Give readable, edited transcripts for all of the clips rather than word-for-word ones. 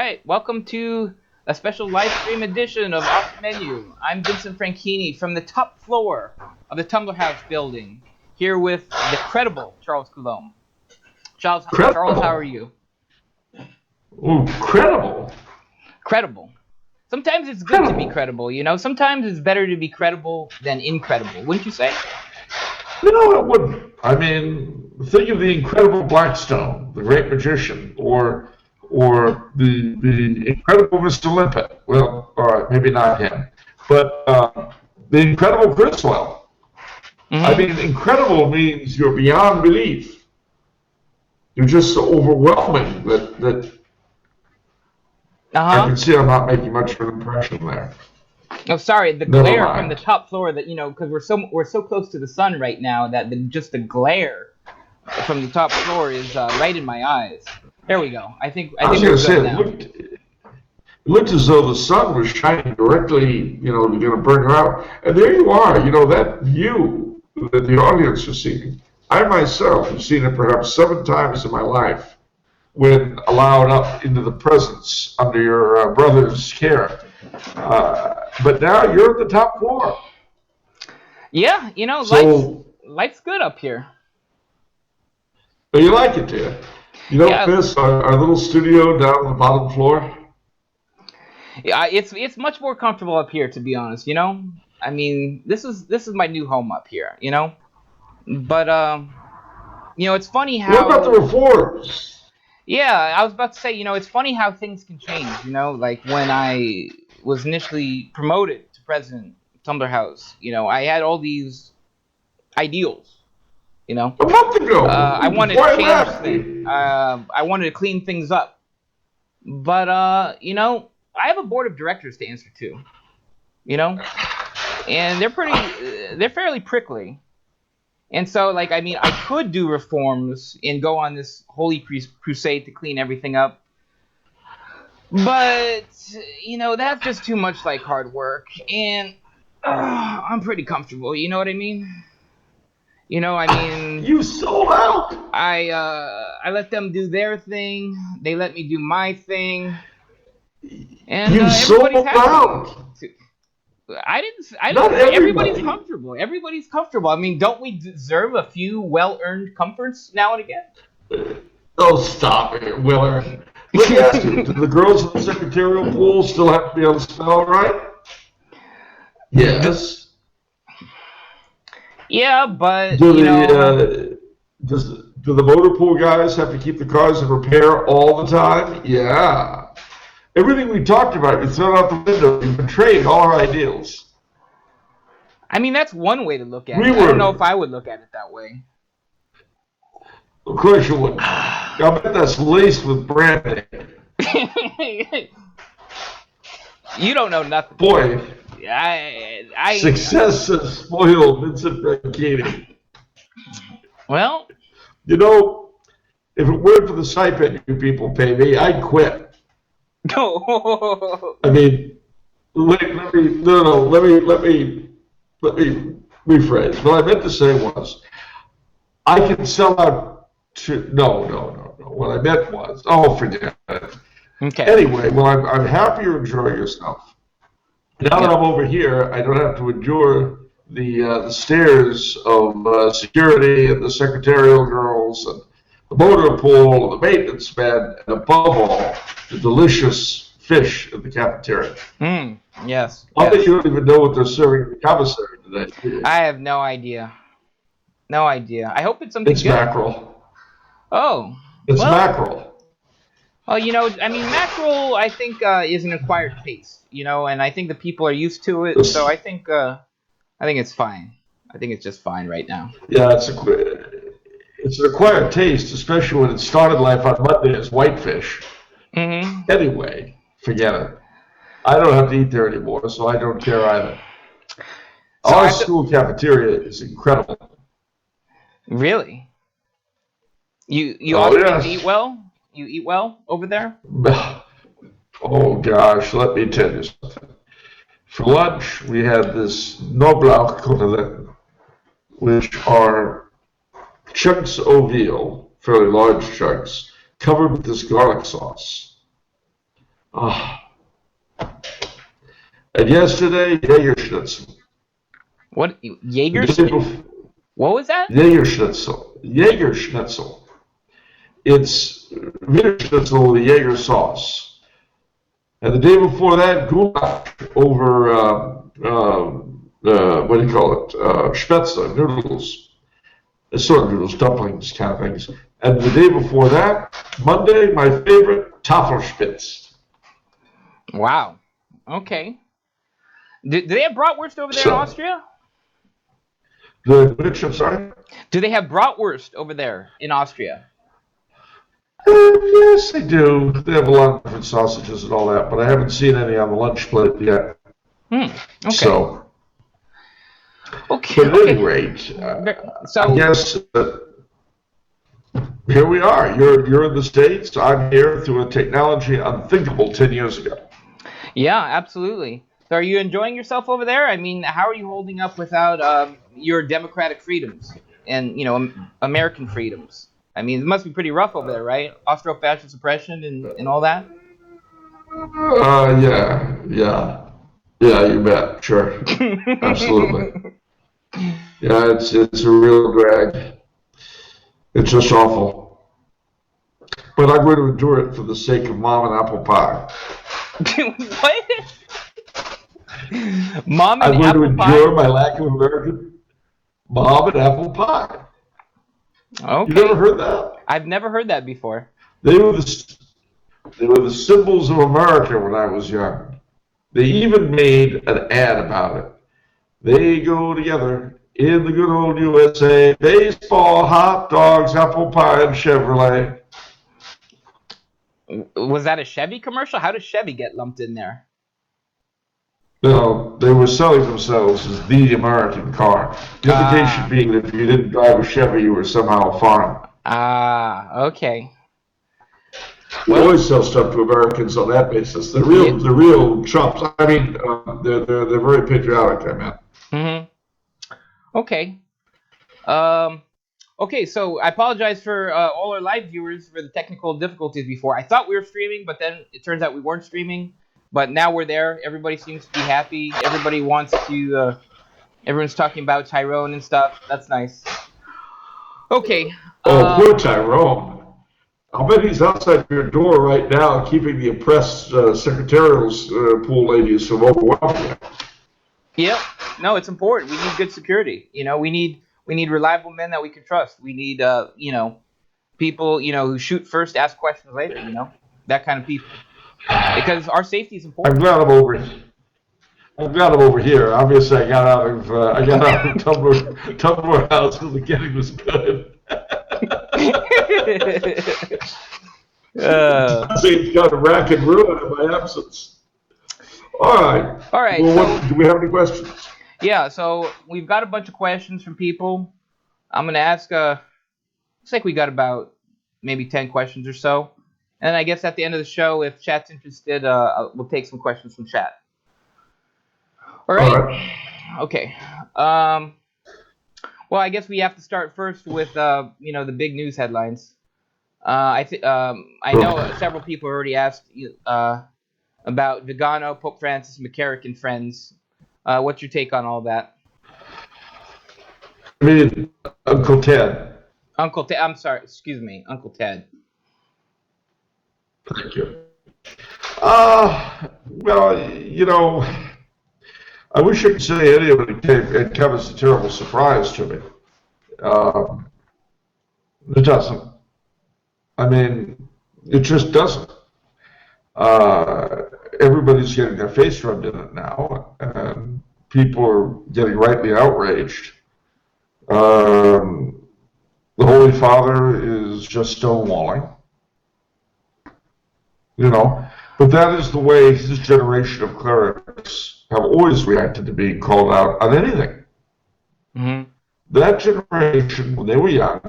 right, welcome to a special live stream edition of Off the Menu. I'm Vincent Franchini from the top floor of the Tumblr House building, here with the credible Charles Coulombe. Charles, how are you? Ooh, credible? Credible. Sometimes it's good to be credible, you know? Sometimes it's better to be credible than incredible, wouldn't you say? No, it wouldn't. I mean, think of the incredible Blackstone, the great magician, or the incredible Mr. Limpet. Well, all right, maybe not him, but the incredible Griswold. Mm-hmm. I mean, incredible means you're beyond belief. You're just so overwhelming that I can see I'm not making much of an impression there. Oh, sorry, the glare from the top floor that, you know, because we're so close to the sun right now that just the glare from the top floor is right in my eyes. There we go. I think was going to say, it looked as though the sun was shining directly, you know, going to burn her out. And there you are, you know, that view that the audience is seeing. I myself have seen it perhaps 7 times in my life when allowed up into the presence under your brother's care. But now you're at the top floor. Yeah, you know, life's good up here. But you like it, do you don't miss our little studio down on the bottom floor? Yeah, it's much more comfortable up here, to be honest, you know? I mean, this is my new home up here, you know? But, you know, it's funny how... What about the reforms? Yeah, I was about to say, you know, it's funny how things can change, you know? Like, when I was initially promoted to president of Tumblr House, you know, I had all these ideals, you know? A month ago! I wanted to change things. I wanted to clean things up. But, you know, I have a board of directors to answer to, you know? And they're fairly prickly. And so, like, I mean, I could do reforms and go on this holy crusade to clean everything up. But, you know, that's just too much like hard work. And I'm pretty comfortable, you know what I mean? You know, I mean... You sold out! I let them do their thing. They let me do my thing. And you sold out! I didn't. Everybody's comfortable. Everybody's comfortable. I mean, don't we deserve a few well-earned comforts now and again? Oh, stop it, well-earned. Let me ask you, do the girls in the secretarial pool still have to be on the spell, right? Yes. Yeah, but do the motor pool guys have to keep the cars in repair all the time? Yeah. Everything we talked about, you thrown out the window. You betrayed all our ideals. I mean, that's one way to look at it. I don't know if I would look at it that way. Of course you wouldn't. I bet that's laced with branding. You don't know nothing. Boy, I success has spoiled Vincent Franchini. Well, you know, if it weren't for the stipend you people pay me, I'd quit. I mean, let me rephrase. What I meant to say was, I can sell out to. No. What I meant was, forget it. Okay. Anyway, well, I'm happy you're enjoying yourself. Now that I'm over here, I don't have to endure the stares of security and the secretarial girls and the motor pool, the maintenance men, and above all, the delicious fish in the cafeteria. Yes. I bet you don't even know what they're serving in the commissary today. I have no idea. No idea. I hope it's something good. It's mackerel. Oh. It's mackerel. Well, you know, I mean, mackerel, I think, is an acquired taste, you know, and I think the people are used to it, so I think it's fine. I think it's just fine right now. Yeah, it's an acquired taste, especially when it started life on Monday as whitefish. Mm-hmm. Anyway, forget it. I don't have to eat there anymore, so I don't care either. So our school cafeteria is incredible. Really? You also eat well? You eat well over there? Oh gosh, let me tell you something. For lunch, we had this Knoblauch Koteletten, which are chunks of veal, fairly large chunks, covered with this garlic sauce. Oh. And yesterday, Jaeger Schnitzel. What? The Jaeger? day before, What was that? Jaeger Schnitzel. Jaeger Schnitzel. It's Wiener Schnitzel with Jaeger sauce. And the day before that, goulash over, what do you call it? Spätzle, noodles. Sort of noodles, dumplings, kind of things. And the day before that, Monday, my favorite, Tafelspitz. Wow. Okay. Do they have bratwurst over there in Austria? Which, I'm sorry? Do they have bratwurst over there in Austria? Yes, they do. They have a lot of different sausages and all that, but I haven't seen any on the lunch plate yet. Okay. So, okay. But at any rate, so, I guess here we are. You're in the States. I'm here through a technology unthinkable 10 years ago. Yeah, absolutely. So are you enjoying yourself over there? I mean, how are you holding up without your democratic freedoms and, American freedoms? I mean, it must be pretty rough over there, right? Austro-fascist oppression and all that? Yeah, you bet. Sure. Absolutely. Yeah, it's a real drag. It's just awful. But I'm going to endure it for the sake of mom and apple pie. What? Mom and I'm apple going to pie? endure my lack of American mom and apple pie. Okay. You never heard that? I've never heard that before. They were the symbols of America when I was young. They even made an ad about it. They go together in the good old USA. Baseball, hot dogs, apple pie, and Chevrolet. Was that a Chevy commercial? How did Chevy get lumped in there? No, they were selling themselves as the American car. The implication being that if you didn't drive a Chevy, you were somehow a foreign. Okay. We always sell stuff to Americans on that basis. The real chumps. I mean, they're very patriotic. I meant. Okay. Okay. So I apologize for all our live viewers for the technical difficulties before. I thought we were streaming, but then it turns out we weren't streaming. But now we're there. Everybody seems to be happy. Everybody wants to. Everyone's talking about Tyrone and stuff. That's nice. Okay. Oh, poor Tyrone. I'll bet he's outside your door right now, keeping the oppressed secretarials pool ladies from overwhelming you. Yep. No, it's important. We need good security. We need reliable men that we can trust. We need people who shoot first, ask questions later. That kind of people. Because our safety is important. I'm glad I'm over here. Obviously, I got out of Tumblr House because the getting was good. It's got a rack and ruin in my absence. All right. Well, do we have any questions? Yeah. So we've got a bunch of questions from people. I'm gonna ask. Looks like we got about maybe 10 questions or so. And I guess at the end of the show, if chat's interested, we'll take some questions from chat. All right. Okay. Well, I guess we have to start first with the big news headlines. I know several people already asked about Kavanaugh, Pope Francis, McCarrick, and friends. What's your take on all that? I mean, Uncle Ted. Uncle Ted. I'm sorry. Excuse me, Uncle Ted. Thank you. Well, I wish I could say any of it came as a terrible surprise to me. It doesn't. I mean, it just doesn't. Everybody's getting their face rubbed in it now, and people are getting rightly outraged. The Holy Father is just stonewalling. But that is the way this generation of clerics have always reacted to being called out on anything. Mm-hmm. That generation, when they were young,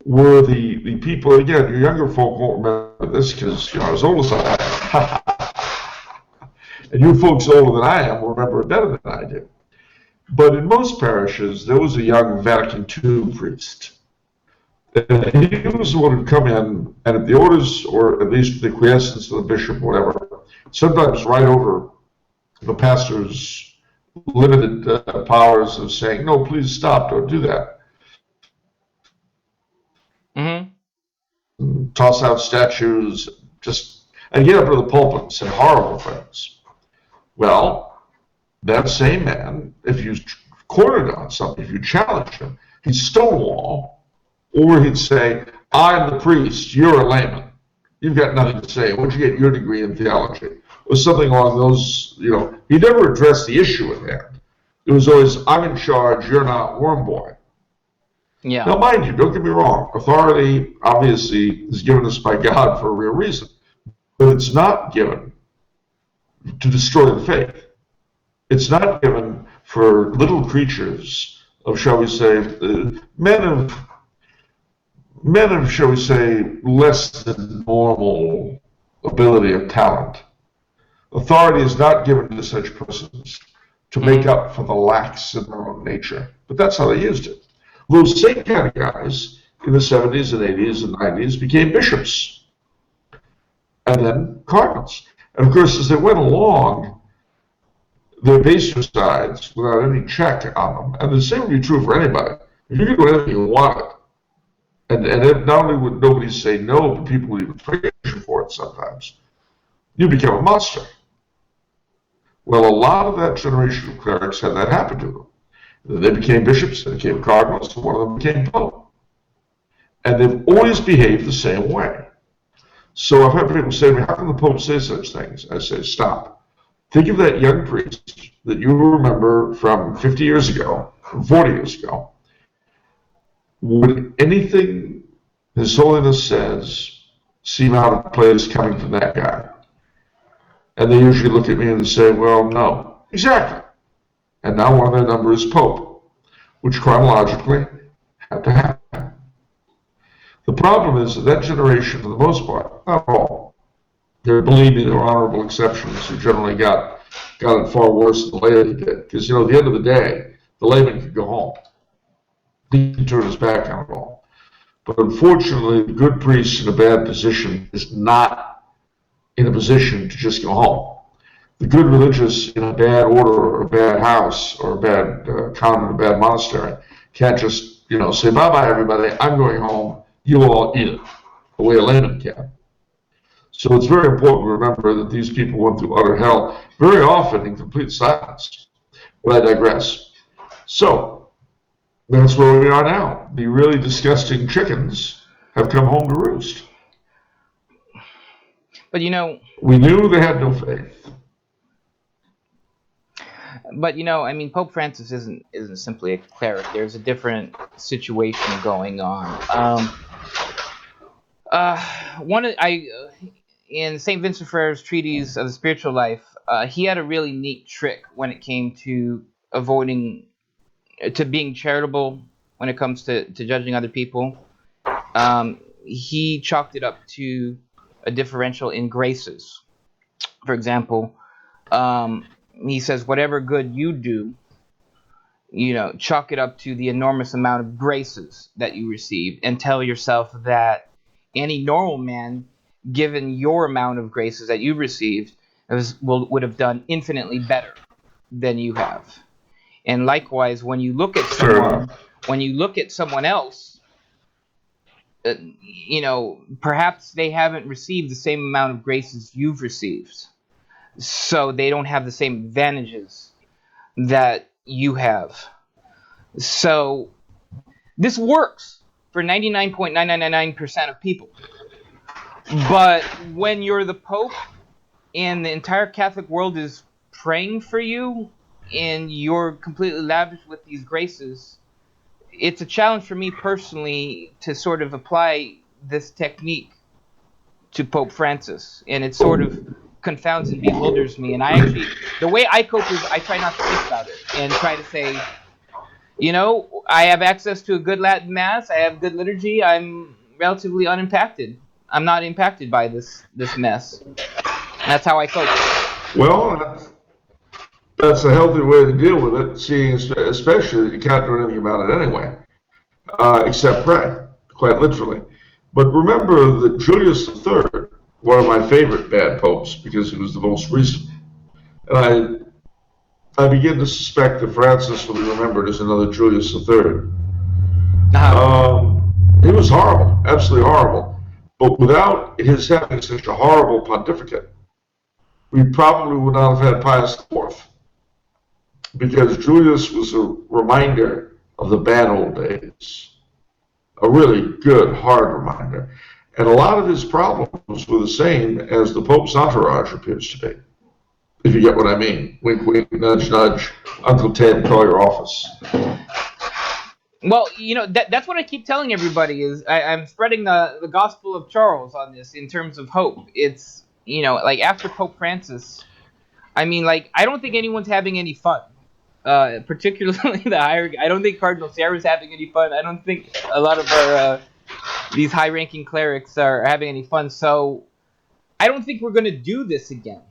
were the people, again, your younger folk won't remember this because, as old as I am. And you folks older than I am will remember it better than I do. But in most parishes, there was a young Vatican II priest. And he was the one who'd come in, and if the orders, or at least the quiescence of the bishop, whatever, sometimes right over the pastor's limited powers of saying, no, please stop, don't do that. Mm-hmm. Toss out statues, and get up to the pulpit and say horrible things. Well, that same man, if you cornered on something, if you challenged him, he'd stonewall, or he'd say, I'm the priest, you're a layman. You've got nothing to say. Where'd you get your degree in theology? Or something along those, he never addressed the issue at hand. It was always, I'm in charge, you're not, worm boy. Yeah. Now, mind you, don't get me wrong. Authority, obviously, is given us by God for a real reason. But it's not given to destroy the faith. It's not given for little creatures of, shall we say, men of, shall we say, less than normal ability of talent. Authority is not given to such persons to make up for the lacks in their own nature. But that's how they used it. Those same kind of guys in the 70s and 80s and 90s became bishops and then cardinals. And of course, as they went along, they based their sides without any check on them. And the same would be true for anybody. If you could do anything you wanted, and not only would nobody say no, but people would even praise you for it sometimes, you became a monster. Well, a lot of that generation of clerics had that happen to them. They became bishops, they became cardinals, and one of them became pope. And they've always behaved the same way. So I've had people say to me, how can the Pope say such things? I say, stop. Think of that young priest that you remember from 50 years ago, from 40 years ago. Would anything His Holiness says seem out of place coming from that guy? And they usually look at me and say, well, no. Exactly. And now one of their number is Pope, which chronologically had to happen. The problem is that generation, for the most part, not all, believe me, there are honorable exceptions who generally got it far worse than the laity did. Because, at the end of the day, the layman could go home. He can turn his back on it all. But unfortunately, the good priest in a bad position is not in a position to just go home. The good religious in a bad order or a bad house or a bad convent, a bad monastery, can't just, say, bye-bye, everybody, I'm going home, you all eat it, the way a layman can. So it's very important to remember that these people went through utter hell, very often in complete silence. But I digress. So, that's where we are now. The really disgusting chickens have come home to roost. But we knew they had no faith. But Pope Francis isn't simply a cleric. There's a different situation going on. In St. Vincent Ferrer's Treatise of the Spiritual Life, he had a really neat trick when it came to being charitable when it comes to judging other people. He chalked it up to a differential in graces. For example, he says, whatever good you do, chalk it up to the enormous amount of graces that you receive, and tell yourself that any normal man, given your amount of graces that you received, would have done infinitely better than you have. And likewise, when you look at someone else, perhaps they haven't received the same amount of graces you've received. So they don't have the same advantages that you have. So this works for 99.9999% of people. But when you're the Pope and the entire Catholic world is praying for you and you're completely lavished with these graces, it's a challenge for me personally to sort of apply this technique to Pope Francis. And it sort of confounds and bewilders me, and the way I cope is I try not to think about it and try to say, I have access to a good Latin Mass, I have good liturgy, I'm relatively unimpacted. I'm not impacted by this mess. That's how I cope. Well, that's a healthy way to deal with it, seeing especially that you can't do anything about it anyway, except pray, quite literally. But remember that Julius III one of my favorite bad popes because he was the most recent. And I begin to suspect that Francis will be remembered as another Julius III. He was horrible, absolutely horrible. But without his having such a horrible pontificate, we probably would not have had Pius IV. Because Julius was a reminder of the bad old days. A really good, hard reminder. And a lot of his problems were the same as the Pope's entourage appears to be. If you get what I mean. Wink, wink, nudge, nudge. Uncle Ted, call your office. Well, that's what I keep telling everybody is I'm spreading the gospel of Charles on this in terms of hope. It's, like after Pope Francis, I mean, like, I don't think anyone's having any fun. Particularly the higher. I don't think Cardinal Sarah's having any fun. I don't think a lot of our these high-ranking clerics are having any fun. So I don't think we're going to do this again.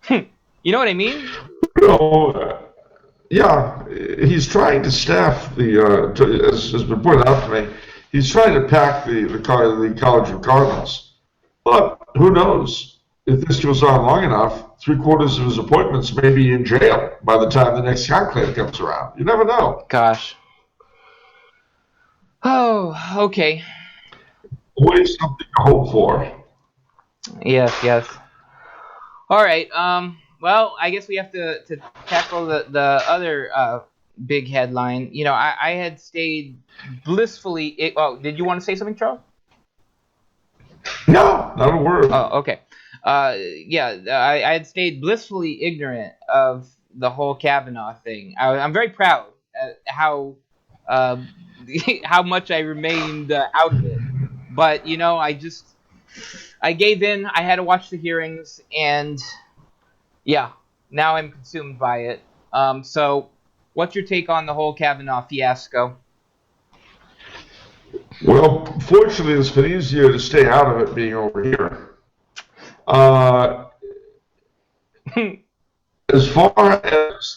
You know what I mean? Yeah, he's trying to staff as has been pointed out to me, he's trying to pack the College of Cardinals. But who knows? If this goes on long enough, 3/4 of his appointments may be in jail by the time the next conclave comes around. You never know. Gosh. Oh, okay. Always something to hope for. Yes. All right. Well, I guess we have to tackle the other big headline. I had stayed blissfully. Oh, did you want to say something, Charles? No, not a word. Oh, okay. I had stayed blissfully ignorant of the whole Kavanaugh thing. I'm very proud at how much I remained out of it. But I gave in. I had to watch the hearings, and yeah, now I'm consumed by it. So, what's your take on the whole Kavanaugh fiasco? Well, fortunately, it's been easier to stay out of it being over here. As far as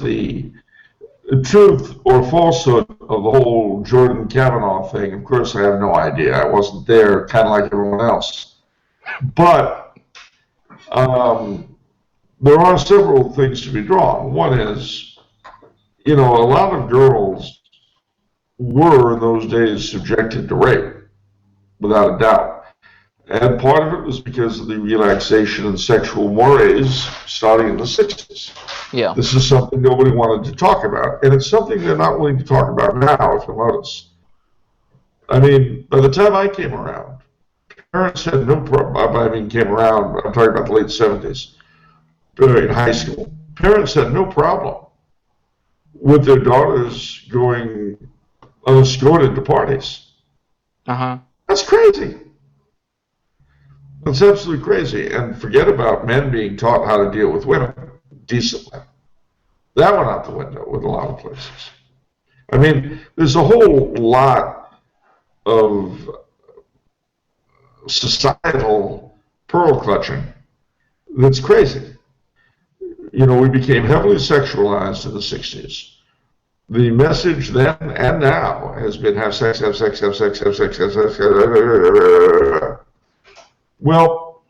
the truth or falsehood of the whole Jordan Kavanaugh thing, of course, I have no idea. I wasn't there, kind of like everyone else. But there are several things to be drawn. One is, a lot of girls were in those days subjected to rape, without a doubt. And part of it was because of the relaxation in sexual mores starting in the 60s. Yeah. This is something nobody wanted to talk about. And it's something they're not willing to talk about now, if you'll notice. I mean, by the time I came around, parents had no problem. Came around, I'm talking about the late 70s, in high school. Parents had no problem with their daughters going unescorted to parties. Uh-huh. That's crazy. That's absolutely crazy. And forget about men being taught how to deal with women decently. That went out the window with a lot of places. I mean, there's a whole lot of societal pearl clutching that's crazy. We became heavily sexualized in the 60s. The message then and now has been have sex, have sex, have sex, have sex, have sex. Well,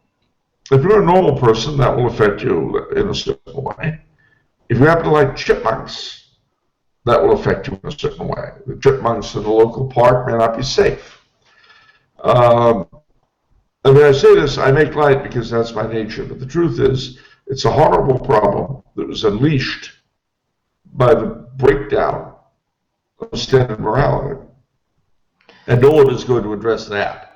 if you're a normal person, that will affect you in a certain way. If you happen to like chipmunks, that will affect you in a certain way. The chipmunks in the local park may not be safe. And when I say this, I make light because that's my nature. But the truth is, it's a horrible problem that was unleashed by the breakdown of standard morality. And no one is going to address that.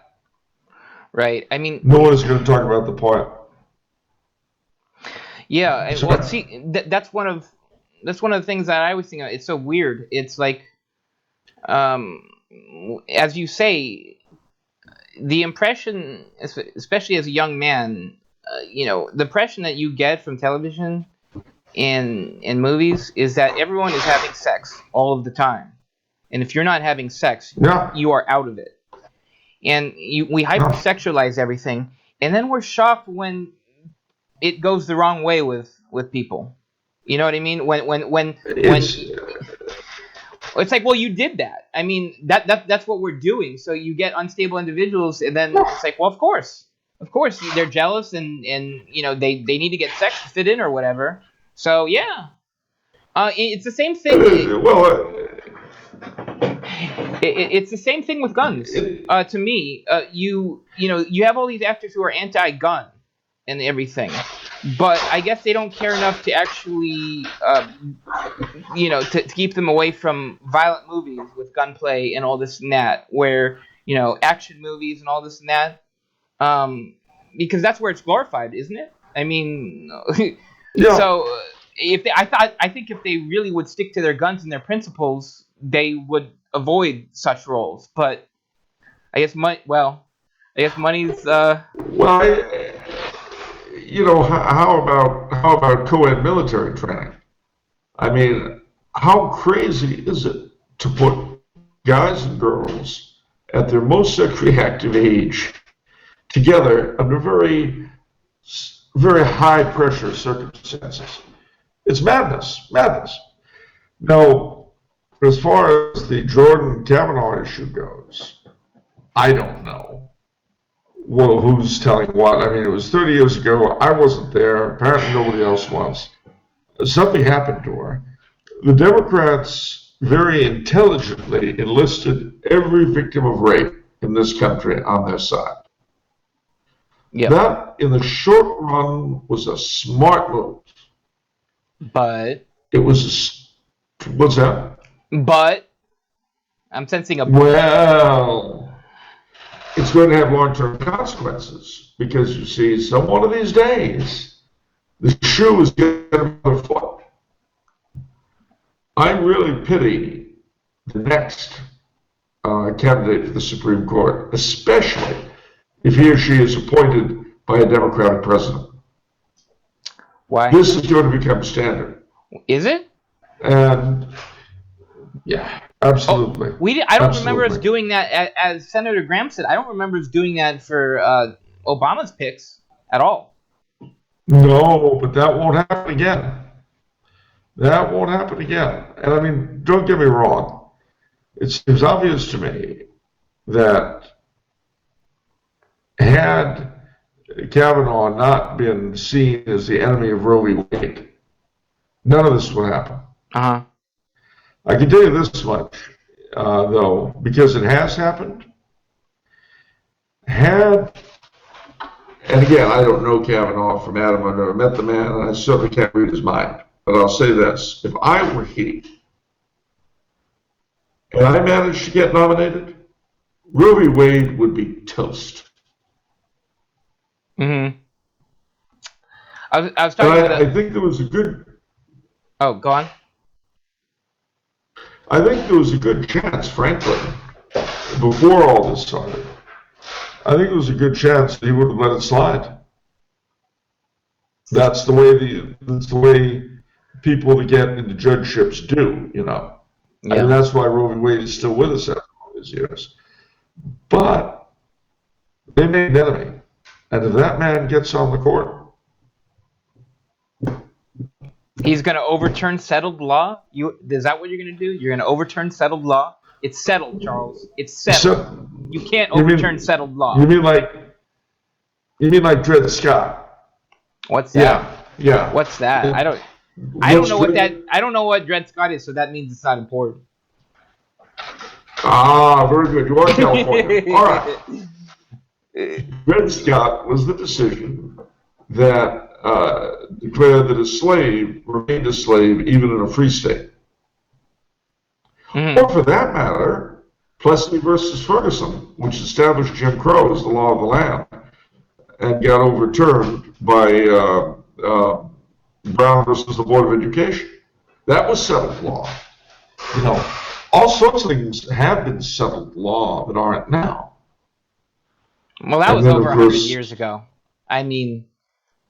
Right. I mean, no one is going to talk about the point. Yeah. Well, see, that's one of the things that I always think of. It's so weird. It's like, as you say, the impression, especially as a young man, the impression that you get from television in movies is that everyone is having sex all of the time, and if you're not having sex, you are out of it. And we hypersexualize everything, and then we're shocked when it goes the wrong way with people. You know what I mean? When It's like, well, you did that. I mean, that's what we're doing. So you get unstable individuals, and then it's like, well, of course, they're jealous, and they need to get sex to fit in or whatever. So yeah, it's the same thing. It's the same thing with guns. To me, you have all these actors who are anti-gun and everything, but I guess they don't care enough to actually, to keep them away from violent movies with gunplay and all this and that, where action movies and all this and that, because that's where it's glorified, isn't it? I mean, Yeah. so I think if they really would stick to their guns and their principles, they would avoid such roles. But I guess money's. How about co-ed military training? I mean, how crazy is it to put guys and girls at their most sexually active age together under very, very high pressure circumstances? It's madness. Now, as far as the Jordan Kavanaugh issue goes, I don't know. Well, who's telling what? I mean, it was 30 years ago. I wasn't there. Apparently nobody else was. Something happened to her. The Democrats very intelligently enlisted every victim of rape in this country on their side. Yep. That, in the short run, was a smart move. But it was what's that? But I'm sensing a well. It's going to have long-term consequences because you see, one of these days, the shoe is going to be on the foot. I really pity the next candidate for the Supreme Court, especially if he or she is appointed by a Democratic president. Why? This is going to become standard. Is it? And yeah, absolutely. I don't remember us doing that, as Senator Graham said. I don't remember us doing that for Obama's picks at all. No, but that won't happen again. That won't happen again. And I mean, don't get me wrong. It seems obvious to me that had Kavanaugh not been seen as the enemy of Roe v. Wade, none of this would happen. Uh-huh. I can tell you this much, though, because it has happened. And again, I don't know Kavanaugh from Adam. I've never met the man, and I certainly can't read his mind. But I'll say this. If I were he, and I managed to get nominated, Roe v. Wade would be toast. Mm-hmm. I was talking I think there was a good... Oh, go on. I think there was a good chance, frankly, before all this started, I think there was a good chance that he would have let it slide. That's the way people that get into judgeships do, Yeah. I mean, that's why Roe v. Wade is still with us after all these years. But they made an enemy. And if that man gets on the court, he's going to overturn settled law? Is that what you're going to do? You're going to overturn settled law? It's settled, Charles. It's settled. You can't overturn settled law. You mean like Dred Scott? What's that? Yeah. What's that? I don't know what Dred Scott is, so that means it's not important. Ah, very good. You are in California. All right. Dred Scott was the decision that declared that a slave remained a slave even in a free state. Mm-hmm. Or for that matter, Plessy versus Ferguson, which established Jim Crow as the law of the land and got overturned by Brown versus the Board of Education. That was settled law. All sorts of things have been settled law that aren't now. Well, that was over 100 years ago. I mean,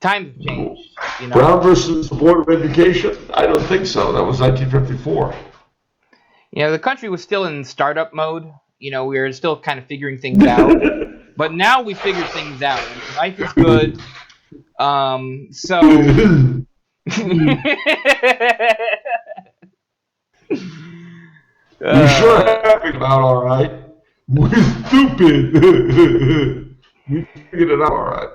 times have changed. Brown versus the Board of Education? I don't think so. That was 1954. The country was still in startup mode. We were still kind of figuring things out. But now we figured things out. Life is good. We sure have it out all right. We're stupid. We figured it out all right.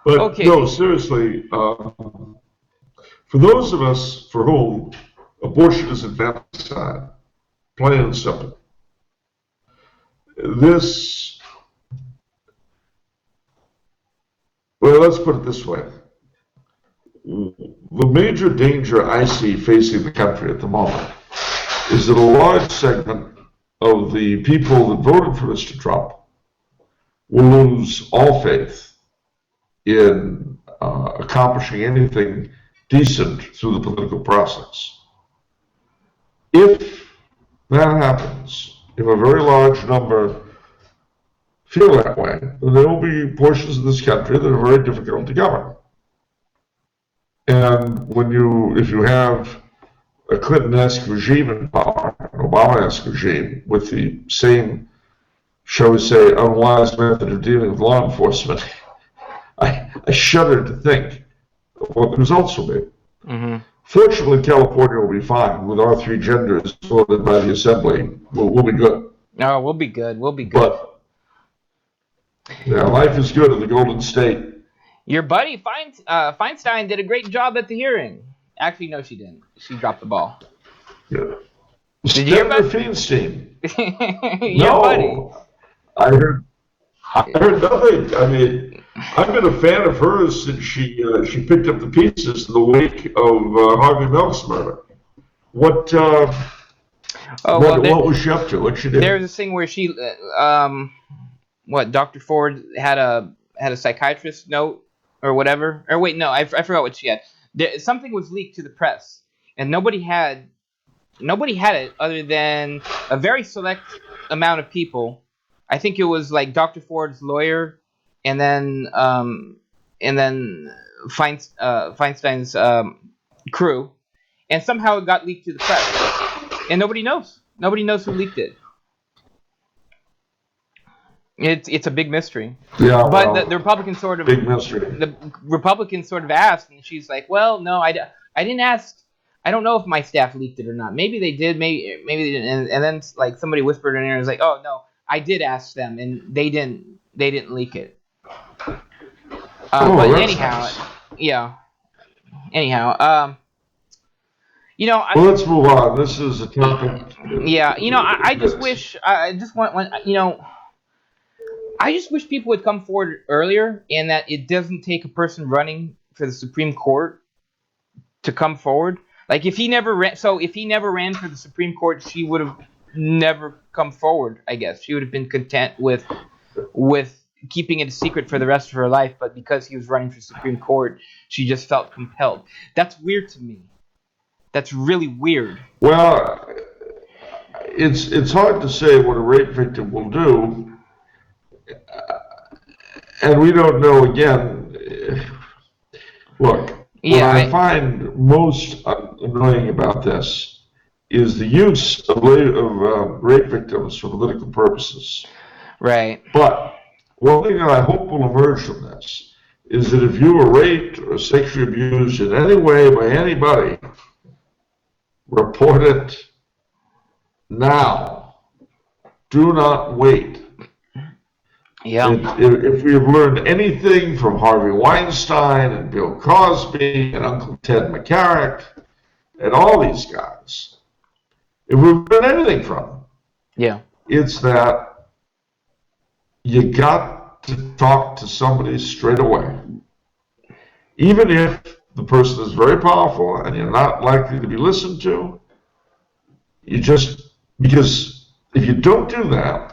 But Okay. no, seriously, for those of us for whom abortion is infanticide, plain and simple, well, let's put it this way. The major danger I see facing the country at the moment is that a large segment of the people that voted for Mr. Trump will lose all faith in accomplishing anything decent through the political process. If that happens, if a very large number feel that way, then there will be portions of this country that are very difficult to govern. And if you have a Clinton-esque regime in power, an Obama-esque regime, with the same, shall we say, unwise method of dealing with law enforcement, I shudder to think of what the results will be. Mm-hmm. Fortunately, California will be fine with our three genders voted by the Assembly. We'll be good. Oh, we'll be good. We'll be good. But yeah, life is good in the Golden State. Your buddy Feinstein did a great job at the hearing. Actually, no, she didn't. She dropped the ball. Yeah. Did you hear about Feinstein? Your buddy. I heard nothing. I mean, I've been a fan of hers since she picked up the pieces in the wake of Harvey Milk's murder. What was she up to? What she did? There was this thing where she, Dr. Ford had a psychiatrist note or whatever. Or wait, no, I forgot what she had. Something was leaked to the press, and nobody had it other than a very select amount of people. I think it was like Dr. Ford's lawyer, and then Feinstein's crew, and somehow it got leaked to the press, and nobody knows. Nobody knows who leaked it. It's a big mystery. Yeah, but the Republicans sort of big mystery. The Republicans sort of asked, and she's like, "Well, no, I didn't ask. I don't know if my staff leaked it or not. Maybe they did. Maybe they didn't." And then like somebody whispered in her and was like, "Oh no, I did ask them, and they didn't leak it." But anyhow, nice. Yeah. Anyhow, well, let's move on. This is a topic. Yeah, I just wish. I just wish people would come forward earlier, and that it doesn't take a person running for the Supreme Court to come forward. Like if he never ran for the Supreme Court, she would have never come forward. I guess she would have been content with keeping it a secret for the rest of her life. But because he was running for Supreme Court, she just felt compelled. That's weird to me. That's really weird. Well, it's hard to say what a rape victim will do. And we don't know again. Look, what I find most annoying about this is the use of rape victims for political purposes. Right. But one thing that I hope will emerge from this is that if you were raped or sexually abused in any way by anybody, report it now. Do not wait. Yeah. If we have learned anything from Harvey Weinstein and Bill Cosby and Uncle Ted McCarrick and all these guys, if we've learned anything from them, it's that you got to talk to somebody straight away. Even if the person is very powerful and you're not likely to be listened to, because if you don't do that,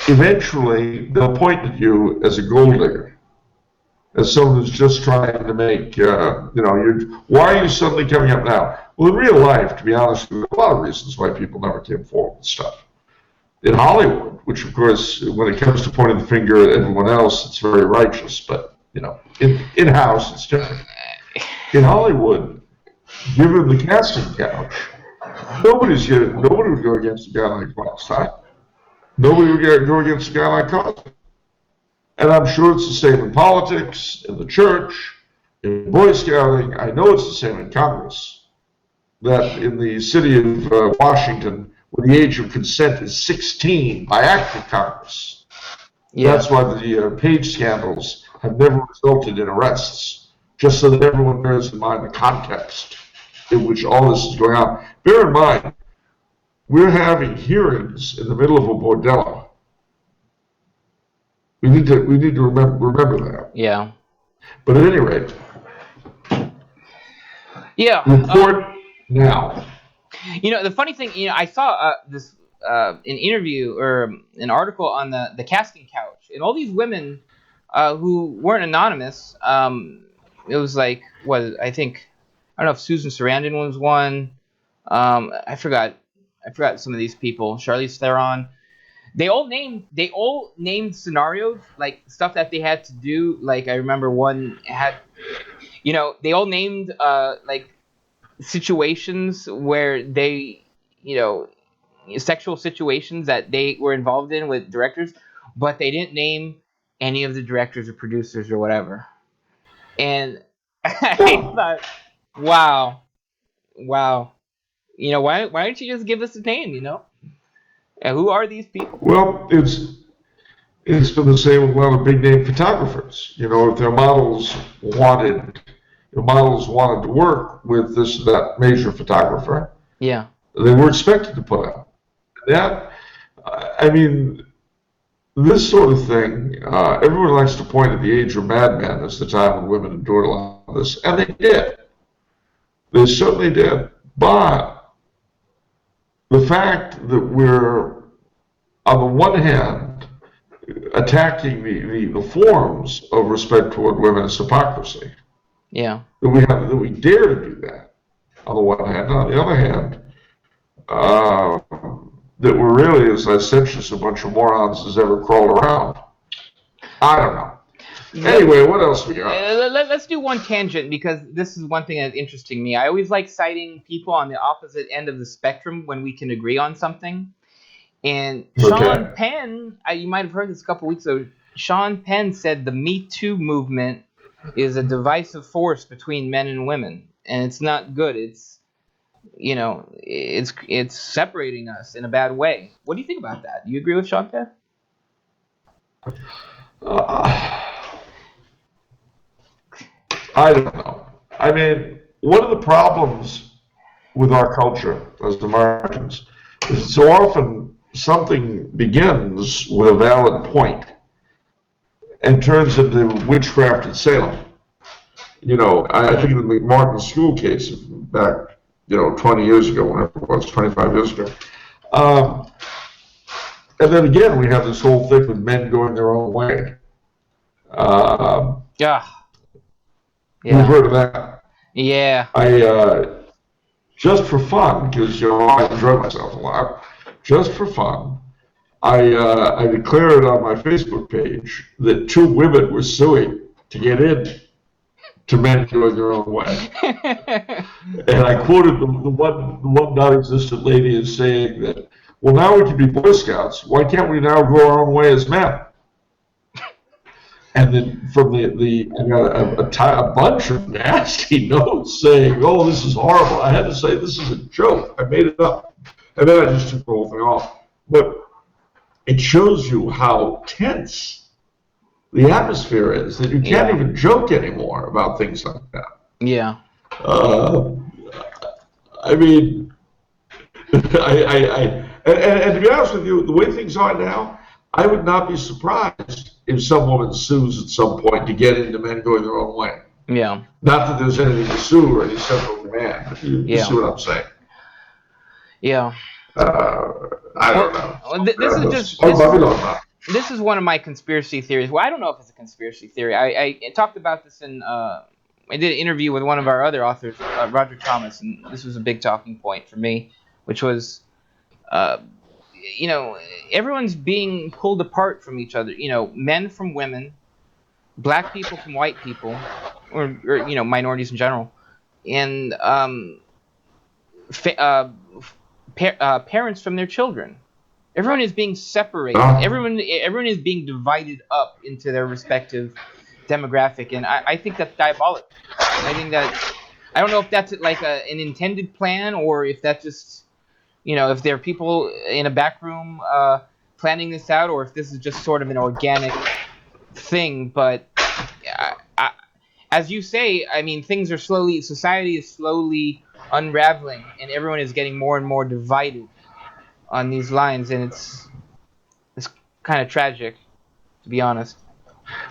eventually they'll point at you as a gold digger, as someone who's just trying to make, why are you suddenly coming up now? Well, in real life, to be honest, there are a lot of reasons why people never came forward with stuff. In Hollywood, which of course, when it comes to pointing the finger at everyone else, it's very righteous, but, in-house, it's different. In Hollywood, given the casting couch, nobody would go against a guy like Weinstein. Nobody would go against a guy like Cosby. And I'm sure it's the same in politics, in the church, in Boy Scouting. I know it's the same in Congress. that in the city of Washington, where the age of consent is 16 by act of Congress. Yeah. That's why the page scandals have never resulted in arrests, just so that everyone bears in mind the context in which all this is going on. Bear in mind, we're having hearings in the middle of a bordello. We need to remember that. Yeah. But at any rate, yeah. Report now. The funny thing, I saw this an interview or an article on the casting couch, and all these women who weren't anonymous. It was like I don't know if Susan Sarandon was one. I forgot some of these people. Charlize Theron. They all named scenarios, like stuff that they had to do. Like I remember one had, they all named like situations where they, sexual situations that they were involved in with directors, but they didn't name any of the directors or producers or whatever. And I thought, wow. Why don't you just give us a name, And who are these people? Well, it's been the same with a lot of big name photographers. If their models wanted to work with this or that major photographer, yeah, they were expected to put out. That, I mean, this sort of thing, everyone likes to point at the age of madmen as the time when women endured a lot of this, and they did. They certainly did. But the fact that we're, on the one hand, attacking the forms of respect toward women is hypocrisy. Yeah. That we dare to do that, on the one hand. On the other hand, that we're really as licentious a bunch of morons as ever crawled around. I don't know. Anyway, what else we got? Let's do one tangent, because this is one thing that's interesting me. I always like citing people on the opposite end of the spectrum when we can agree on something. And Sean Penn, you might have heard this a couple weeks ago. Sean Penn said the Me Too movement is a divisive force between men and women, and it's not good. It's it's separating us in a bad way. What do you think about that? Do you agree with Sean Penn? I don't know. I mean, one of the problems with our culture as Americans is so often something begins with a valid point and turns into witchcraft at Salem. I think of the McMartin school case back, 20 years ago, whenever it was, 25 years ago. And then again, we have this whole thing with men going their own way. Yeah. You've heard of that? Yeah. Just for fun, because I enjoy myself a lot. Just for fun, I declared on my Facebook page that 2 women were suing to get in to men going their own way. And I quoted the one non-existent lady as saying that, well, now we can be Boy Scouts. Why can't we now go our own way as men? And then from I got a bunch of nasty notes saying, oh, this is horrible. I had to say, this is a joke. I made it up. And then I just took the whole thing off. But it shows you how tense the atmosphere is, that you can't even joke anymore about things like that. Yeah. I mean, and to be honest with you, the way things are now, I would not be surprised if some woman sues at some point to get into men going their own way. Yeah. Not that there's anything to sue or any central demand, but you see what I'm saying. Yeah. I don't know. This is one of my conspiracy theories. Well, I don't know if it's a conspiracy theory. I talked about this in I did an interview with one of our other authors, Roger Thomas, and this was a big talking point for me, which was everyone's being pulled apart from each other. Men from women, black people from white people, or minorities in general, and parents from their children. Everyone is being separated. Everyone is being divided up into their respective demographic, and I think that's diabolical. I think that I don't know if that's like an intended plan or if that just, if there are people in a back room planning this out, or if this is just sort of an organic thing. But as you say, I mean, society is slowly unraveling, and everyone is getting more and more divided on these lines, and it's kind of tragic, to be honest.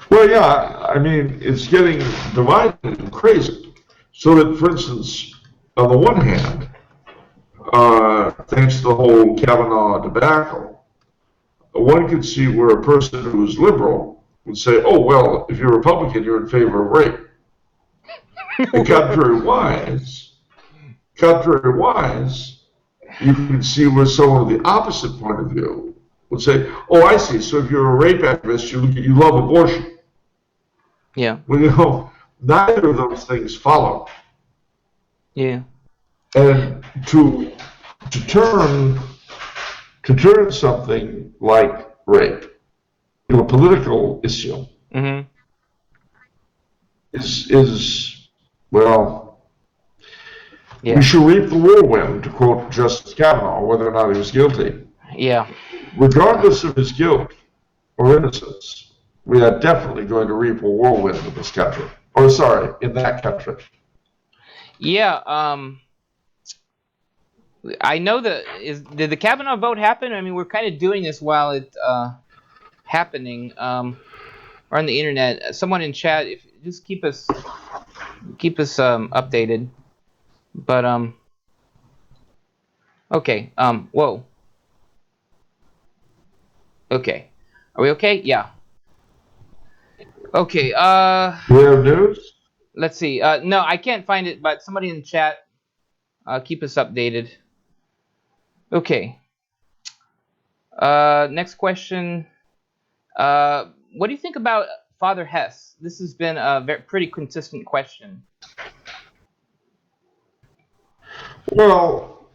Well, yeah, I mean, it's getting divided and crazy. So that, for instance, on the one hand, thanks to the whole Kavanaugh debacle, one could see where a person who is liberal would say, oh, well, if you're a Republican, you're in favor of rape. And contrary wise, you can see where someone with the opposite point of view would say, oh, I see, so if you're a rape activist, you love abortion. Yeah. Well, neither of those things follow. Yeah. And to turn something like rape into a political issue is well, yeah. We should reap the whirlwind, to quote Justice Kavanaugh, whether or not he was guilty. Yeah. Regardless of his guilt or innocence, we are definitely going to reap a whirlwind in this country. Or sorry, in that country. Yeah, I know did the Kavanaugh vote happen? I mean, we're kind of doing this while it's happening, or on the internet. Someone in chat, just keep us updated. But okay, whoa. Okay, are we okay? Yeah. Okay. We have news? Let's see. No, I can't find it, but somebody in the chat, keep us updated. Okay. Next question. What do you think about Father Hess? This has been a pretty consistent question. Well,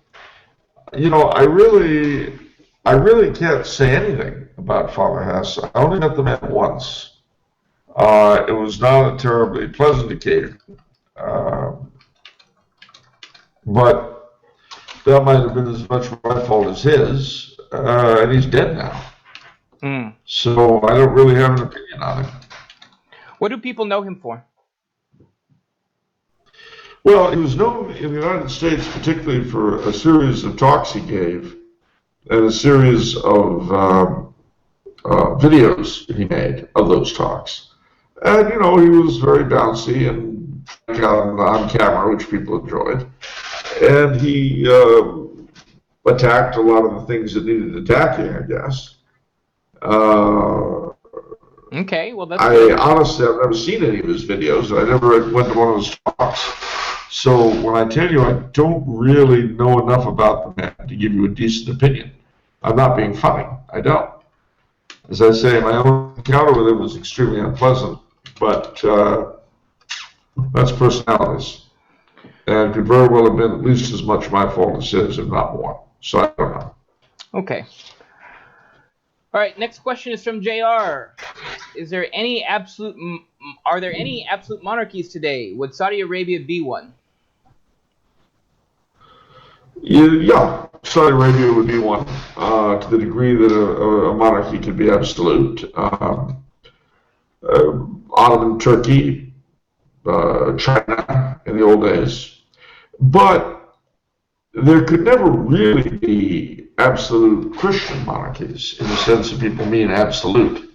I really can't say anything about Father Hess. I only met the man once. It was not a terribly pleasant occasion, but that might have been as much my fault as his, and he's dead now. So I don't really have an opinion on him. What do people know him for? Well, he was known in the United States particularly for a series of talks he gave and a series of videos he made of those talks. And, he was very bouncy and on camera, which people enjoyed. And he attacked a lot of the things that needed attacking, I guess. Okay, well, that's honestly, I've never seen any of his videos. I never went to one of his talks. So when I tell you I don't really know enough about the man to give you a decent opinion, I'm not being funny. I don't. As I say, my own encounter with him was extremely unpleasant, but that's personalities. And could very well have been at least as much my fault as his, if not more. So I don't know. Okay. All right, next question is from JR. Are there any absolute monarchies today? Would Saudi Arabia be one? Yeah, Saudi Arabia would be one, to the degree that a monarchy could be absolute. Ottoman Turkey, China in the old days. But there could never really be absolute Christian monarchies in the sense that people mean absolute,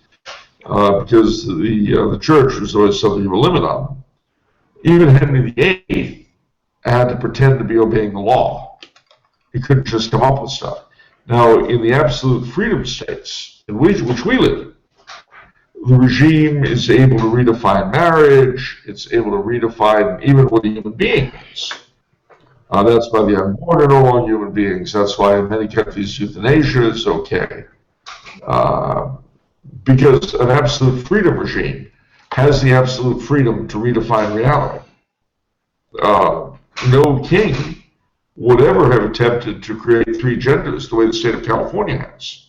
because the church was always something of a limit on them. Even Henry VIII had to pretend to be obeying the law. He couldn't just come up with stuff. Now, in the absolute freedom states in which we live, the regime is able to redefine marriage. It's able to redefine even what a human being is. That's why the unborn are no longer human beings. That's why in many countries euthanasia is okay. Because an absolute freedom regime has the absolute freedom to redefine reality. No king would ever have attempted to create three genders the way the state of California has.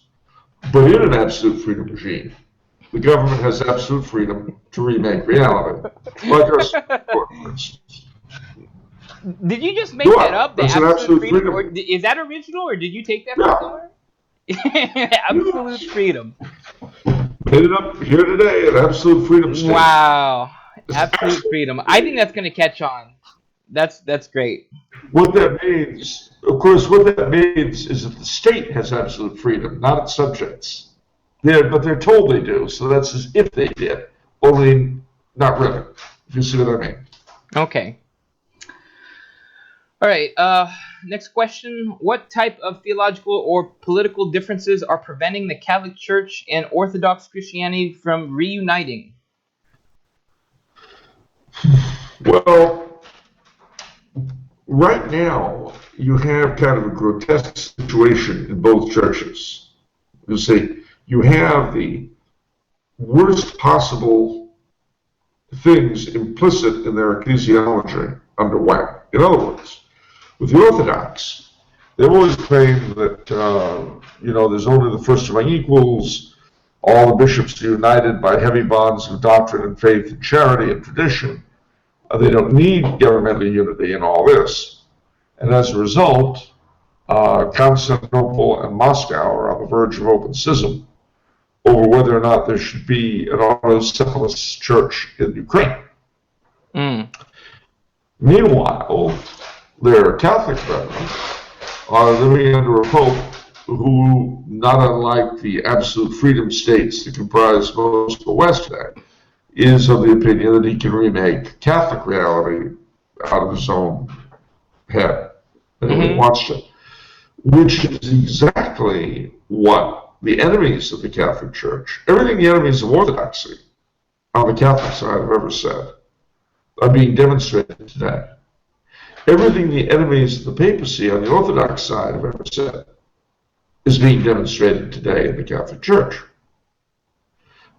But in an absolute freedom regime, the government has absolute freedom to remake reality. Like our Supreme Court, for instance. Did you just make Do that I? up? The That's an absolute absolute freedom, or freedom. is that original, or did you take that from Yeah. somewhere? Absolute freedom. Made it up here today, an absolute freedom state. Wow, It's absolute absolute. freedom. I think that's gonna catch on. That's great. What that means, of course, what that means is that the state has absolute freedom, not its subjects. But they're told they do, so that's as if they did, only not really. If you see what I mean. Okay. All right. Next question. What type of theological or political differences are preventing the Catholic Church and Orthodox Christianity from reuniting? Well, right now, you have kind of a grotesque situation in both churches. You see, you have the worst possible things implicit in their ecclesiology under whack. In other words, with the Orthodox, they've always claimed that, there's only the first among equals, all the bishops are united by heavy bonds of doctrine and faith and charity and tradition. They don't need governmental unity in all this. And as a result, Constantinople and Moscow are on the verge of open schism over whether or not there should be an autocephalous church in Ukraine. Meanwhile, their Catholic brethren are living under a pope who, not unlike the absolute freedom states that comprise most of the West today, is of the opinion that he can remake Catholic reality out of his own head, and he wants to, which is exactly what the enemies of the Catholic Church, everything the enemies of Orthodoxy on the Catholic side have ever said, are being demonstrated today. Everything the enemies of the papacy on the Orthodox side have ever said is being demonstrated today in the Catholic Church.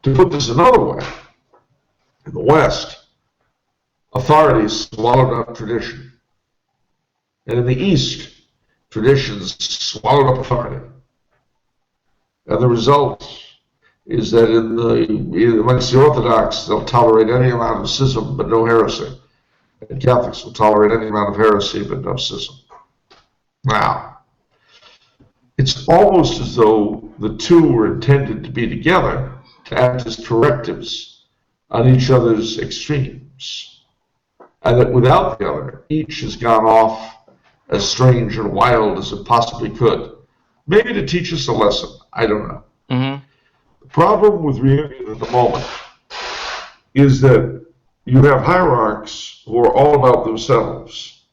To put this another way, in the West, authority swallowed up tradition. And in the East, traditions swallowed up authority. And the result is that amongst the Orthodox, they'll tolerate any amount of schism but no heresy. And Catholics will tolerate any amount of heresy but no schism. Now, it's almost as though the two were intended to be together to act as correctives on each other's extremes. And that without the other, each has gone off as strange and wild as it possibly could. Maybe to teach us a lesson. I don't know. The problem with reunion at the moment is that you have hierarchs who are all about themselves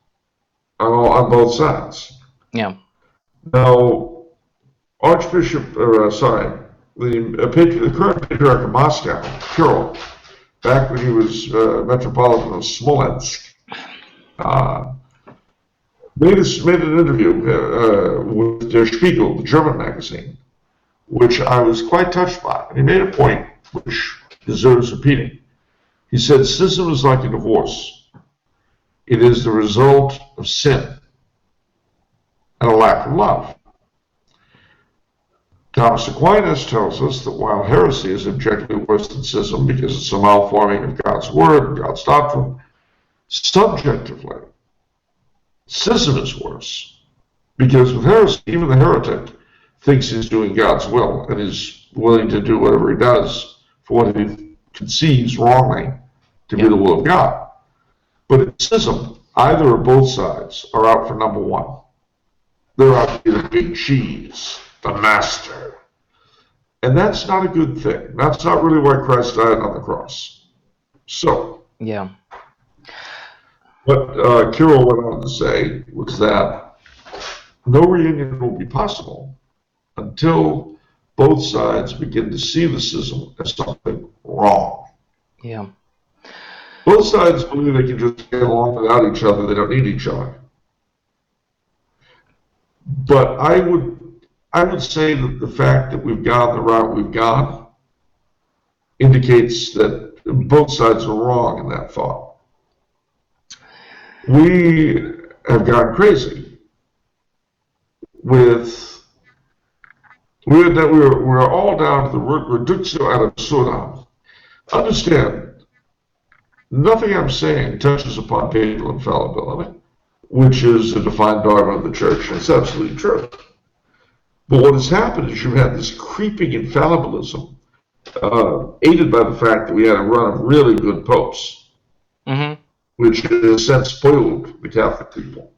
on both sides. Yeah. Now, the current patriarch of Moscow, Kirill, back when he was Metropolitan of Smolensk, made an interview with Der Spiegel, the German magazine, which I was quite touched by. And he made a point which deserves repeating. He said, schism is like a divorce. It is the result of sin and a lack of love. Thomas Aquinas tells us that while heresy is objectively worse than schism because it's a malforming of God's word and God's doctrine, subjectively, schism is worse because with heresy, even the heretic thinks he's doing God's will and is willing to do whatever he does for what he conceives wrongly to be the will of God. But in schism, either or both sides are out for number one. They're out to be the big cheese, the master. And that's not a good thing. That's not really why Christ died on the cross. So, what Kirill went on to say was that no reunion will be possible until both sides begin to see the schism as something wrong. Yeah. Both sides believe they can just get along without each other. They don't need each other. But I would say that the fact that we've gone the route we've gone indicates that both sides are wrong in that thought. We have gone crazy we're all down to the reductio ad absurdum. Understand, nothing I'm saying touches upon papal infallibility. which is a defined dogma of the church, and it's absolutely true. But what has happened is you've had this creeping infallibilism, aided by the fact that we had a run of really good popes, which in a sense spoiled the Catholic people.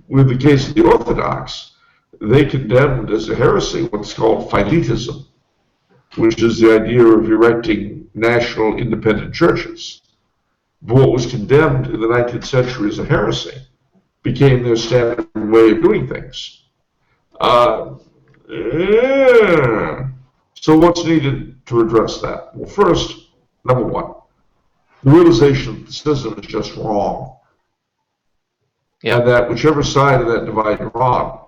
With the case of the Orthodox, they condemned as a heresy what's called Philetism, which is the idea of erecting national independent churches. But what was condemned in the 19th century as a heresy became their standard way of doing things. So what's needed to address that? Well, first, number one, the realization that the system is just wrong. Yeah. And that whichever side of that divide you're on,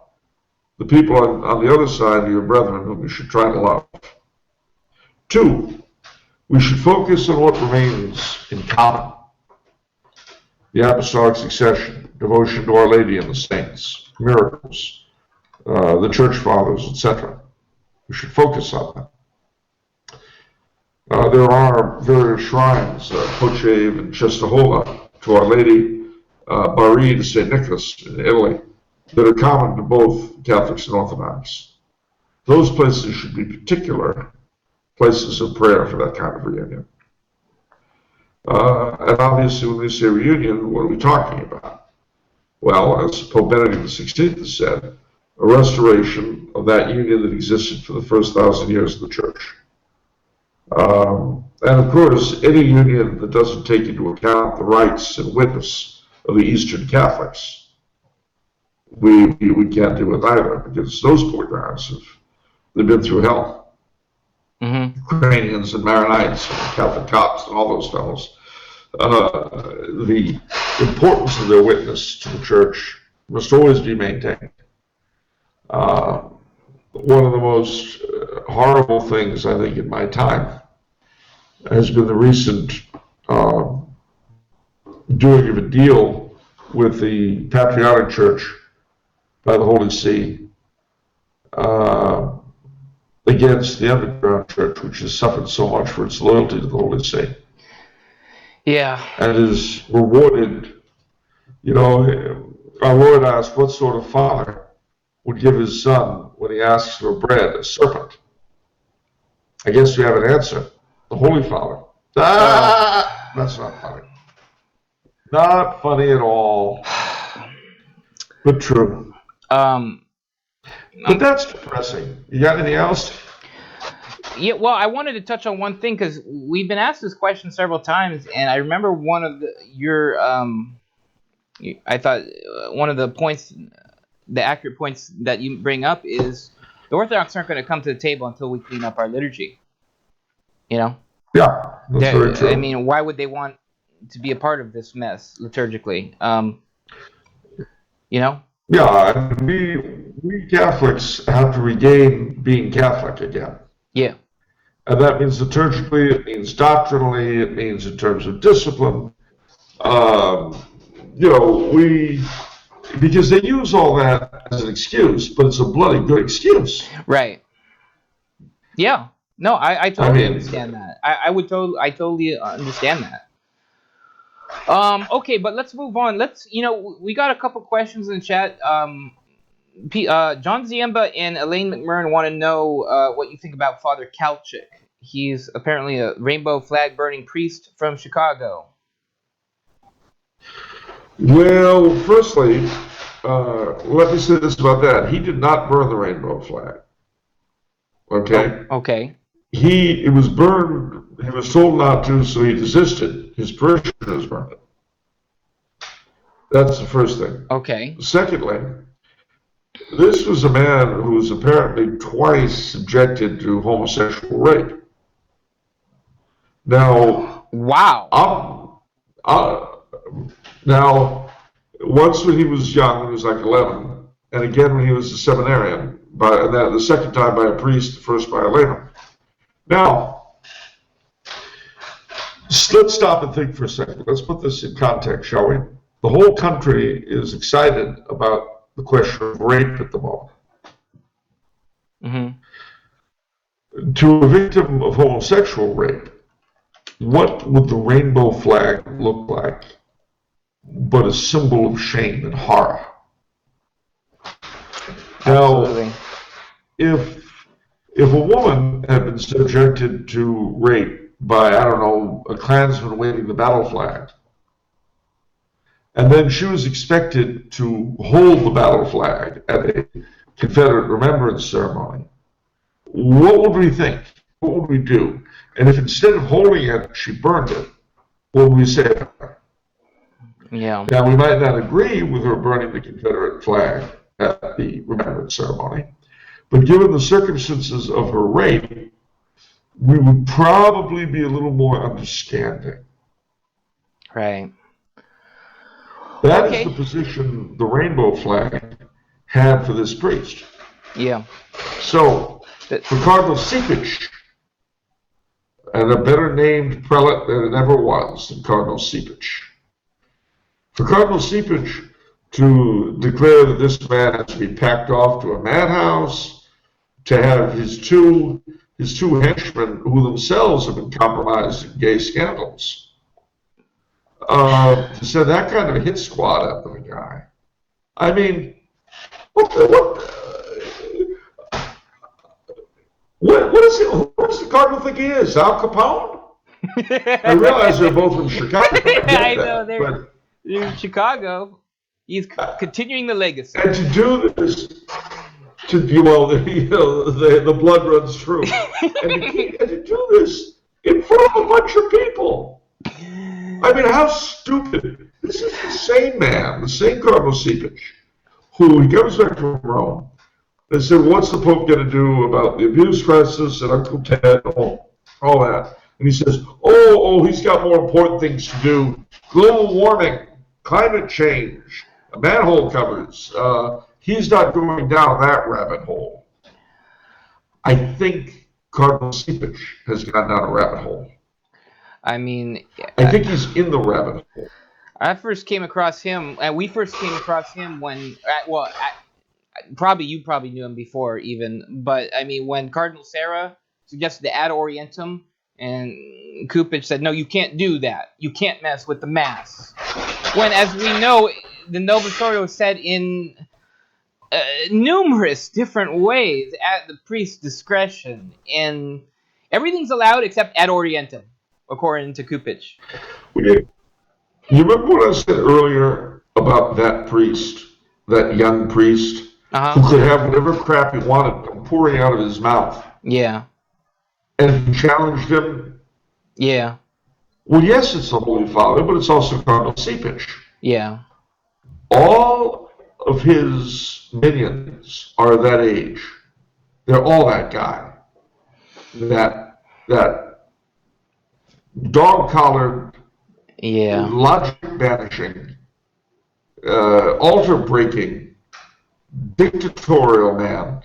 the people on the other side are your brethren whom you should try to love. Two, we should focus on what remains in common. The apostolic succession, devotion to Our Lady and the saints, miracles, the church fathers, etc. We should focus on that. There are various shrines, Pochave and Czestochowa, to Our Lady, Bari to St. Nicholas in Italy, that are common to both Catholics and Orthodox. Those places should be particular places of prayer for that kind of reunion. And obviously, when we say reunion, what are we talking about? Well, as Pope Benedict XVI has said, a restoration of that union that existed for the first 1,000 years of the Church. And of course, any union that doesn't take into account the rights and witness of the Eastern Catholics, we can't do it either, because those poor guys they've been through hell. Ukrainians and Maronites and Catholic Copts and all those fellows. The importance of their witness to the Church must always be maintained. One of the most horrible things, I think, in my time has been the recent doing of a deal with the Patriotic Church by the Holy See against the underground church, which has suffered so much for its loyalty to the Holy See. Yeah. And is rewarded. You know, our Lord asked, what sort of father would give his son, when he asks for bread, a serpent? I guess we have an answer. The Holy Father. That's not funny. Not funny at all. But true. But that's depressing. You got anything else? Yeah, well, I wanted to touch on one thing because we've been asked this question several times, and I remember one of I thought one of the points, the accurate points that you bring up is the Orthodox aren't going to come to the table until we clean up our liturgy. You know? Yeah, that's very true. I mean, why would they want to be a part of this mess liturgically? You know? Yeah, we Catholics have to regain being Catholic again. Yeah. And that means liturgically, it means doctrinally, it means in terms of discipline. You know, because they use all that as an excuse, but it's a bloody good excuse. Right. Yeah. No, I totally understand that. I totally understand that. Okay, but let's move on. We got a couple questions in the chat. John Ziemba and Elaine McMurrin want to know what you think about Father Kalchik. He's apparently a rainbow flag burning priest from Chicago. Well, firstly, let me say this about that. He did not burn the rainbow flag. Okay? Oh, okay. It was burned. He was told not to, so he desisted. His parishioners burned it. That's the first thing. Okay. Secondly, this was a man who was apparently twice subjected to homosexual rape. Now, wow. Now, once when he was young, when he was like 11, and again when he was a seminarian, and then the second time by a priest, the first by a layman. Now, let's stop and think for a second. Let's put this in context, shall we? The whole country is excited about the question of rape at the moment. Mm-hmm. To a victim of homosexual rape, what would the rainbow flag look like? but a symbol of shame and horror. Absolutely. Now, if a woman had been subjected to rape by, I don't know, a Klansman waving the battle flag, and then she was expected to hold the battle flag at a Confederate remembrance ceremony, what would we think? What would we do? And if instead of holding it, she burned it, what would we say about her? Yeah. Now, we might not agree with her burning the Confederate flag at the remembrance ceremony, but given the circumstances of her rape, we would probably be a little more understanding. Right. That is the position the rainbow flag had for this priest. Yeah. So, for Cardinal Sipich, and a better named prelate than it ever was than Cardinal Sipich, for Cardinal Sipich to declare that this man has to be packed off to a madhouse, to have his two henchmen, who themselves have been compromised in gay scandals, to send that kind of a hit squad after the guy. I mean, what does the Cardinal think he is? Al Capone? I realize they're both from Chicago. I know they're in Chicago. He's continuing the legacy. And to do this, the blood runs true. and to do this in front of a bunch of people. I mean, how stupid. This is the same man, the same Cardinal Sipich, who he comes back from Rome. They said, what's the Pope going to do about the abuse crisis and Uncle Ted, all that? And he says, he's got more important things to do. Global warming, climate change, manhole covers. He's not going down that rabbit hole. I think Cardinal Sipich has gone down a rabbit hole. I mean, I think he's in the rabbit hole. I first came across him, and we first came across him when, you probably knew him before even, but I mean, when Cardinal Sarah suggested the Ad Orientem, and Coupich said, no, you can't do that. You can't mess with the Mass. When, as we know, the Novus Ordo said in numerous different ways at the priest's discretion, and everything's allowed except Ad Orientem, according to Coupich. You remember what I said earlier about that priest, that young priest, who could have whatever crap he wanted pouring out of his mouth? Yeah. And challenged him? Yeah. Well, yes, it's the Holy Father, but it's also Cardinal Sipich. Yeah. All of his minions are that age. They're all that guy. That dog-collared, logic banishing, altar-breaking, dictatorial man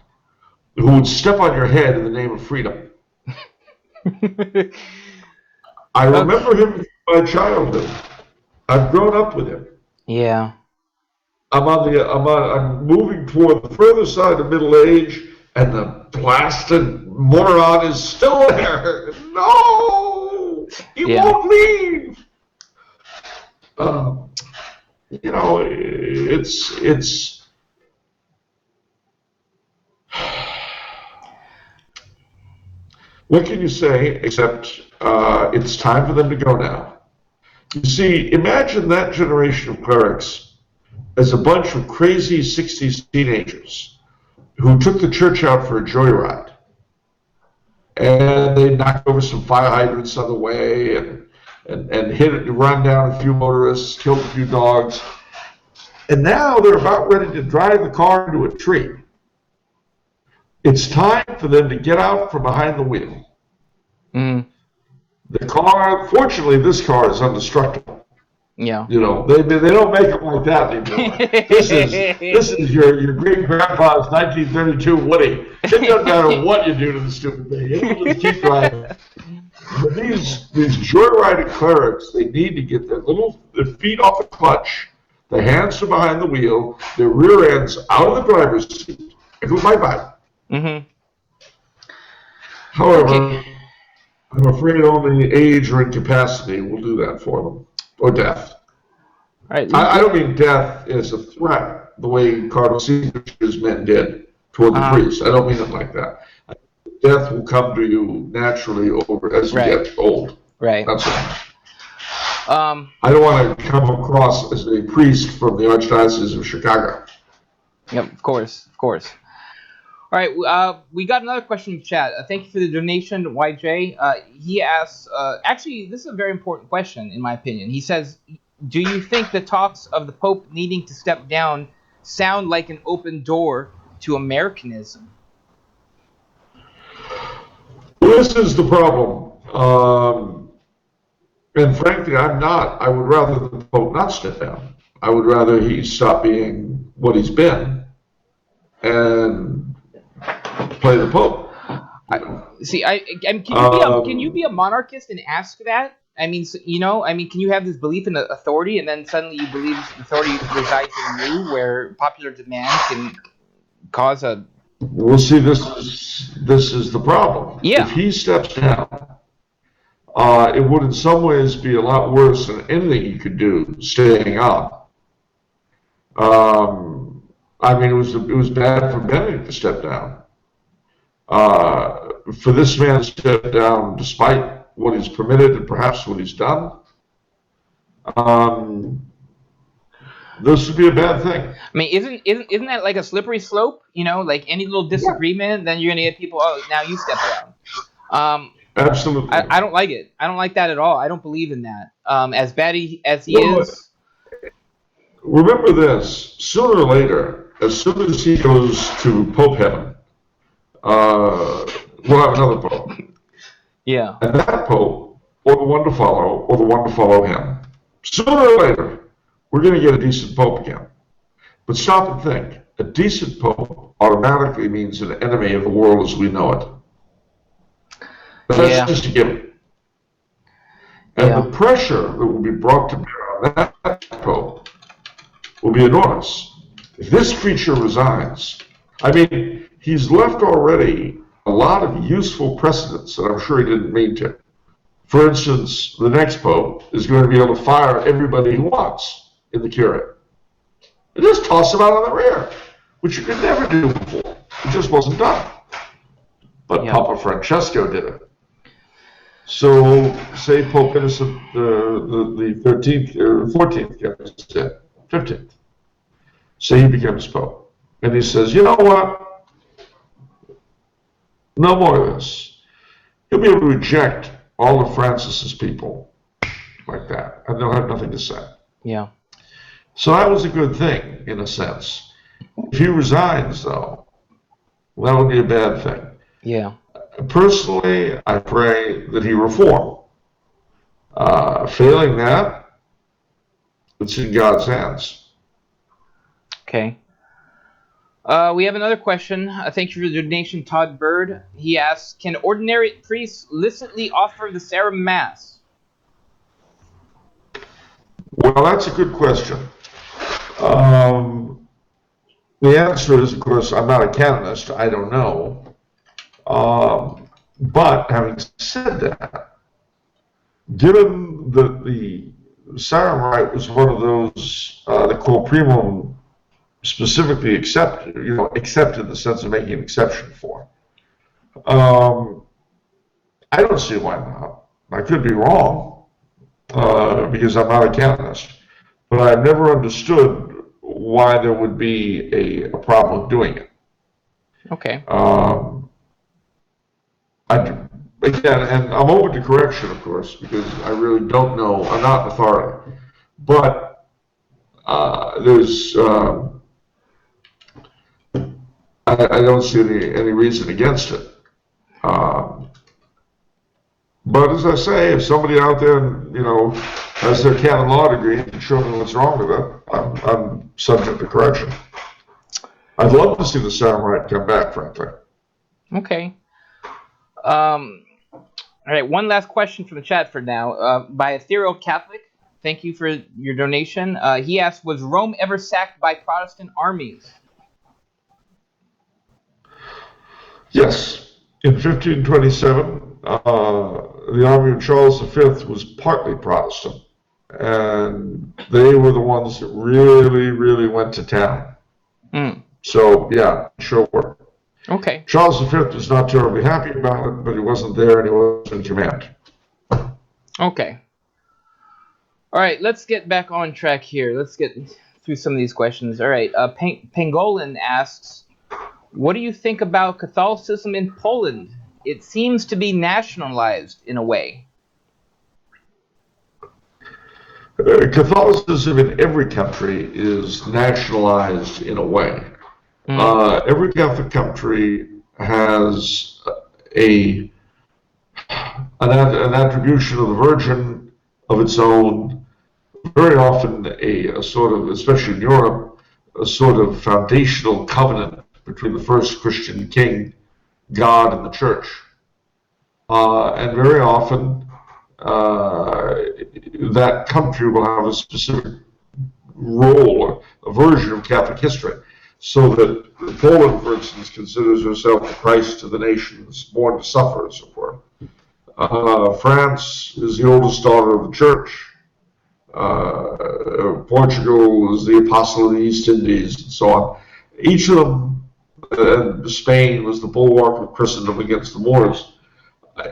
who would step on your head in the name of freedom. I remember him from my childhood. I've grown up with him. Yeah. I'm moving toward the further side of middle age, and the blasted moron is still there. No, he won't leave. It's. What can you say except it's time for them to go now? You see, imagine that generation of clerics as a bunch of crazy 60s teenagers who took the church out for a joyride. And they knocked over some fire hydrants on the way and run down a few motorists, killed a few dogs. And now they're about ready to drive the car into a tree. It's time for them to get out from behind the wheel. Mm. The car, fortunately, this car is indestructible. Yeah. They don't make them like that anymore. This is your great grandpa's 1932 Woody. It doesn't matter what you do to the stupid thing. It'll just keep driving. But these joyriding clerics, they need to get their feet off the clutch, their hands from behind the wheel, their rear ends out of the driver's seat, and go bye-bye. Mm-hmm. However, I'm afraid only age or incapacity will do that for them, or death. right. I don't mean death as a threat, the way Cardinal Caesar's men did toward the priests. I don't mean it like that. Death will come to you naturally over as you get old. Right. That's all. I don't want to come across as a priest from the Archdiocese of Chicago. Yep, of course. All right, we got another question in the chat. Thank you for the donation, YJ. He asks, actually, this is a very important question, in my opinion. He says, do you think the talks of the Pope needing to step down sound like an open door to Americanism? This is the problem. And frankly, I would rather the Pope not step down. I would rather he stop being what he's been and play the Pope. Can you be a monarchist and ask that? I mean, can you have this belief in authority, and then suddenly you believe authority resides in you, where popular demand can cause a... Well, see, this is the problem. Yeah. If he steps down, it would in some ways be a lot worse than anything he could do staying on. I mean, it was bad for Benedict to step down. For this man to step down, despite what he's permitted and perhaps what he's done, this would be a bad thing. I mean, isn't that like a slippery slope? Like any little disagreement, then you're gonna get people. Oh, now you step down. Absolutely. I don't like it. I don't like that at all. I don't believe in that. As bad as he is. Remember this: sooner or later, as soon as he goes to Pope heaven, we'll have another Pope. Yeah. And that Pope, or the one to follow him, sooner or later, we're going to get a decent Pope again. But stop and think. A decent Pope automatically means an enemy of the world as we know it. But that's just a given. And the pressure that will be brought to bear on that Pope will be enormous. If this creature resigns, I mean, he's left already a lot of useful precedents that I'm sure he didn't mean to. For instance, the next Pope is going to be able to fire everybody he wants in the curate. And just toss them out on the rear, which you could never do before. It just wasn't done. But Papa Francesco did it. So, say Pope Innocent the 13th or 14th, 15th. Say he becomes Pope. And he says, you know what? No more of this. He'll be able to reject all of Francis's people like that, and they'll have nothing to say. Yeah. So that was a good thing, in a sense. If he resigns, though, that would be a bad thing. Yeah. Personally, I pray that he reform. Failing that, it's in God's hands. Okay. We have another question. Thank you for the donation, Todd Bird. He asks, can ordinary priests licitly offer the Sarum Mass? Well, that's a good question. The answer is, of course, I'm not a canonist. I don't know. But having said that, given that the Sarum rite was one of those, the quo primum specifically accepted in the sense of making an exception for. I don't see why not. I could be wrong, because I'm not a canonist, but I've never understood why there would be a problem with doing it. Okay. Again, and I'm open to correction, of course, because I really don't know. I'm not an authority. But there's... I don't see any reason against it. But as I say, if somebody out there, has their canon law degree and can show me what's wrong with it, I'm subject to correction. I'd love to see the Sarum rite come back, frankly. Okay. All right, one last question from the chat for now, by Ethereal Catholic. Thank you for your donation. He asked, was Rome ever sacked by Protestant armies? Yes. In 1527, the army of Charles V was partly Protestant, and they were the ones that really, really went to town. Mm. So, yeah, sure. Okay. Charles V was not terribly happy about it, but he wasn't there and he wasn't in command. Okay. All right, let's get back on track here. Let's get through some of these questions. All right, Pangolin asks, what do you think about Catholicism in Poland? It seems to be nationalized in a way. Catholicism in every country is nationalized in a way. Every Catholic country has an attribution of the Virgin of its own, very often a sort of, especially in Europe, a sort of foundational covenant between the first Christian king, God, and the church. And very often, that country will have a specific role, a version of Catholic history. So that Poland, for instance, considers herself the Christ of the nations, born to suffer, as it were. France is the oldest daughter of the church. Portugal is the apostle of the East Indies, and so on. Each of them, Spain was the bulwark of Christendom against the Moors.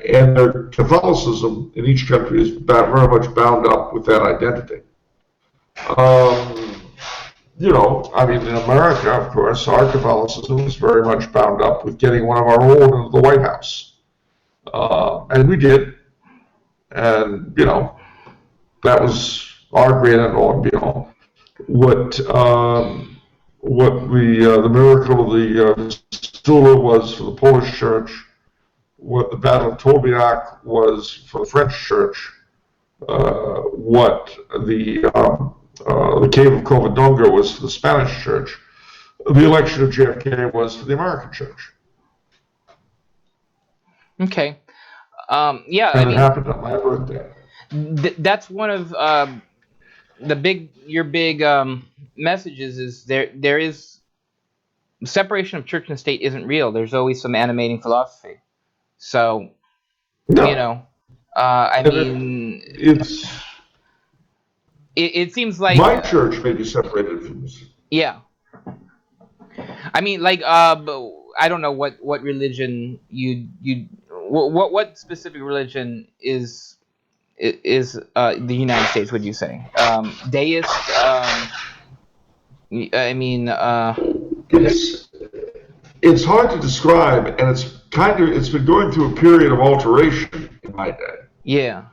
And their Catholicism in each country is very much bound up with that identity. In America, of course, our Catholicism is very much bound up with getting one of our own into the White House. And we did. And, that was our great end all and be all. What the miracle of the Vistula was for the Polish church, what the Battle of Tolbiac was for the French church, what the Cave of Covadonga was for the Spanish church, the election of JFK was for the American church. Okay. And it happened on my birthday. That's one of your big messages is there is separation of church and state isn't real. There's always some animating philosophy. So, no. It seems like my church may be separated from this. Yeah. I mean, I don't know what religion what specific religion is the United States, would you say? Deist? It's hard to describe, and it's been going through a period of alteration in my day. Yeah.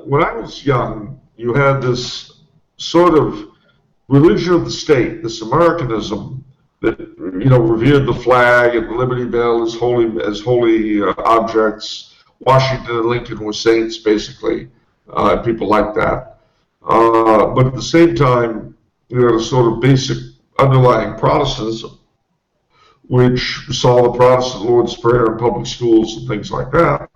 When I was young, you had this sort of religion of the state, this Americanism that revered the flag and the Liberty Bell as holy objects. Washington and Lincoln were saints, basically, and people like that. But at the same time, you had a sort of basic underlying Protestantism, which saw the Protestant Lord's Prayer in public schools and things like that.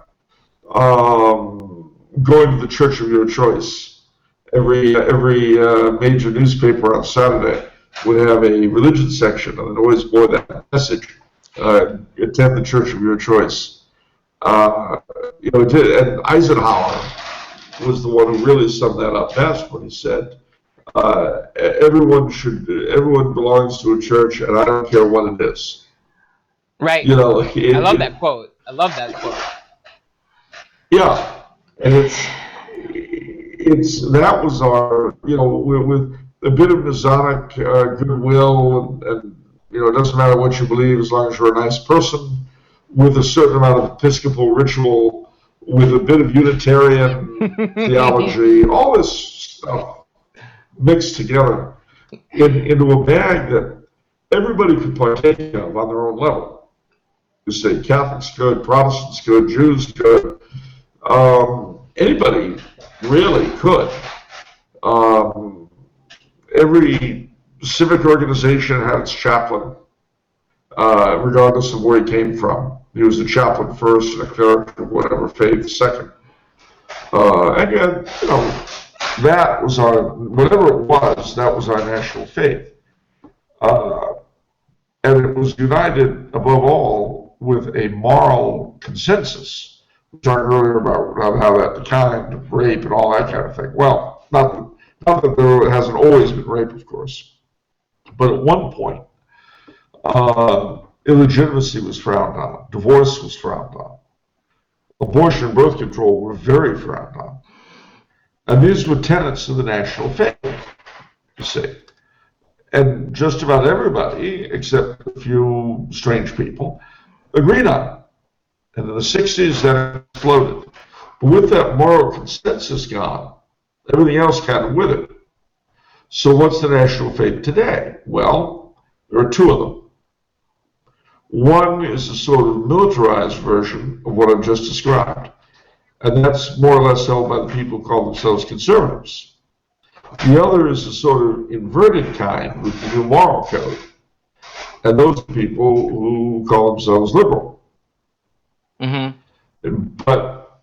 Going to the church of your choice. Every major newspaper on Saturday would have a religion section, and it always bore that message: attend the church of your choice. And Eisenhower was the one who really summed that up best when he said, everyone belongs to a church, and I don't care what it is. Right. I love that quote. Yeah. And that was our, with a bit of Masonic goodwill, and it doesn't matter what you believe as long as you're a nice person, with a certain amount of Episcopal ritual, with a bit of Unitarian theology, all this stuff mixed together into a bag that everybody could partake of on their own level. You say Catholics good, Protestants good, Jews good. Anybody really could. Every civic organization had its chaplain, regardless of where he came from. He was a chaplain first and a cleric of whatever faith second. And yet, that was whatever it was, that was our national faith. And it was united, above all, with a moral consensus talked earlier about how that declined, rape, and all that kind of thing. Well, not that there hasn't always been rape, of course, but at one point, illegitimacy was frowned on, divorce was frowned on, abortion and birth control were very frowned on. And these were tenets of the national faith, you see. And just about everybody, except a few strange people, agreed on it. And in the 60s, that exploded. But with that moral consensus gone, everything else kind of with it. So what's the national faith today? Well, there are two of them. One is a sort of militarized version of what I've just described. And that's more or less held by the people who call themselves conservatives. The other is a sort of inverted kind with the new moral code. And those are people who call themselves liberal. But,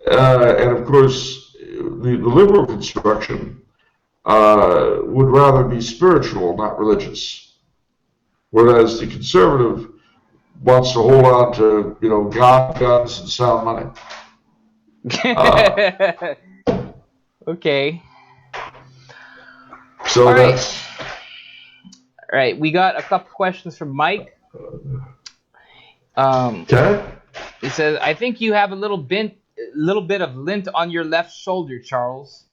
and of course, the liberal construction would rather be spiritual, not religious. Whereas the conservative wants to hold on to, God, guns, and sound money. Okay. So all right. that's... All right, we got a couple questions from Mike. Okay. He says, I think you have a little bit of lint on your left shoulder, Charles.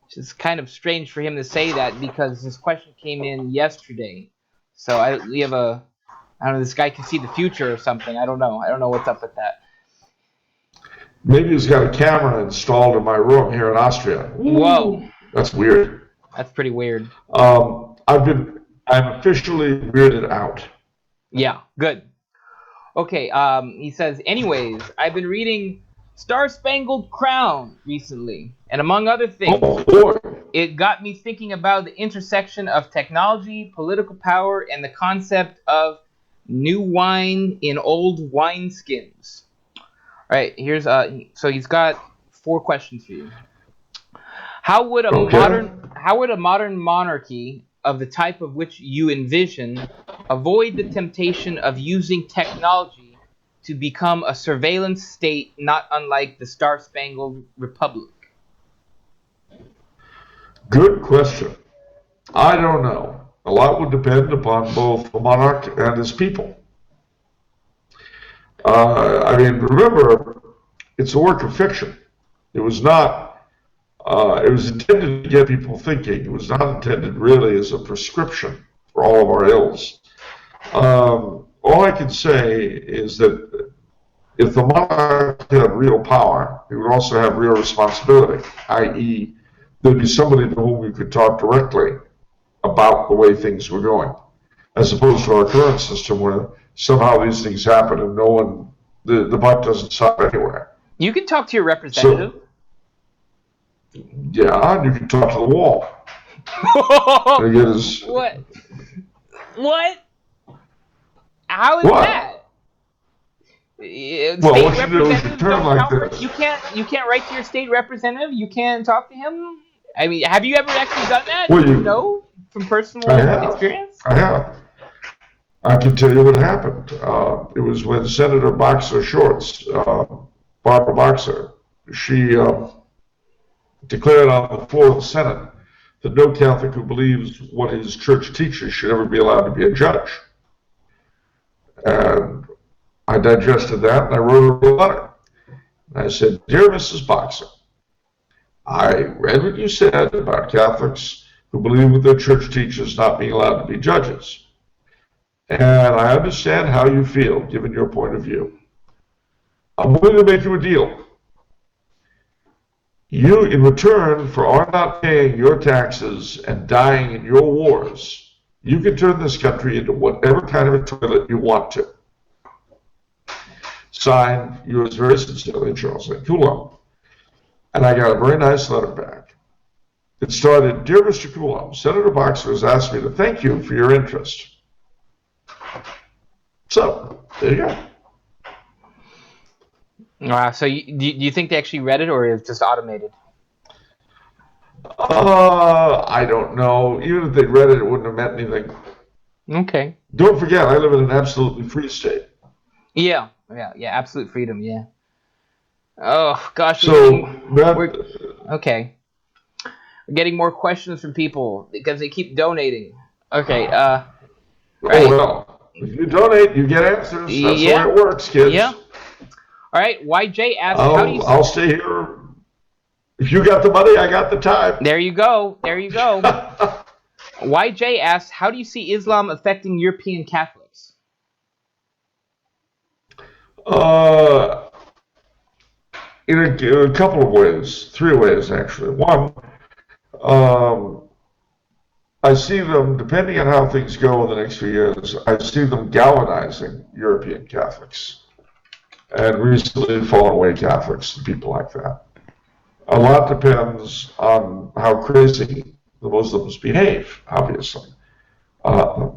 Which is kind of strange for him to say that because this question came in yesterday. So we have I don't know, this guy can see the future or something. I don't know what's up with that. Maybe he's got a camera installed in my room here in Austria. Whoa. That's weird. That's pretty weird. I'm officially weirded out. Yeah, good. Okay, he says, anyways, I've been reading Star Spangled Crown recently, and among other things, it got me thinking about the intersection of technology, political power, and the concept of new wine in old wineskins. All right, here's so he's got 4 questions for you. How would a modern monarchy of the type of which you envision avoid the temptation of using technology to become a surveillance state not unlike the Star-Spangled Republic? Good question. I don't know. A lot would depend upon both the monarch and his people. Remember, it's a work of fiction. It was not, it was intended to get people thinking. It was not intended really as a prescription for all of our ills. All I can say is that if the monarch had real power, he would also have real responsibility, i.e., there'd be somebody to whom we could talk directly about the way things were going, as opposed to our current system where somehow these things happen and no one, the buck doesn't stop anywhere. You can talk to your representative. So, yeah, and you can talk to the wall. What? What? How is that? Well, what you do is you turn like this. You can't write to your state representative. You can't talk to him. I mean, have you ever actually done that? Well, do you know from personal experience? I have. I can tell you what happened. It was when Senator Boxer Shorts, Barbara Boxer, she declared on the floor of the Senate that no Catholic who believes what his church teaches should ever be allowed to be a judge. And I digested that and I wrote her a letter. And I said, Dear Mrs. Boxer, I read what you said about Catholics who believe what their church teaches not being allowed to be judges. And I understand how you feel, given your point of view. I'm willing to make you a deal. You, in return for our not paying your taxes and dying in your wars, you can turn this country into whatever kind of a toilet you want to. Signed, yours very sincerely, Charles Coulombe. And I got a very nice letter back. It started, Dear Mr. Coulombe, Senator Boxer has asked me to thank you for your interest. So, there you go. So do you think they actually read it, or it's just automated? I don't know. Even if they read it, it wouldn't have meant anything. Okay. Don't forget, I live in an absolutely free state. Yeah, Yeah, absolute freedom. Yeah. Oh gosh, So we're that, okay. We're getting more questions from people because they keep donating. Okay. oh Right. well, if you donate, you get answers. That's the way Yeah. it works, Yeah. kids. All right. YJ asks, how do you? I'll stay here. If you got the money, I got the time. There you go. There you go. YJ asks, how do you see Islam affecting European Catholics? uh, in a couple of ways, three ways actually. One, um, I see them, depending on how things go in the next few years, I see them galvanizing European Catholics and recently fallen away Catholics and people like that. A lot depends on how crazy the Muslims behave, obviously. Uh,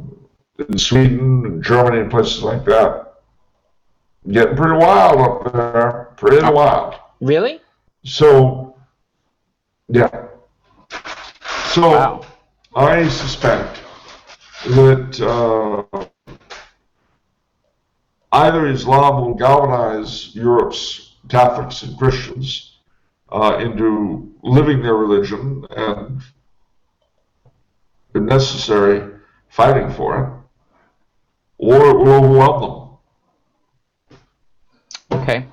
in Sweden and Germany and places like that, getting pretty wild up there, pretty wild. Really? So, yeah. So, Wow. I suspect that either Islam will galvanize Europe's Catholics and Christians into living their religion and, if necessary, fighting for it, or it will overwhelm them. Okay.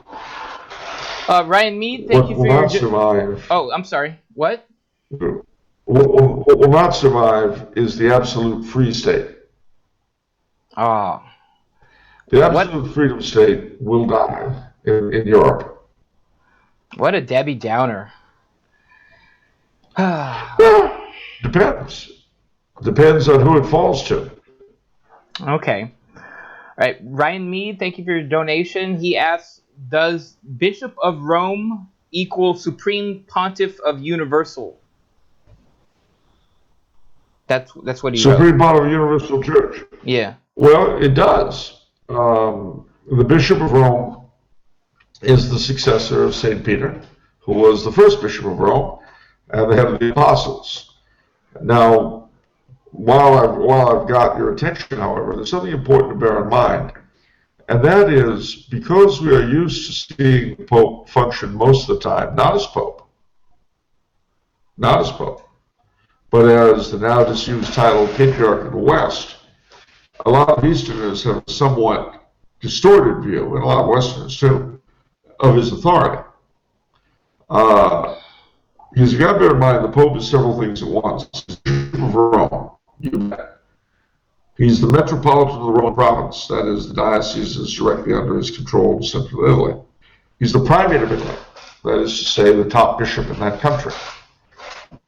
Ryan Mead, thank what you for will your... not survive... Oh, I'm sorry. What? What will not survive is the absolute free state. Oh. The absolute freedom state will die in Europe. What a Debbie Downer. Well, depends. Depends on who it falls to. Okay. All right. Ryan Mead, thank you for your donation. He asks, does Bishop of Rome equal Supreme Pontiff of Universal? That's what he Supreme wrote. Pontiff of Universal Church. Yeah. Well, it does. The Bishop of Rome is the successor of St. Peter, who was the first Bishop of Rome and the head of the Apostles. Now, while I've got your attention, however, there's something important to bear in mind, and that is because we are used to seeing the Pope function most of the time, not as Pope, but as the now disused title Patriarch of the West. A lot of Easterners have a somewhat distorted view, and a lot of Westerners too, of his authority. Because you've got to bear in mind the Pope is several things at once. He's Bishop of Rome, you bet. He's the Metropolitan of the Roman province, that is, the diocese is directly under his control in central Italy. He's the Primate of Italy, that is to say, the top bishop in that country.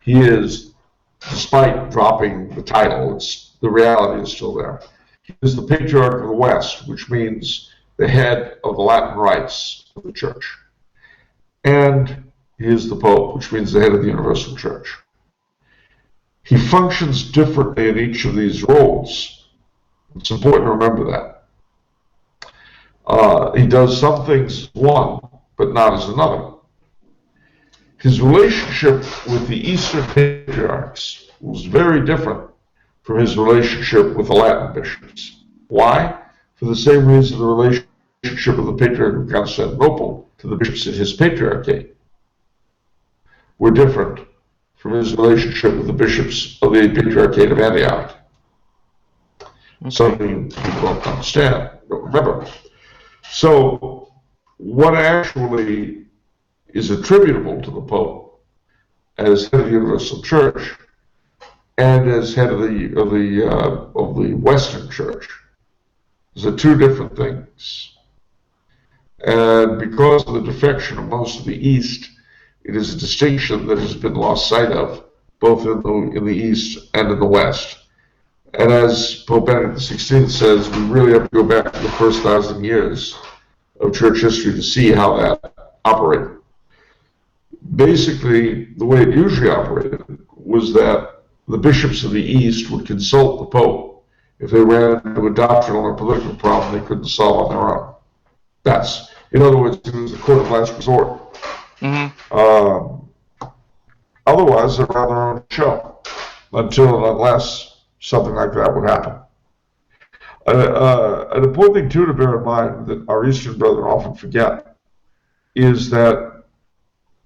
He is, despite dropping the title, the reality is still there. He is the Patriarch of the West, which means the head of the Latin rites of the Church. And he is the Pope, which means the head of the Universal Church. He functions differently in each of these roles. It's important to remember that. He does some things as one, but not as another. His relationship with the Eastern patriarchs was very different from his relationship with the Latin bishops. Why? For the same reason the relationship of the Patriarch of Constantinople to the bishops in his patriarchate were different from his relationship with the bishops of the Patriarchate of Antioch. Okay. Something people don't understand, don't remember. So, what actually is attributable to the Pope as head of the Universal Church and as head of the Western Church? Those are two different things. And because of the defection of most of the East, it is a distinction that has been lost sight of, both in the East and in the West. And as Pope Benedict XVI says, we really have to go back to the first 1,000 years of church history to see how that operated. Basically, the way it usually operated was that the bishops of the East would consult the Pope if they ran into a doctrinal or political problem they couldn't solve on their own. That's, in other words, it was the court of last resort. Mm-hmm. Otherwise, they're on their own show unless something like that would happen. An important thing, too, to bear in mind that our Eastern brethren often forget is that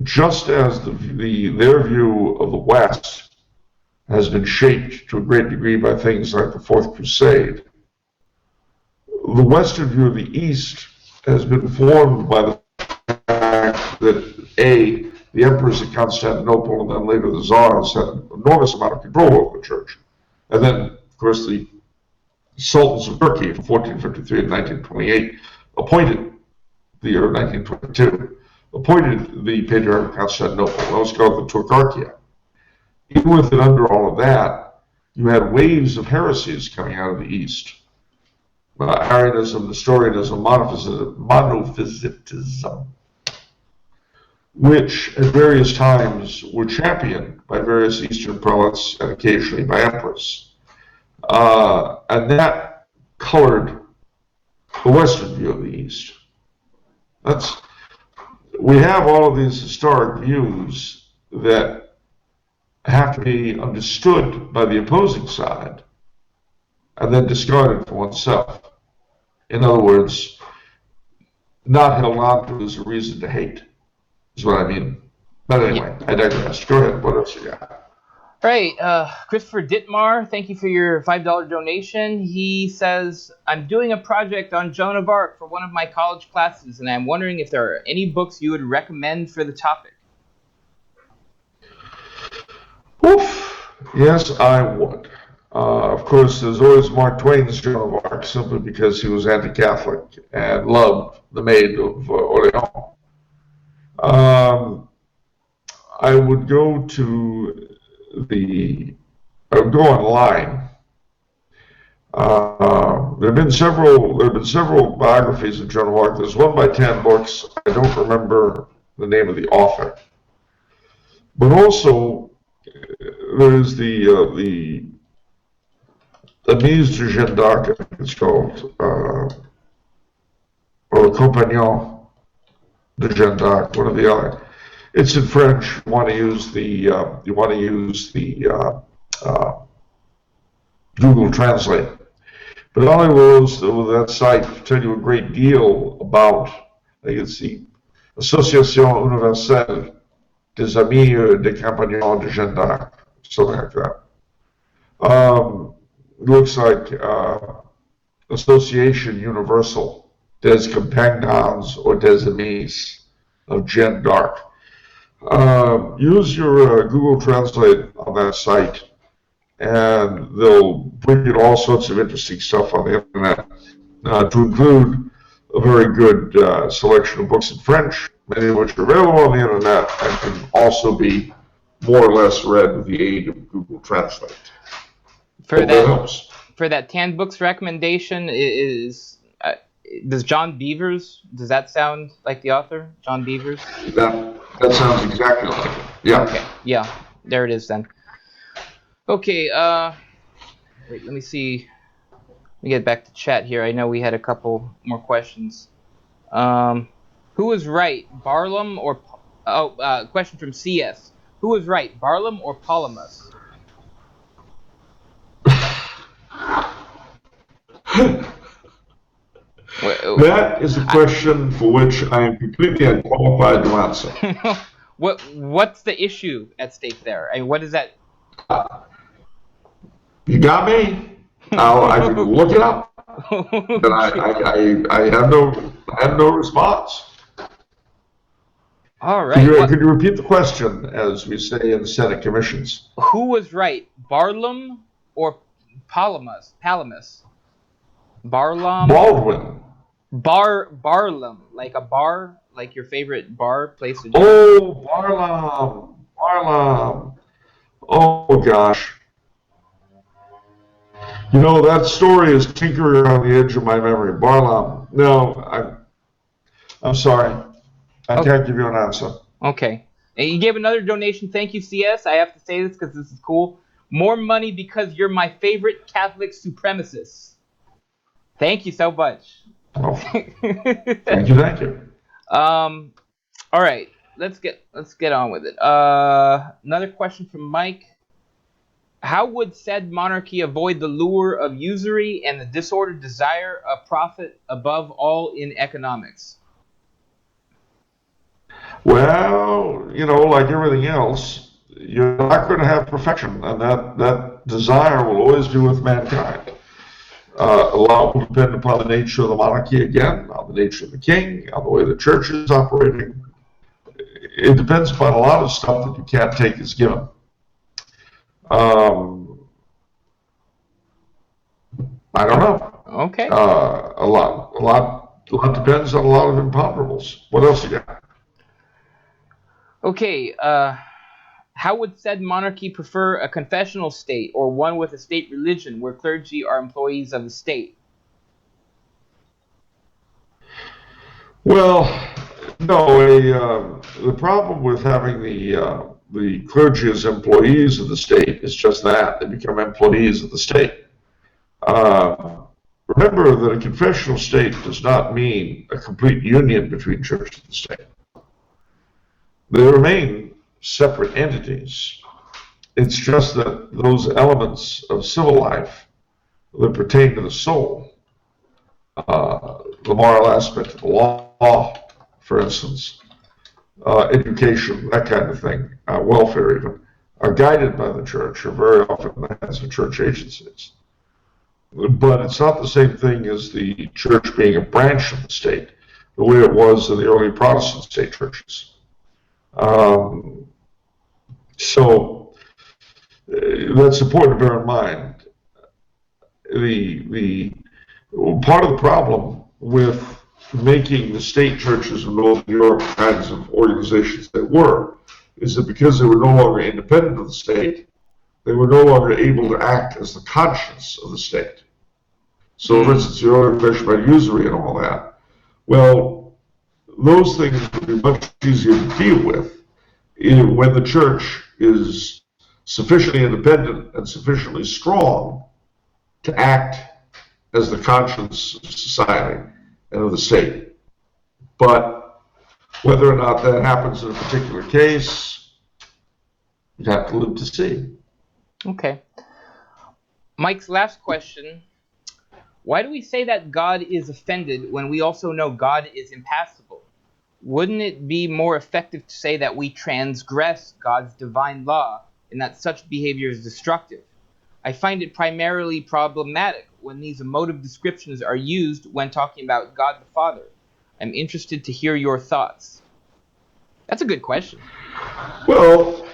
just as their view of the West has been shaped to a great degree by things like the Fourth Crusade, the Western view of the East has been formed by the fact that, A, the emperors of Constantinople and then later the czars had an enormous amount of control over the church. And then, of course, the sultans of Turkey from 1453 to 1928 appointed, the year 1922, appointed the Patriarch of Constantinople. That was called the Turkarchia. Even with and under all of that, you had waves of heresies coming out of the East. Arianism, Nestorianism, monophysitism, which at various times were championed by various Eastern prelates and occasionally by emperors. And that colored the Western view of the East. We have all of these historic views that have to be understood by the opposing side and then discarded for oneself. In other words, not held on to as a reason to hate, is what I mean. But anyway, I digress. Go ahead. What else you got? Right, Christopher Dittmar, thank you for your $5 donation. He says, I'm doing a project on Joan of Arc for one of my college classes, and I'm wondering if there are any books you would recommend for the topic. Oof. Yes, I would. Of course, there's always Mark Twain's Joan of Arc, simply because he was anti-Catholic and loved the Maid of Orleans. I would go online. There have been several biographies of Joan of Arc. There's one by 10 books. I don't remember the name of the author. But also, there's the Mise de Jeanne d'Arc, I think it's called, or Compagnon de Jeanne d'Arc, one or the other. It's in French. You want to use the Google Translate. But all I will that site tell you a great deal about. I think it's the Association Universelle des Amis des Compagnons de Jeanne d'Arc, something like that. It looks like Association Universal des Compagnons or des Amis of Jeanne d'Arc. Use your Google Translate on that site, and they'll bring you all sorts of interesting stuff on the internet, to include a very good selection of books in French, many of which are available on the internet and can also be more or less read with the aid of Google Translate. For that 10 books recommendation does John Beavers, does that sound like the author? John Beavers? That sounds exactly like it. Yeah. Okay. Yeah. There it is then. Okay. Wait. Let me see. Let me get back to chat here. I know we had a couple more questions. Who was right, Barlaam or? Question from CS. Who was right, Barlaam or Polemus? That is a question for which I am completely unqualified to answer. What's the issue at stake there? I mean, what is that? You got me. I can look it up. But I have no response. All right. Could you repeat the question, as we say in Senate commissions? Who was right, Barlaam or Polemus? Barlaam. Baldwin. Barlaam, like a bar, like your favorite bar place. Oh, Barlaam. Oh gosh. You know, that story is tinkering on the edge of my memory. Barlaam. No, I'm sorry. I can't give you an answer. Okay. And you gave another donation. Thank you, CS. I have to say this because this is cool. More money because you're my favorite Catholic supremacist. Thank you so much. Oh. Thank you. All right. Let's get on with it. Another question from Mike. How would said monarchy avoid the lure of usury and the disordered desire of profit above all in economics? Well, like everything else, you're not going to have perfection, and that desire will always be with mankind. A lot will depend upon the nature of the monarchy again, on the nature of the king, on the way the church is operating. It depends upon a lot of stuff that you can't take as given. I don't know. Okay. A lot depends on a lot of imponderables. What else you got? Okay. How would said monarchy prefer a confessional state or one with a state religion where clergy are employees of the state? Well, no. The problem with having the clergy as employees of the state is just that they become employees of the state. Remember that a confessional state does not mean a complete union between church and state. They remain separate entities. It's just that those elements of civil life that pertain to the soul, the moral aspect of the law, for instance, education, that kind of thing, welfare even, are guided by the church, or very often as the church agencies. But it's not the same thing as the church being a branch of the state, the way it was in the early Protestant state churches. So that's important to bear in mind. The part of the problem with making the state churches in Northern Europe kinds of organizations they were is that because they were no longer independent of the state, they were no longer able to act as the conscience of the state. So, for instance, your other question about usury and all that, well, those things would be much easier to deal with when the church is sufficiently independent and sufficiently strong to act as the conscience of society and of the state. But whether or not that happens in a particular case, you'd have to live to see. Okay. Mike's last question. Why do we say that God is offended when we also know God is impassible? Wouldn't it be more effective to say that we transgress God's divine law and that such behavior is destructive? I find it primarily problematic when these emotive descriptions are used when talking about God the Father. I'm interested to hear your thoughts. That's a good question. Well,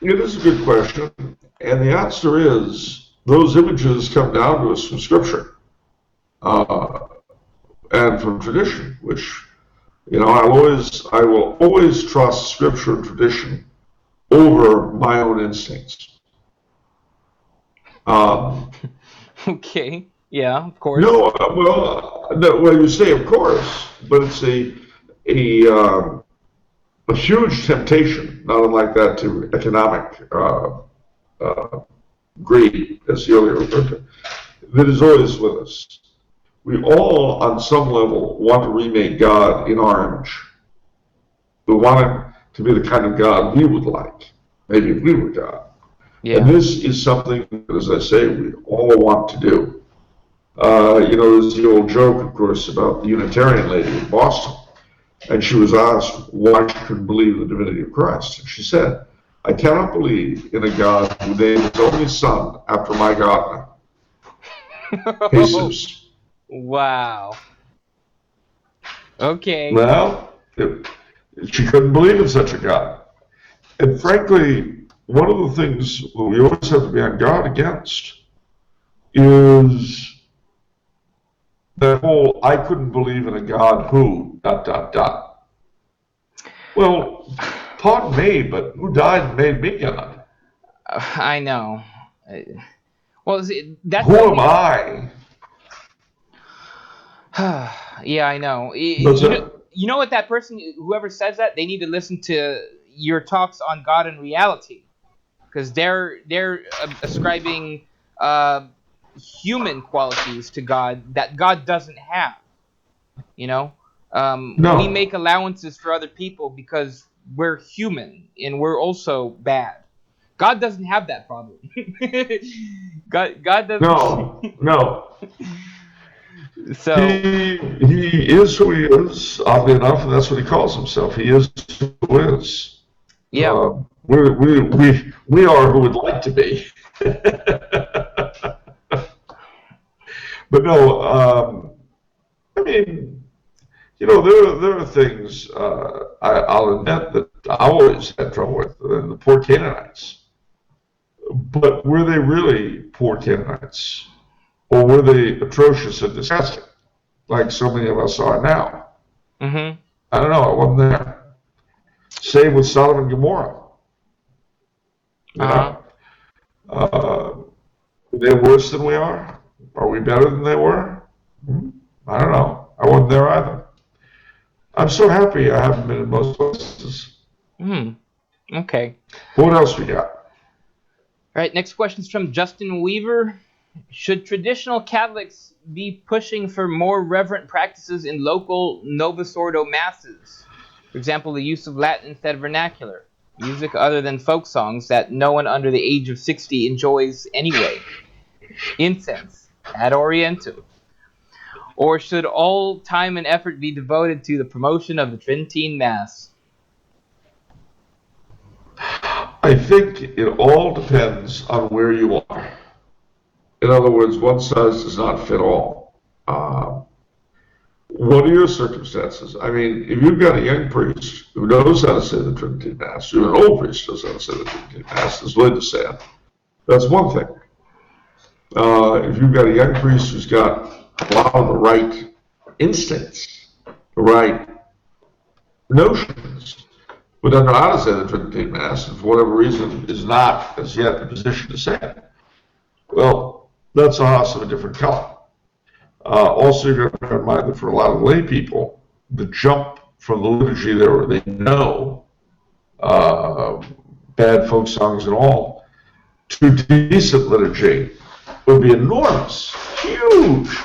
it is a good question, and the answer is those images come down to us from Scripture and from tradition, which I will always trust Scripture and tradition over my own instincts. Okay. Yeah, of course. No, well, you say of course, but it's a huge temptation, not unlike that, to economic greed, as you earlier referred to, that is always with us. We all, on some level, want to remake God in our image. We want him to be the kind of God we would like, maybe if we were God. Yeah. And this is something that, as I say, we all want to do. There's the old joke, of course, about the Unitarian lady in Boston. And she was asked why she couldn't believe in the divinity of Christ. And she said, I cannot believe in a God who named his only son after my God. Jesus. Wow. Okay. Well, she couldn't believe in such a God. And frankly, one of the things that we always have to be on guard against is that whole I couldn't believe in a God who, ... Well, pardon me, but who died and made me God? I know. Well, that's who am I? Yeah, I know. You know what, that person, whoever says that, they need to listen to your talks on God and reality, because they're ascribing human qualities to God that God doesn't have. No. We make allowances for other people because we're human and we're also bad. God doesn't have that problem. God doesn't. No. So He is who he is, oddly enough, and that's what he calls himself. He is who he is. yeah. We are who we'd like to be. But no, I mean, there are things I'll admit that I always had trouble with, the poor Canaanites. But were they really poor Canaanites? Or were they atrocious and disgusting, like so many of us are now? Mm-hmm. I don't know, I wasn't there. Same with Sodom and Gomorrah. They're worse than we are? Are we better than they were? I don't know. I wasn't there either. I'm so happy I haven't been in most places. Okay. What else we got? All right, next question is from Justin Weaver. Should traditional Catholics be pushing for more reverent practices in local Novus Ordo masses? For example, the use of Latin instead of vernacular, music other than folk songs that no one under the age of 60 enjoys anyway, incense, ad orientem. Or should all time and effort be devoted to the promotion of the Tridentine Mass? I think it all depends on where you are. In other words, one size does not fit all. What are your circumstances? I mean, if you've got a young priest who knows how to say the Tridentine Mass, or an old priest who knows how to say the Tridentine Mass, as Linda said, that's one thing. If you've got a young priest who's got a lot of the right instincts, the right notions, but doesn't know how to say the Tridentine Mass, and for whatever reason is not as yet in a position to say it, well, that's a house of a different color. Also, you've got to bear in mind that for a lot of lay people, the jump from the liturgy there where they know bad folk songs and all to decent liturgy would be enormous, huge.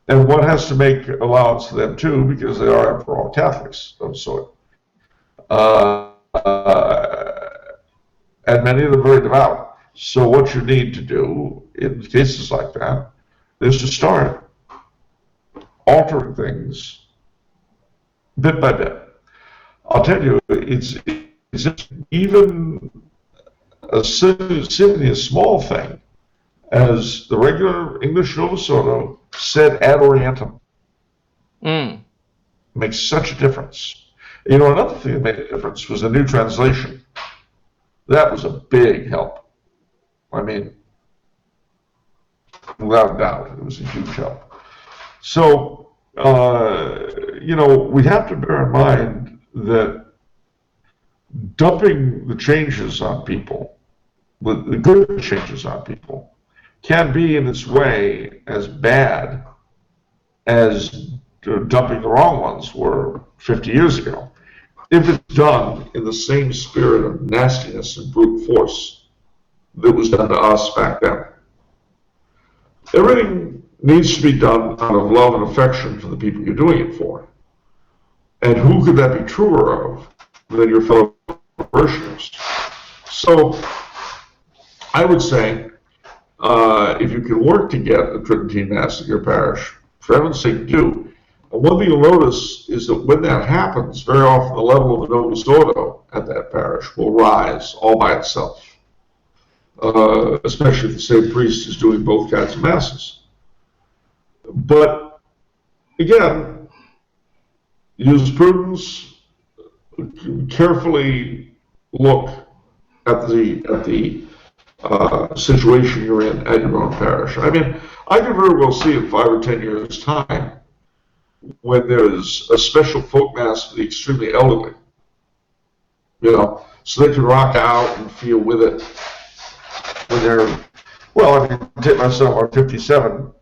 And one has to make allowance for them too, because they are, after all, Catholics of sort. And many of them are very devout. So what you need to do in cases like that is to start altering things bit by bit. I'll tell you, it's even seemingly a small thing as the regular English Novus Ordo said ad orientem. Makes such a difference. You know, another thing that made a difference was the new translation. That was a big help. I mean, without a doubt, it was a huge help. So, we have to bear in mind that dumping the changes on people, the good changes on people, can be in its way as bad as dumping the wrong ones were 50 years ago, if it's done in the same spirit of nastiness and brute force that was done to us back then. Everything needs to be done out of love and affection for the people you're doing it for. And who could that be truer of than your fellow parishioners? So I would say, if you can work to get a Tridentine Mass in your parish, for heaven's sake, do. And one thing you'll notice is that when that happens, very often the level of the Novus Ordo at that parish will rise all by itself, especially if the same priest is doing both kinds of Masses. But, again, use prudence, carefully look at the situation you're in at your own parish. I mean, I can very well see in 5 or 10 years' time when there's a special folk mass for the extremely elderly, so they can rock out and feel with it when they're, well, I mean, take myself, I'm 57,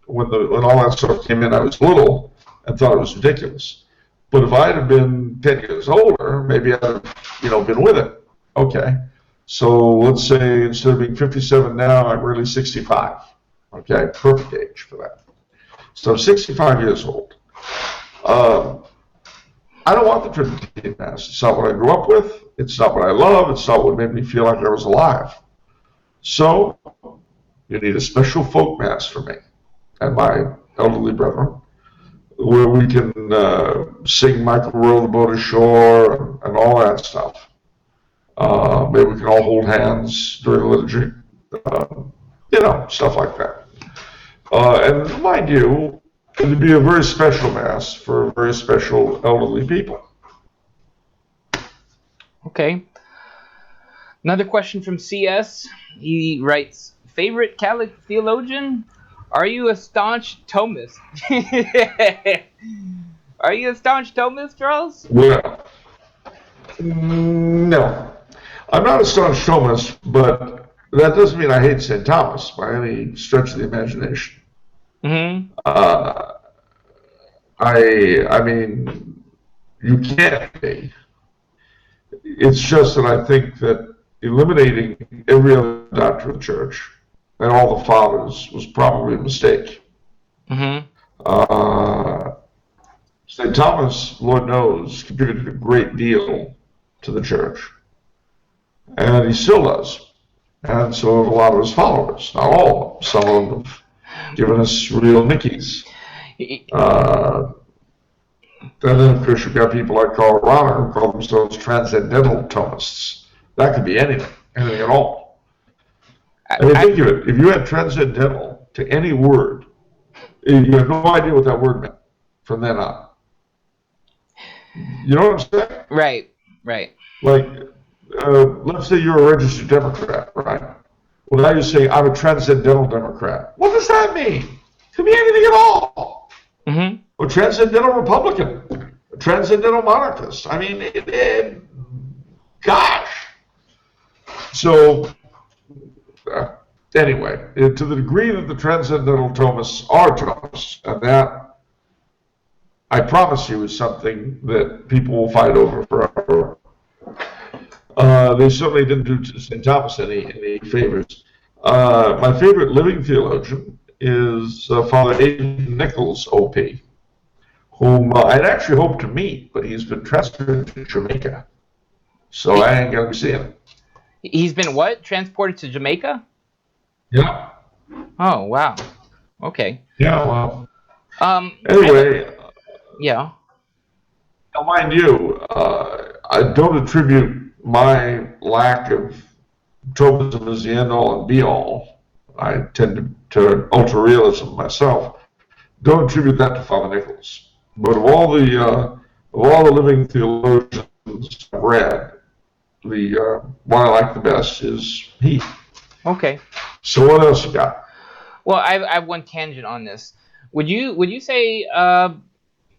when all that stuff came in, I was little and thought it was ridiculous. But if I'd have been 10 years older, maybe I'd have, been with it. Okay. So let's say instead of being 57 now, I'm really 65. Okay, perfect age for that. So I'm 65 years old. I don't want the Tridentine Mass. It's not what I grew up with. It's not what I love. It's not what made me feel like I was alive. So you need a special folk Mass for me and my elderly brethren, where we can sing Michael Row the Boat Ashore and all that stuff. Maybe we can all hold hands during the liturgy. Stuff like that. And mind you, it would be a very special Mass for very special elderly people. Okay. Another question from CS. He writes, favorite Catholic theologian? Are you a staunch Thomist? Are you a staunch Thomist, Charles? Well, no. I'm not a staunch Thomist, but that doesn't mean I hate St. Thomas by any stretch of the imagination. Mm-hmm. I mean, you can't be. It's just that I think that eliminating every other doctor of the church and all the fathers was probably a mistake. Mm-hmm. St. Thomas, Lord knows, contributed a great deal to the church. And he still does. And so have a lot of his followers. Not all of them. Some of them have given us real nickies. And then, of course, you've got people like Karl Rahner who call themselves transcendental Thomists. That could be anything at all. I mean, think of it. If you add transcendental to any word, you have no idea what that word meant from then on. You know what I'm saying? Right. Like, let's say you're a registered Democrat, right? Well, now you're saying, I'm a transcendental Democrat. What does that mean? It could be anything at all. Mm-hmm. A transcendental Republican, a transcendental monarchist. I mean, gosh. So, anyway, to the degree that the transcendental Thomists are Thomists, and that, I promise you, is something that people will fight over forever. They certainly didn't do St. Thomas any favors. My favorite living theologian is Father Aidan Nichols, OP, whom I'd actually hoped to meet, but he's been transferred to Jamaica, so I ain't gonna be seeing him. He's been what? Transported to Jamaica? Yeah. Oh, wow. Okay. Yeah, well. Anyway. Yeah. Now, mind you, I don't attribute my lack of Thomism as the end-all and be-all. I tend to ultra-realism myself. Don't attribute that to Father Nichols. But of all the living theologians I've read, the one I like the best is he. Okay. So what else you got? Well, I have one tangent on this. Would you say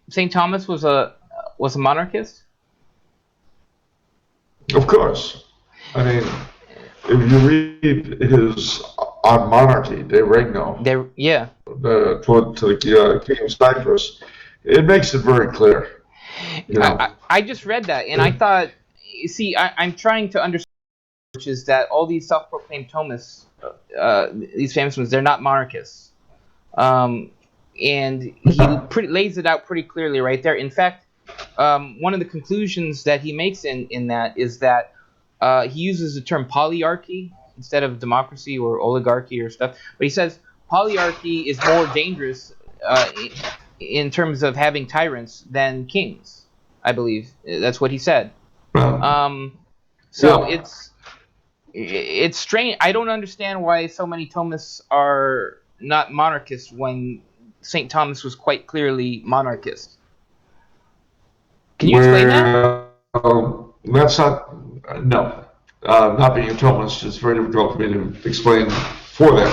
St. Thomas was a monarchist? Of course. I mean, if you read his On Monarchy, De Regno, to the King of Cyprus, it makes it very clear. You know? I just read that, and I thought, see, I'm trying to understand, which is that all these self-proclaimed Thomists, these famous ones, they're not monarchists. And he lays it out pretty clearly right there. In fact, one of the conclusions that he makes in that is that he uses the term polyarchy instead of democracy or oligarchy or stuff. But he says polyarchy is more dangerous in terms of having tyrants than kings, I believe. That's what he said. It's strange. I don't understand why so many Thomists are not monarchists when St. Thomas was quite clearly monarchist. Can you explain that? That's not being a Thomist, it's very difficult for me to explain for them.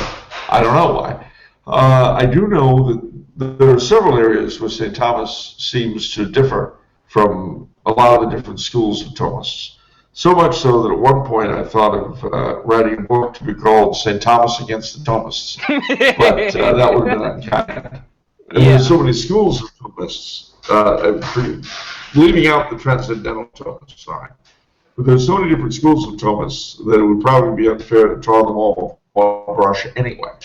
I don't know why. I do know that there are several areas where St. Thomas seems to differ from a lot of the different schools of Thomists. So much so that at one point I thought of writing a book to be called St. Thomas Against the Thomists. But that would have been unkind. And there's so many schools of Thomists, leaving out the transcendental Thomists, sorry. But there's so many different schools of Thomists that it would probably be unfair to draw them all with one brush anyway.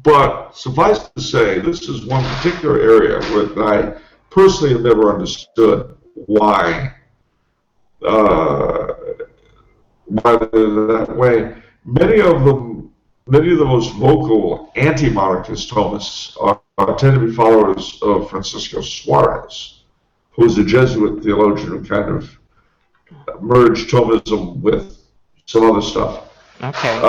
But suffice to say, this is one particular area where personally have never understood why they're that way. Many of the most vocal anti-monarchist Thomists tend to be followers of Francisco Suarez, who was a Jesuit theologian who kind of merged Thomism with some other stuff. Okay.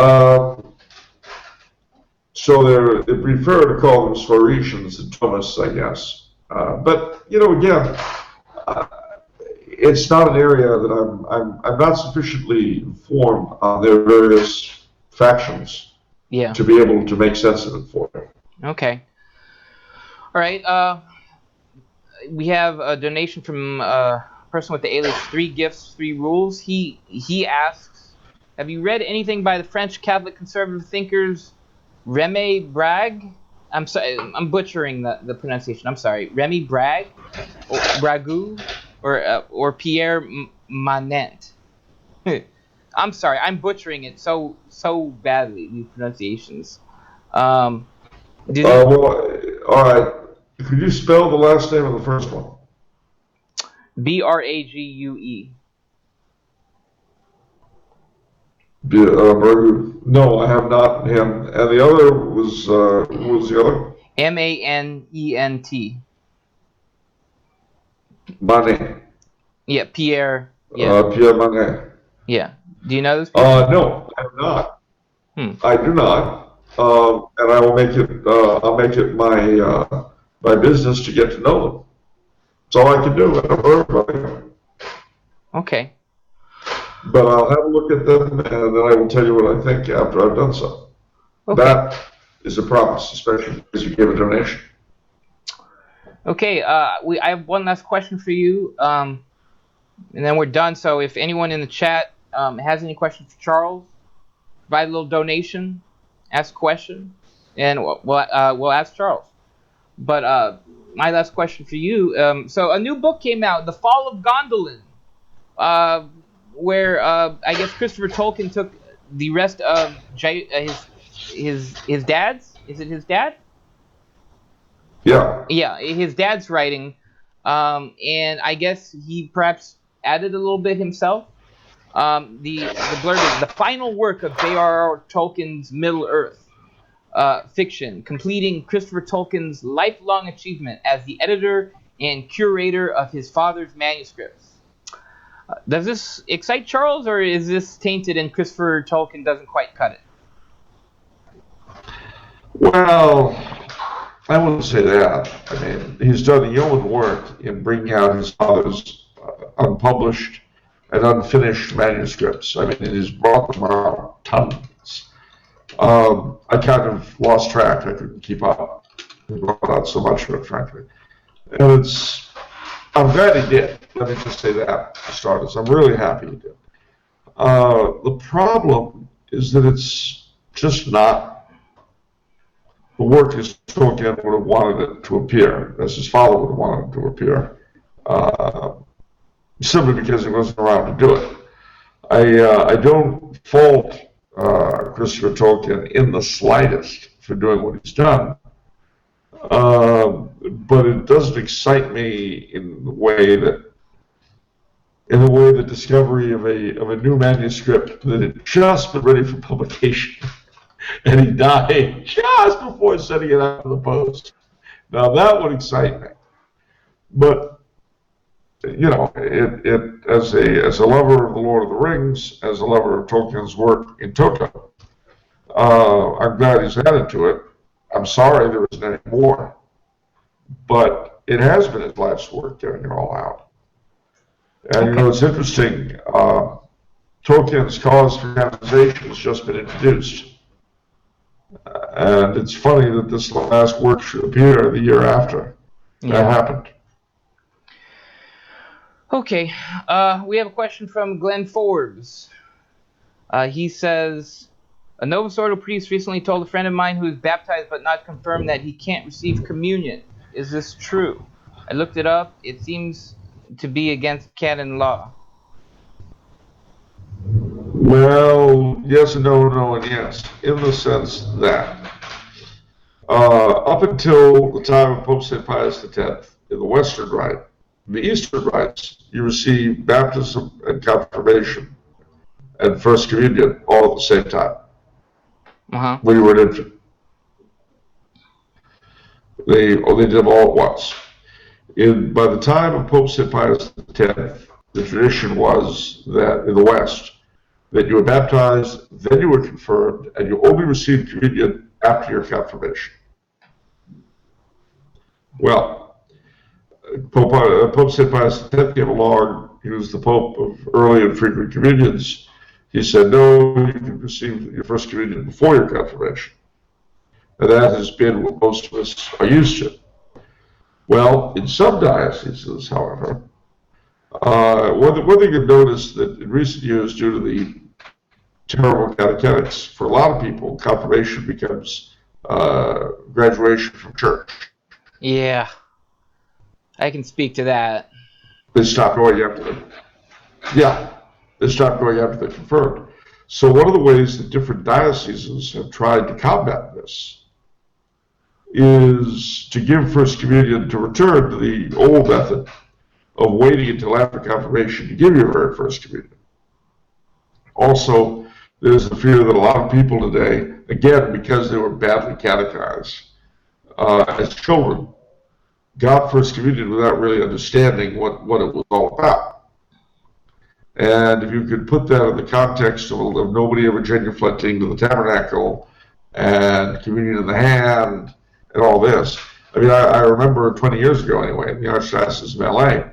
So they prefer to call them Swaresians and Thomists, I guess. But again, it's not an area that I'm not sufficiently informed on their various factions to be able to make sense of it for you. Okay. All right. We have a donation from a person with the alias 3 Gifts, 3 Rules. He asks, have you read anything by the French Catholic conservative thinkers Remy Brague? I'm sorry, I'm butchering the pronunciation. I'm sorry. Remy Brague, or Bragu, or Pierre Manent. I'm sorry, I'm butchering it so badly, these pronunciations. Well, all right. Could you spell the last name of the first one? Brague. No, I have not him. And the other was, what was the other? Manent. Manet. Yeah, Pierre. Yeah. Pierre Manet. Yeah. Do you know this people? No, I have not. I do not. And I will make it. I'll make it my business to get to know them. That's all I can do. I don't know everybody. Okay. But I'll have a look at them, and then I will tell you what I think after I've done so. Okay. That is a promise, especially because you gave a donation. Okay. I have one last question for you, and then we're done. So if anyone in the chat has any questions for Charles, provide a little donation, ask a question, and we'll ask Charles. But my last question for you. So a new book came out, The Fall of Gondolin, where I guess Christopher Tolkien took the rest of his dad's. Is it his dad? Yeah. Yeah, his dad's writing, and I guess he perhaps added a little bit himself. The blurb is the final work of J.R.R. Tolkien's Middle-earth fiction, completing Christopher Tolkien's lifelong achievement as the editor and curator of his father's manuscripts. Does this excite Charles, or is this tainted and Christopher Tolkien doesn't quite cut it? Well, I wouldn't say that. I mean, he's done yeoman work in bringing out his father's unpublished and unfinished manuscripts. I mean, he's brought them out tons. I kind of lost track. I couldn't keep up. He brought out so much of it, frankly. And I'm glad he did. Let me just say that for starters. I'm really happy he did. The problem is that it's just not the work as Tolkien would have wanted it to appear, as his father would have wanted it to appear, simply because he wasn't around to do it. I don't fault Christopher Tolkien in the slightest for doing what he's done. But it doesn't excite me in the way that the discovery of a new manuscript that had just been ready for publication, and he died just before sending it out to the post. Now that would excite me. But it as a lover of the Lord of the Rings, as a lover of Tolkien's work in toto, I'm glad he's added to it. I'm sorry there isn't any more, but it has been his life's work getting it all out. And it's interesting. Tolkien's cause for canonization has just been introduced, and it's funny that this last work should appear the year after that happened. Okay, we have a question from Glenn Forbes. He says, a Novus Ordo priest recently told a friend of mine who is baptized but not confirmed that he can't receive communion. Is this true? I looked it up. It seems to be against canon law. Well, yes and no, no and yes, in the sense that up until the time of Pope St. Pius X, in the Western Rite. In the Eastern rites, you receive baptism and confirmation and First Communion all at the same time when you were an infant. They did them all at once. By the time of Pope St. Pius X, the tradition was that in the West, that you were baptized, then you were confirmed, and you only received communion after your confirmation. Well, Pope St. Pius X came along. He was the Pope of early and frequent communions. He said, no, you can receive your first communion before your confirmation. And that has been what most of us are used to. Well, in some dioceses, however, one thing you've noticed that in recent years, due to the terrible catechetics, for a lot of people, confirmation becomes graduation from church. Yeah, I can speak to that. They stop going after them. Yeah, they stop going after they're confirmed. So one of the ways that different dioceses have tried to combat this is to give First Communion, to return to the old method of waiting until after confirmation to give your very First Communion. Also, there's the fear that a lot of people today, again, because they were badly catechized as children, got First Communion without really understanding what it was all about. And if you could put that in the context of nobody ever genuflecting to the tabernacle and communion in the hand and all this. I mean, I remember 20 years ago anyway, in the Archdiocese of LA,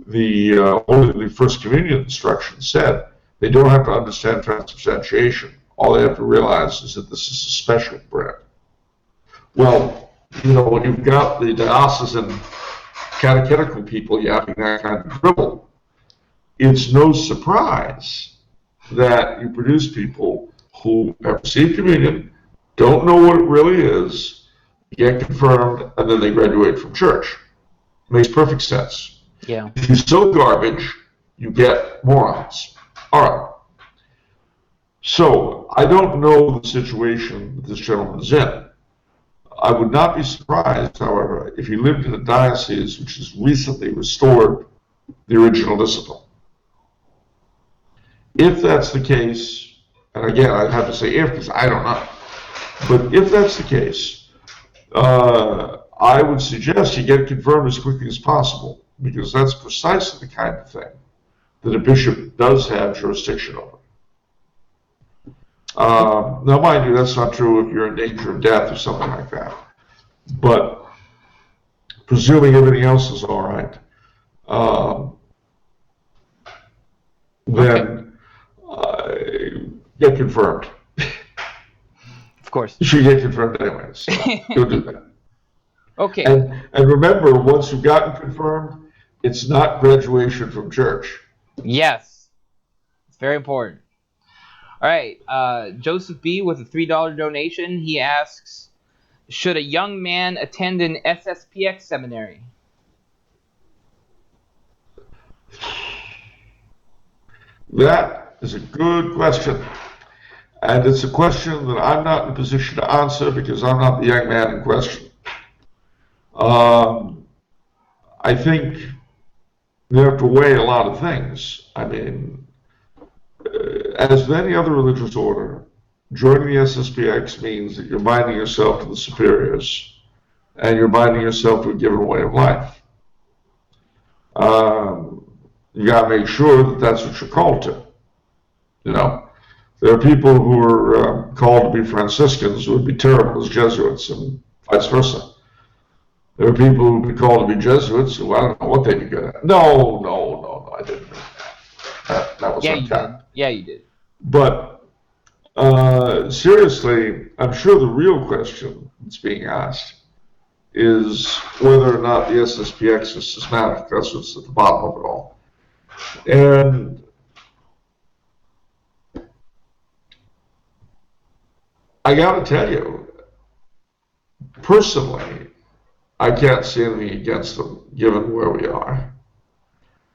the First Communion instruction said they don't have to understand transubstantiation. All they have to realize is that this is a special bread. Well, you know, when you've got the diocesan catechetical people having that kind of dribble, it's no surprise that you produce people who have received communion, don't know what it really is, get confirmed, and then they graduate from church. Makes perfect sense. Yeah. If you sow garbage, you get morons. All right. So I don't know the situation that this gentleman is in. I would not be surprised, however, if he lived in a diocese which has recently restored the original discipline. If that's the case, and again, I'd have to say if, because I don't know, but if that's the case, I would suggest you get confirmed as quickly as possible, because that's precisely the kind of thing that a bishop does have jurisdiction over. Now, mind you, that's not true if you're in danger of death or something like that. But presuming everything else is all right, then get confirmed. Of course. You should get confirmed anyway, so you'll do that. Okay. And remember, once you've gotten confirmed, it's not graduation from church. Yes. It's very important. All right. Joseph B. with a $3 donation. He asks, should a young man attend an SSPX seminary? That is a good question. And it's a question that I'm not in a position to answer because I'm not the young man in question. I think you have to weigh a lot of things. I mean, as with any other religious order, joining the SSPX means that you're binding yourself to the superiors and you're binding yourself to a given way of life. You got to make sure that that's what you're called to. You know, there are people who are called to be Franciscans who would be terrible as Jesuits and vice versa. There are people who would be called to be Jesuits who I don't know what they'd be good at. No, I didn't mean that. That was unkind. Yeah, you did. But seriously, I'm sure the real question that's being asked is whether or not the SSPX is systematic. That's what's at the bottom of it all. And I got to tell you, personally, I can't see anything against them, given where we are.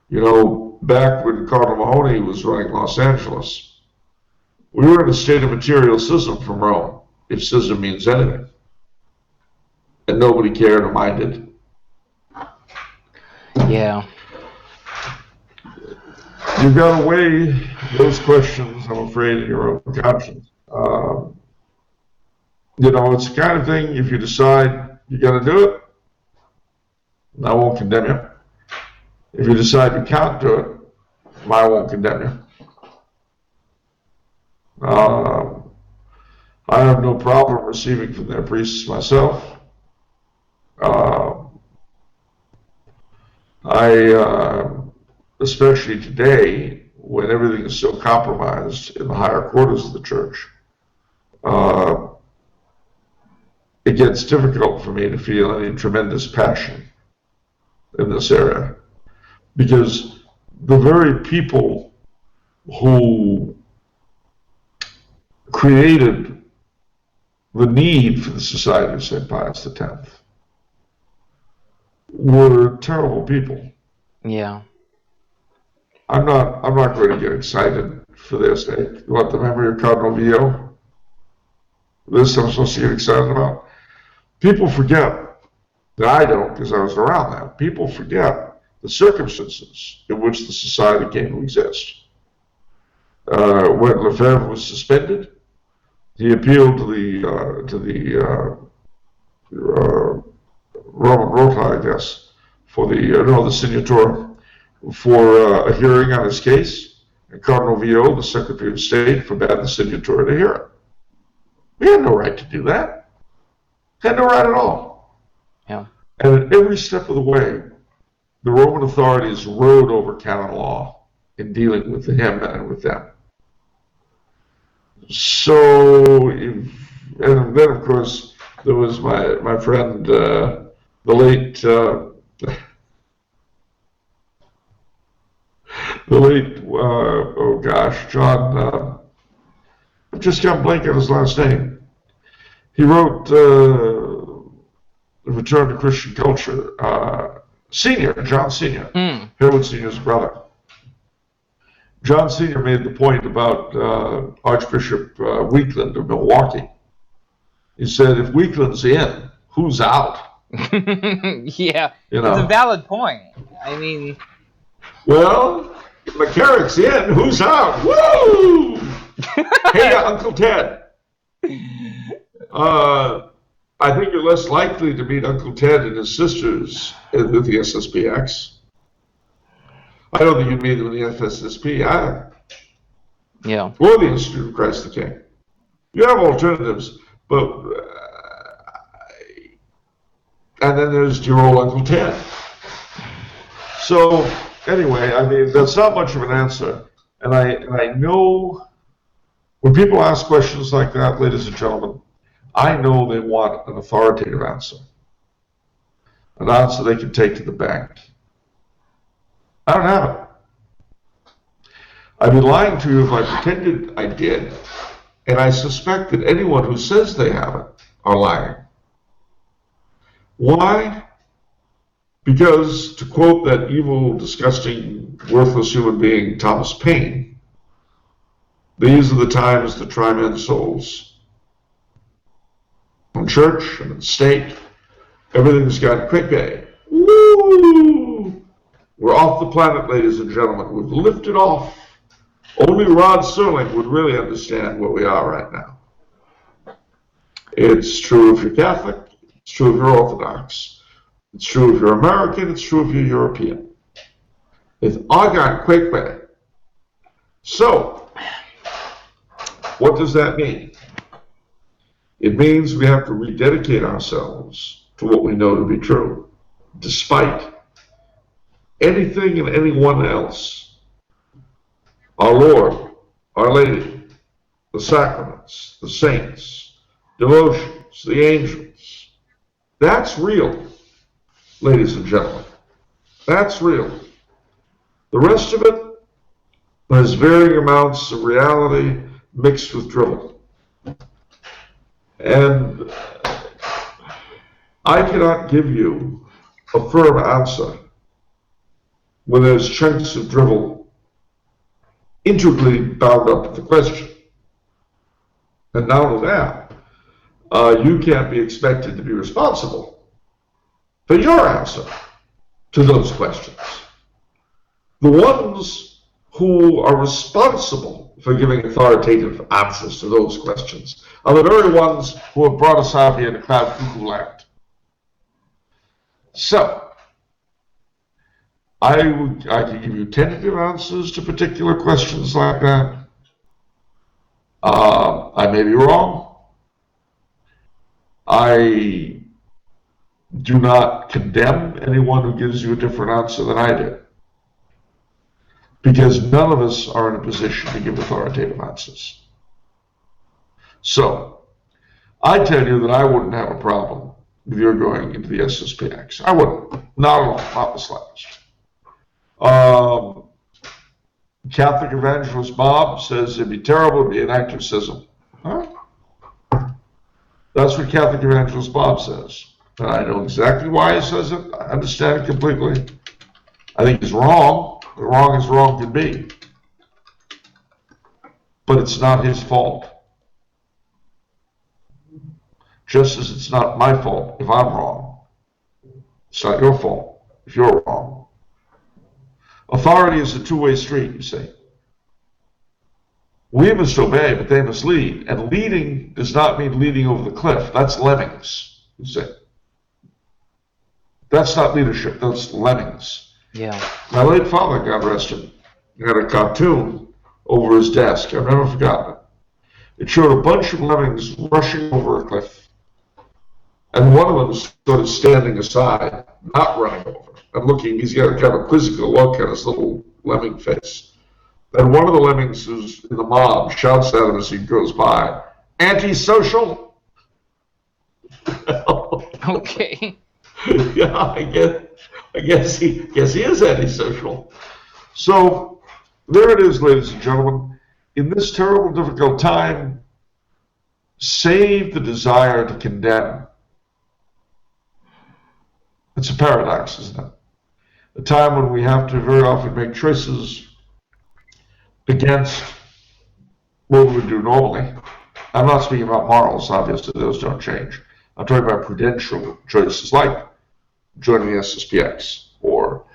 You know, back when Cardinal Mahoney was running Los Angeles, we were in a state of material schism from Rome, if schism means anything. And nobody cared or minded. Yeah. You've got to weigh those questions, I'm afraid, in your own conscience. It's the kind of thing, if you decide you got to do it, I won't condemn you. If you decide you can't do it, I won't condemn you. I have no problem receiving from their priests myself. Especially today, when everything is so compromised in the higher quarters of the church, it gets difficult for me to feel any tremendous passion in this area. Because the very people who created the need for the Society of St. Pius X were terrible people. Yeah. I'm not going to get excited for their sake. You want the memory of Cardinal Vio? This I'm supposed to get excited about? People forget, that I don't because I was around that, people forget the circumstances in which the society came to exist. When Lefebvre was suspended, he appealed to the Roman Rota, I guess, for the Signature, for a hearing on his case, and Cardinal Vio, the Secretary of State, forbade the Signature to hear it. We had no right to do that. Had no right at all. Yeah. And at every step of the way, the Roman authorities rode over canon law in dealing with him and with them. So, and then of course, there was my friend, the late John, I've just got blank on his last name. He wrote Return to Christian Culture, John Sr., Harewood Sr.'s brother. John Sr. made the point about Archbishop Weakland of Milwaukee. He said, if Weakland's in, who's out? Yeah, it's a valid point. I mean... Well, if McCarrick's in, who's out? Woo! Hey, Uncle Ted. I think you're less likely to meet Uncle Ted and his sisters with the SSPX. I don't think you'd meet them in the FSSP either. Yeah. Or the Institute of Christ the King. You have alternatives, but... and then there's dear old Uncle Ted. So, anyway, I mean, that's not much of an answer. And I know... When people ask questions like that, ladies and gentlemen, I know they want an authoritative answer. An answer they can take to the bank. I don't have it. I'd be lying to you if I pretended I did, and I suspect that anyone who says they have it are lying. Why? Because, to quote that evil, disgusting, worthless human being, Thomas Paine, these are the times that try men's souls. In church and in state, everything's got quick pay. Woo! We're off the planet, ladies and gentlemen. We've lifted off. Only Rod Serling would really understand where we are right now. It's true if you're Catholic. It's true if you're Orthodox. It's true if you're American. It's true if you're European. It's all got quick pay. So, what does that mean? It means we have to rededicate ourselves to what we know to be true, despite anything and anyone else. Our Lord, Our Lady, the sacraments, the saints, devotions, the angels. That's real, ladies and gentlemen. That's real. The rest of it has varying amounts of reality mixed with drivel. And I cannot give you a firm answer when there's chunks of drivel integrally bound up with the question. And not only that, you can't be expected to be responsible for your answer. to those questions. The ones who are responsible for giving authoritative answers to those questions are the very ones who have brought us out here to cloud cuckoo land. So, I can give you tentative answers to particular questions like that. I may be wrong. I do not condemn anyone who gives you a different answer than I do, because none of us are in a position to give authoritative answers. So, I tell you that I wouldn't have a problem with your going into the SSPX. I wouldn't. Not at all. Not the slightest. Catholic evangelist Bob says it'd be terrible to be an active schism. Huh? That's what Catholic evangelist Bob says. And I know exactly why he says it. I understand it completely. I think he's wrong. Wrong as wrong can be. But it's not his fault. Just as it's not my fault if I'm wrong. It's not your fault if you're wrong. Authority is a two-way street, you see. We must obey, but they must lead. And leading does not mean leading over the cliff. That's lemmings, you see. That's not leadership, that's lemmings. Yeah. My late father, God rest him, had a cartoon over his desk. I've never forgotten it. It showed a bunch of lemmings rushing over a cliff. And one of them is sort of standing aside, not running over, and looking. He's got a kind of quizzical look at his little lemming face. And one of the lemmings who's in the mob shouts at him as he goes by, "Antisocial!" Okay. Yeah, I guess he is antisocial. So there it is, ladies and gentlemen. In this terrible, difficult time, save the desire to condemn. It's a paradox, isn't it? A time when we have to very often make choices against what we would do normally. I'm not speaking about morals, obviously those don't change. I'm talking about prudential choices like joining the SSPX or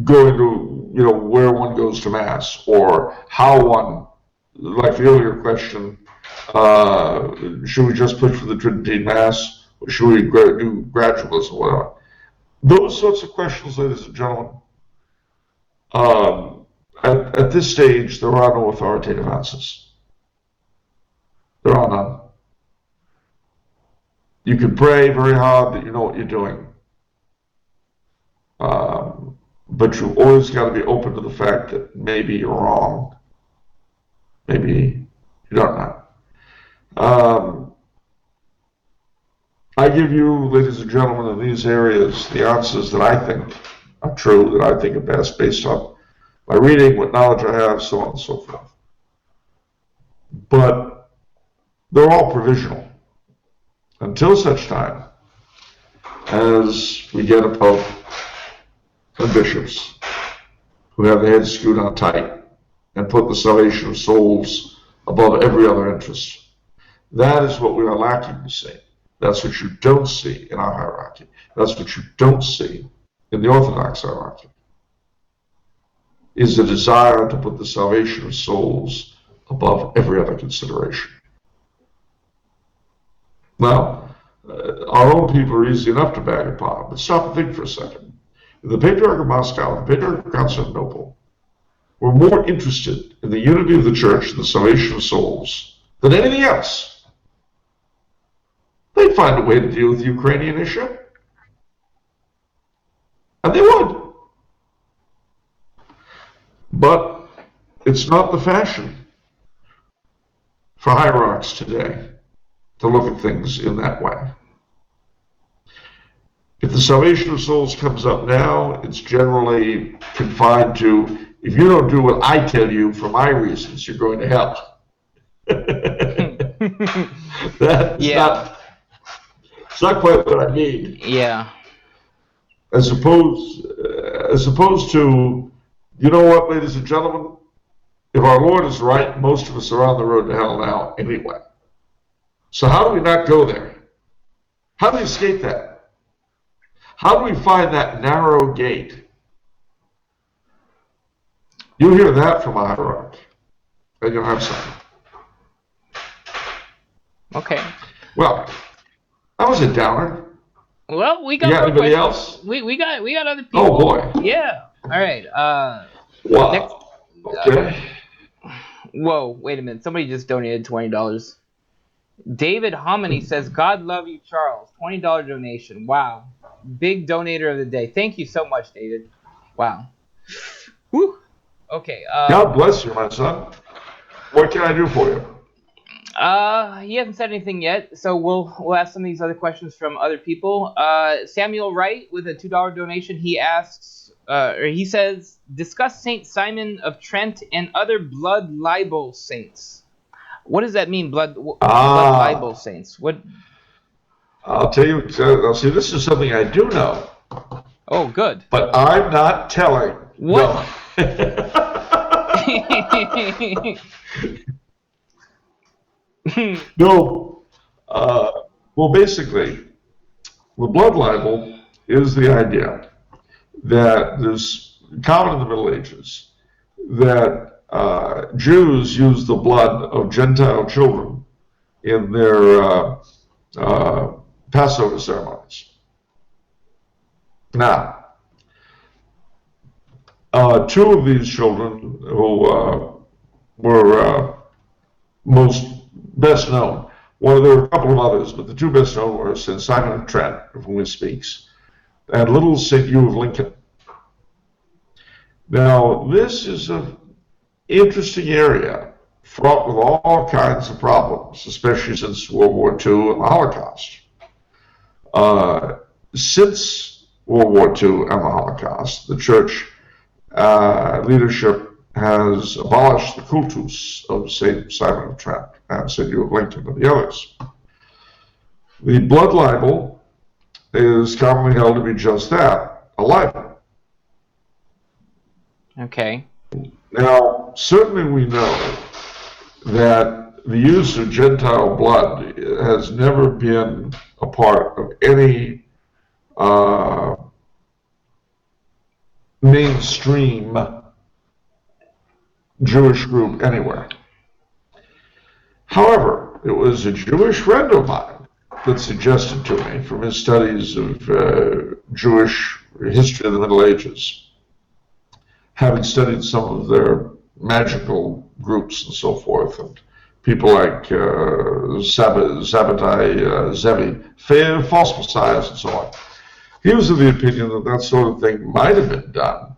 going to, where one goes to Mass, or how one, like the earlier question, should we just push for the Tridentine Mass? Or should we do gradualism, whatever? Those sorts of questions, ladies and gentlemen, at this stage, there are no authoritative answers. There are none. You can pray very hard that you know what you're doing. But you always got to be open to the fact that maybe you're wrong. Maybe you don't know. I give you, ladies and gentlemen, in these areas, the answers that I think are true, that I think are best, based on my reading, what knowledge I have, so on and so forth. But they're all provisional until such time as we get a pope and bishops who have their heads screwed on tight and put the salvation of souls above every other interest. That is what we are lacking to see. That's what you don't see in our hierarchy. That's what you don't see in the Orthodox hierarchy, is a desire to put the salvation of souls above every other consideration. Now, our own people are easy enough to bag upon, but stop and think for a second. The Patriarch of Moscow and the Patriarch of Constantinople were more interested in the unity of the Church and the salvation of souls than anything else. They'd find a way to deal with the Ukrainian issue. And they would. But it's not the fashion for hierarchs today to look at things in that way. If the salvation of souls comes up now, it's generally confined to, if you don't do what I tell you for my reasons, you're going to hell. It's not quite what I mean. Yeah. As opposed to, you know what, ladies and gentlemen? If our Lord is right, most of us are on the road to hell now anyway. So how do we not go there? How do we escape that? How do we find that narrow gate? You hear that from a hierarch, and you'll have something. Okay. Well, that was a downer. Well, we got You got more anybody questions. else? We got other people. Oh boy. Yeah. All right. Wow. Okay. Whoa, wait a minute. Somebody just donated $20. David Hominy says, God love you, Charles. $20 donation. Wow. Big donator of the day. Thank you so much, David. Wow. Whew. Okay. God bless you, my son. What can I do for you? He hasn't said anything yet, so we'll ask some of these other questions from other people. Samuel Wright with a $2 donation. He asks, or he says, discuss Saint Simon of Trent and other blood libel saints. What does that mean, blood libel saints? What? I'll tell you. See, this is something I do know. Oh, good. But I'm not telling. What? No. Well, basically, the blood libel is the idea that there's common in the Middle Ages that Jews use the blood of Gentile children in their Passover ceremonies. Now, two of these children who were most best known, there were a couple of others, but the two best known were St. Simon of Trent, of whom he speaks, and little St. Hugh of Lincoln. Now, this is an interesting area, fraught with all kinds of problems, especially since World War II and the Holocaust. Since World War II and the Holocaust, the church leadership has abolished the cultus of St. Simon of Trent and St. Hugh of Lincoln and the others. The blood libel is commonly held to be just that, a libel. Okay. Now, certainly we know that the use of Gentile blood has never been a part of any mainstream Jewish group anywhere. However, it was a Jewish friend of mine that suggested to me, from his studies of Jewish history of the Middle Ages, having studied some of their magical groups and so forth, and people like Sabbatai, Zevi, false messiahs and so on. He was of the opinion that that sort of thing might have been done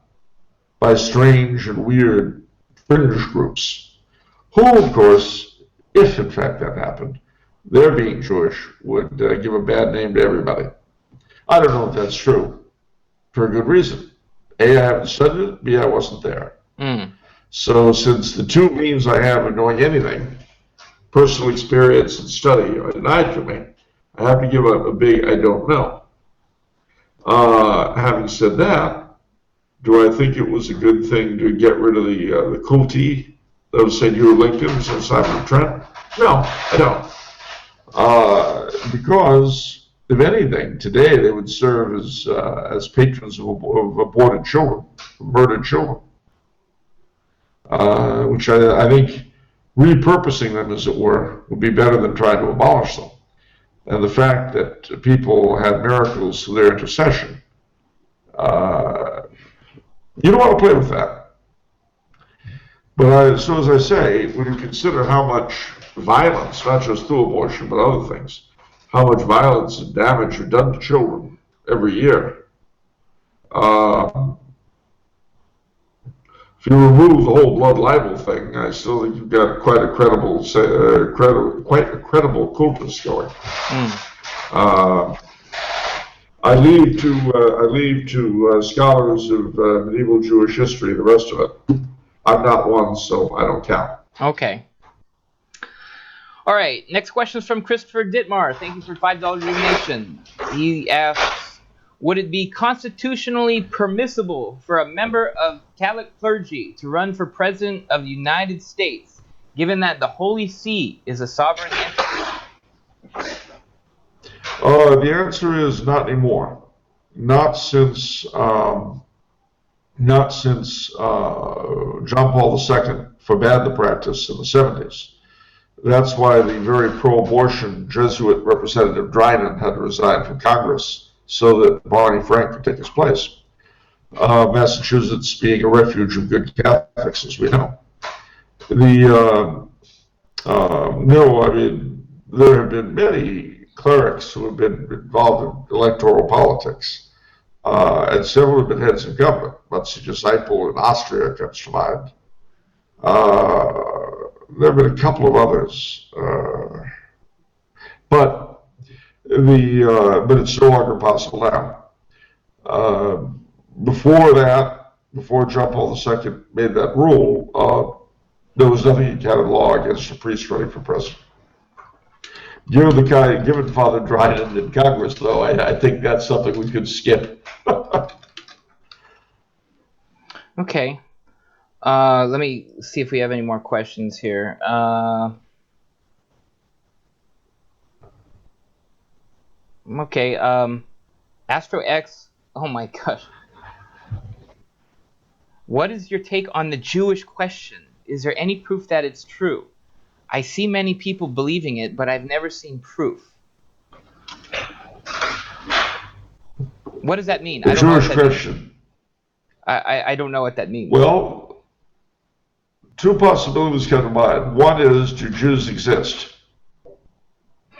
by strange and weird fringe groups, who, of course, if in fact that happened, their being Jewish would give a bad name to everybody. I don't know if that's true, for a good reason. A, I haven't studied it, B, I wasn't there. So since the two means I have of knowing anything, personal experience and study, are denied to me, I have to give a big I don't know. Having said that, do I think it was a good thing to get rid of the culti of St. Hugh of Lincoln and St. Simon of Trent? No, I don't. Because, if anything, today they would serve as patrons of aborted children, murdered children. Which I think repurposing them, as it were, would be better than trying to abolish them. And the fact that people had miracles through their intercession, you don't want to play with that. But so as I say, when you consider how much violence, not just through abortion, but other things, how much violence and damage are done to children every year, if you remove the whole blood libel thing, I still think you've got quite a credible cultus going. I leave to scholars of medieval Jewish history the rest of it. I'm not one, so I don't count. Okay. All right. Next question is from Christopher Dittmar. Thank you for $5 donation. He asks, would it be constitutionally permissible for a member of Catholic clergy to run for president of the United States, given that the Holy See is a sovereign entity? The answer is not anymore. not since John Paul II forbade the practice in the 70s. That's why the very pro-abortion Jesuit Representative Dryden had to resign from Congress so that Barney Frank could take his place. Massachusetts being a refuge of good Catholics, as we know. No, I mean, there have been many clerics who have been involved in electoral politics, and several have been heads of government. Muncie Disciple in Austria comes to mind. There have been a couple of others, but it's no longer possible now. Before John Paul II made that rule, there was nothing in canon law against a priest running for president. Given Father Dryden in Congress, though, I think that's something we could skip. Okay. Let me see if we have any more questions here. Okay. Astro X. Oh my gosh. What is your take on the Jewish question? Is there any proof that it's true? I see many people believing it, but I've never seen proof. What does that mean? The Jewish question. I don't know what that means. Well, two possibilities come to mind. One is, do Jews exist?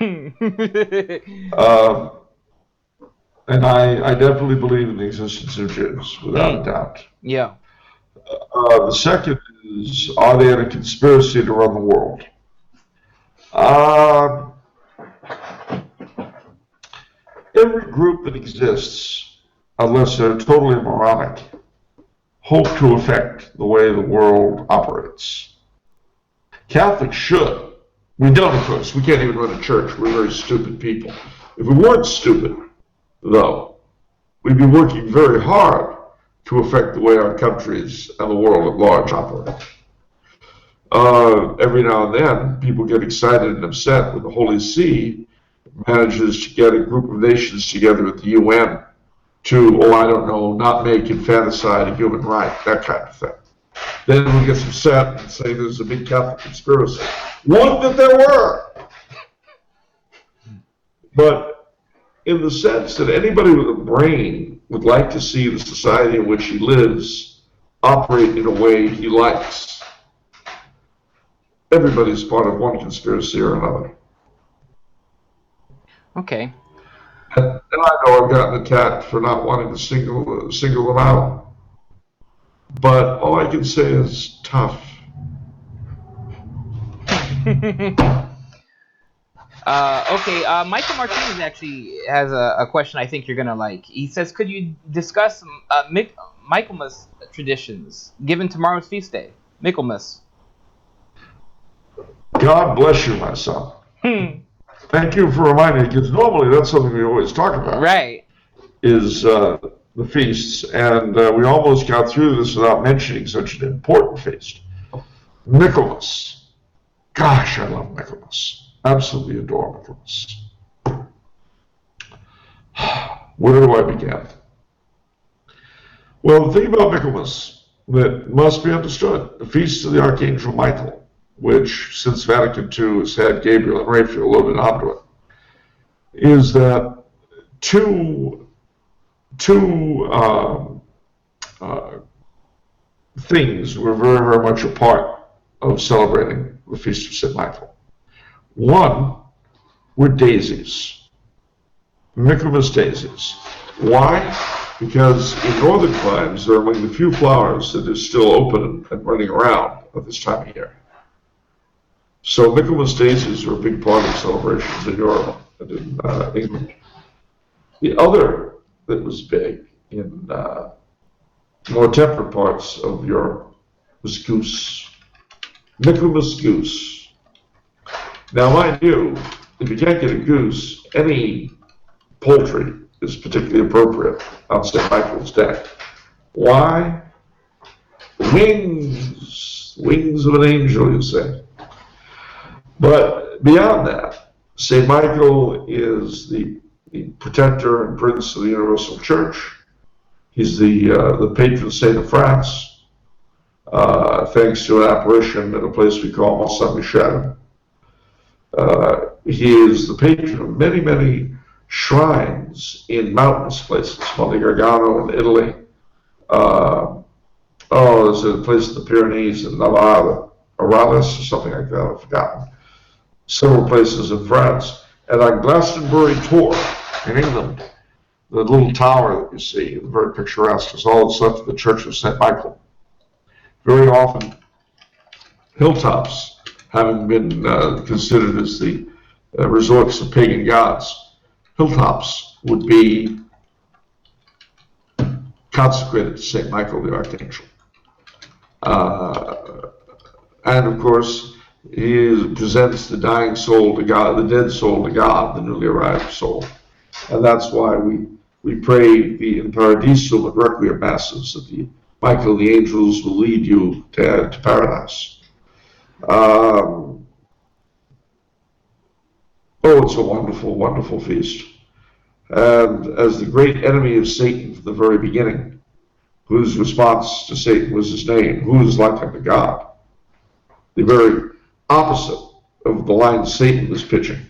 And I definitely believe in the existence of Jews, without a doubt. Yeah. The second is, are they in a conspiracy to run the world? Every group that exists, unless they're totally moronic, hope to affect the way the world operates. Catholics should. We don't, of course. We can't even run a church. We're very stupid people. If we weren't stupid, though, we'd be working very hard to affect the way our countries and the world at large operate. Every now and then, people get excited and upset when the Holy See manages to get a group of nations together at the UN to, not make infanticide a human right, that kind of thing. Then we get upset and say there's a big Catholic conspiracy. One that there were! But in the sense that anybody with a brain would like to see the society in which he lives operate in a way he likes. Everybody's part of one conspiracy or another. Okay. And I know I've gotten attacked for not wanting to single them out. But all I can say is tough. Okay, Michael Martinez actually has a question I think you're going to like. He says, could you discuss Michaelmas traditions given tomorrow's feast day? Michaelmas. God bless you, my son. Thank you for reminding me, because normally that's something we always talk about. Right. Is the feasts, and we almost got through this without mentioning such an important feast. Michaelmas. Gosh, I love Michaelmas. Absolutely adore Michaelmas. Where do I begin? Well, the thing about Michaelmas that must be understood, the feast of the Archangel Michael, which since Vatican II has had Gabriel and Raphael loaded onto it, is that two things were very, very much a part of celebrating the Feast of St. Michael. One were daisies, Michaelmas daisies. Why? Because in northern climes, they're among the few flowers that are still open and running around at this time of year. So Michaelmas daisies are a big part of celebrations in Europe and in England. The other that was big in more temperate parts of Europe was goose. Michaelmas goose. Now, mind you, if you can't get a goose, any poultry is particularly appropriate on St. Michael's Day. Why? Wings of an angel, you say. But beyond that, St. Michael is the the protector and prince of the Universal Church. He's the patron saint of France, thanks to an apparition at a place we call Mont Saint-Michel. He is the patron of many, many shrines in mountainous places, Monte Gargano in Italy. There's a place in the Pyrenees in Navarre, Arales or something like that, I've forgotten. Several places in France. And on Glastonbury Tor in England, the little tower that you see, very picturesque, is all that's left of the Church of St. Michael. Very often, hilltops, having been considered as the resorts of pagan gods, hilltops would be consecrated to St. Michael the Archangel. And of course, he presents the dying soul to God, the dead soul to God, the newly arrived soul. And that's why we pray the in Paradisum and Requiem Masses that the Michael the angels will lead you to paradise. It's a wonderful, wonderful feast. And as the great enemy of Satan from the very beginning, whose response to Satan was his name, who is like unto God, the very opposite of the line Satan was pitching.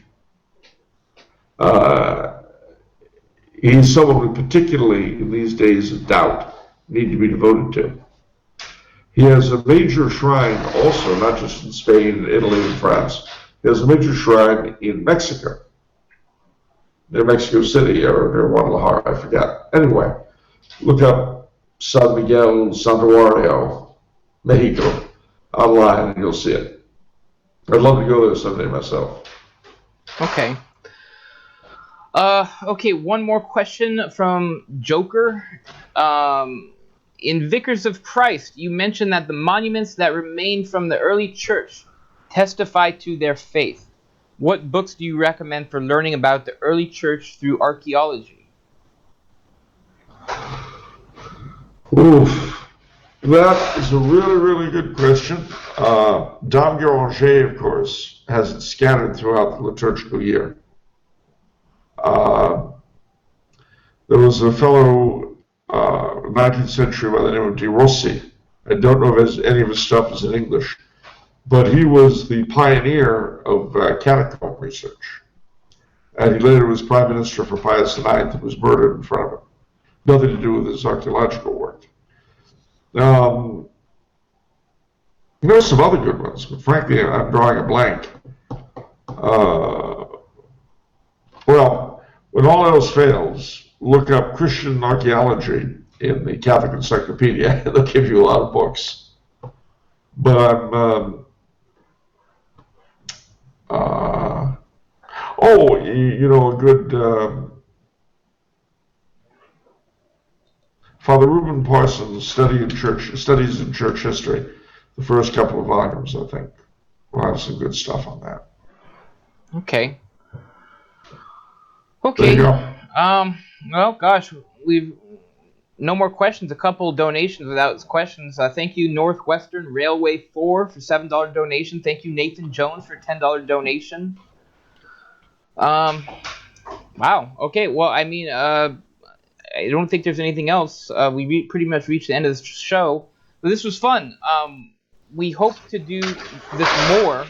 He's someone who particularly in these days of doubt need to be devoted to. He has a major shrine also, not just in Spain, Italy, and France. He has a major shrine in Mexico, near Mexico City, or near Guadalajara, I forget. Anyway, look up San Miguel Santuario, Mexico, online, and you'll see it. I'd love to go there someday myself. Okay. Okay, one more question from Joker. In Vicars of Christ, you mentioned that the monuments that remain from the early church testify to their faith. What books do you recommend for learning about the early church through archaeology? Oof. That is a really, really good question. Dame Guéranger, of course, has it scattered throughout the liturgical year. There was a fellow 19th century by the name of De Rossi. I don't know if any of his stuff is in English, but he was the pioneer of catacomb research. And he later was prime minister for Pius IX and was murdered in front of him. Nothing to do with his archaeological work. There's some other good ones, but frankly, I'm drawing a blank. Well, when all else fails, look up Christian archaeology in the Catholic Encyclopedia. They'll give you a lot of books. But I'm, a good Father Reuben Parsons' studies in church history. The first couple of volumes, I think, will have some good stuff on that. Okay. There you go. Well, gosh, we've no more questions. A couple donations without questions. Thank you, Northwestern Railway 4 for $7 donation. Thank you, Nathan Jones for $10 donation. Wow. Okay. Well, I mean, I don't think there's anything else. We pretty much reached the end of this show. But this was fun. We hope to do this more.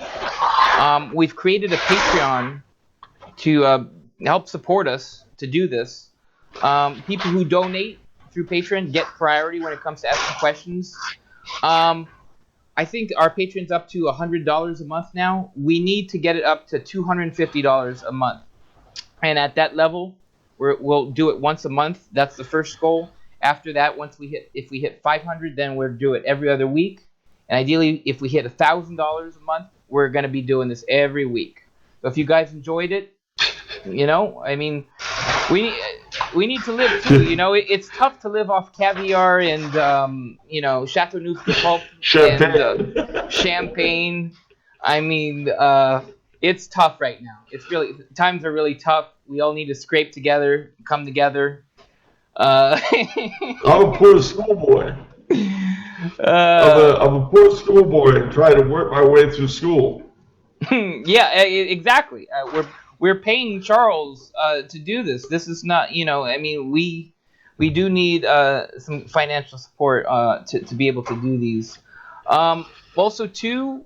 We've created a Patreon to help support us to do this. People who donate through Patreon get priority when it comes to asking questions. I think our Patreon's up to $100 a month now. We need to get it up to $250 a month. And at that level, we'll do it once a month. That's the first goal. After that, if we hit 500, then we'll do it every other week. And ideally, if we hit $1,000 a month, we're going to be doing this every week. So if you guys enjoyed it, I mean, we need to live too. It's tough to live off caviar and Chateau Neuf de Pulp and champagne. I mean, it's tough right now. Times are really tough. We all need to scrape together, come together. I'm a poor schoolboy. I'm a poor schoolboy and trying to work my way through school. Yeah, exactly. we're paying Charles to do this. This is not, I mean, we do need some financial support to be able to do these. Also, too,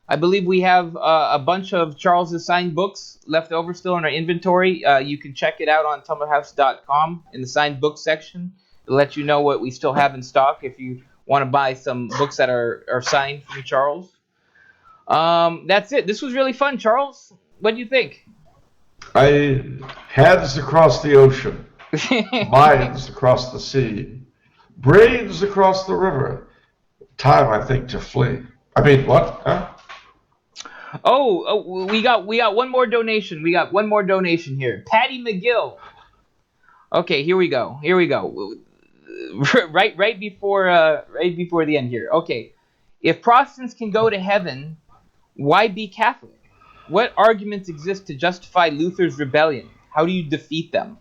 I believe we have a bunch of Charles's signed books left over still in our inventory. You can check it out on tumblehouse.com in the signed book section. It'll let you know what we still have in stock if you want to buy some books that are signed from Charles. That's it. This was really fun, Charles. What do you think? Heads across the ocean, minds across the sea, brains across the river. Time, I think, to flee. I mean, what? Huh? Oh, we got one more donation. We got one more donation here. Patty McGill. Okay, here we go. Right before the end here. Okay, if Protestants can go to heaven, why be Catholic? What arguments exist to justify Luther's rebellion? How do you defeat them?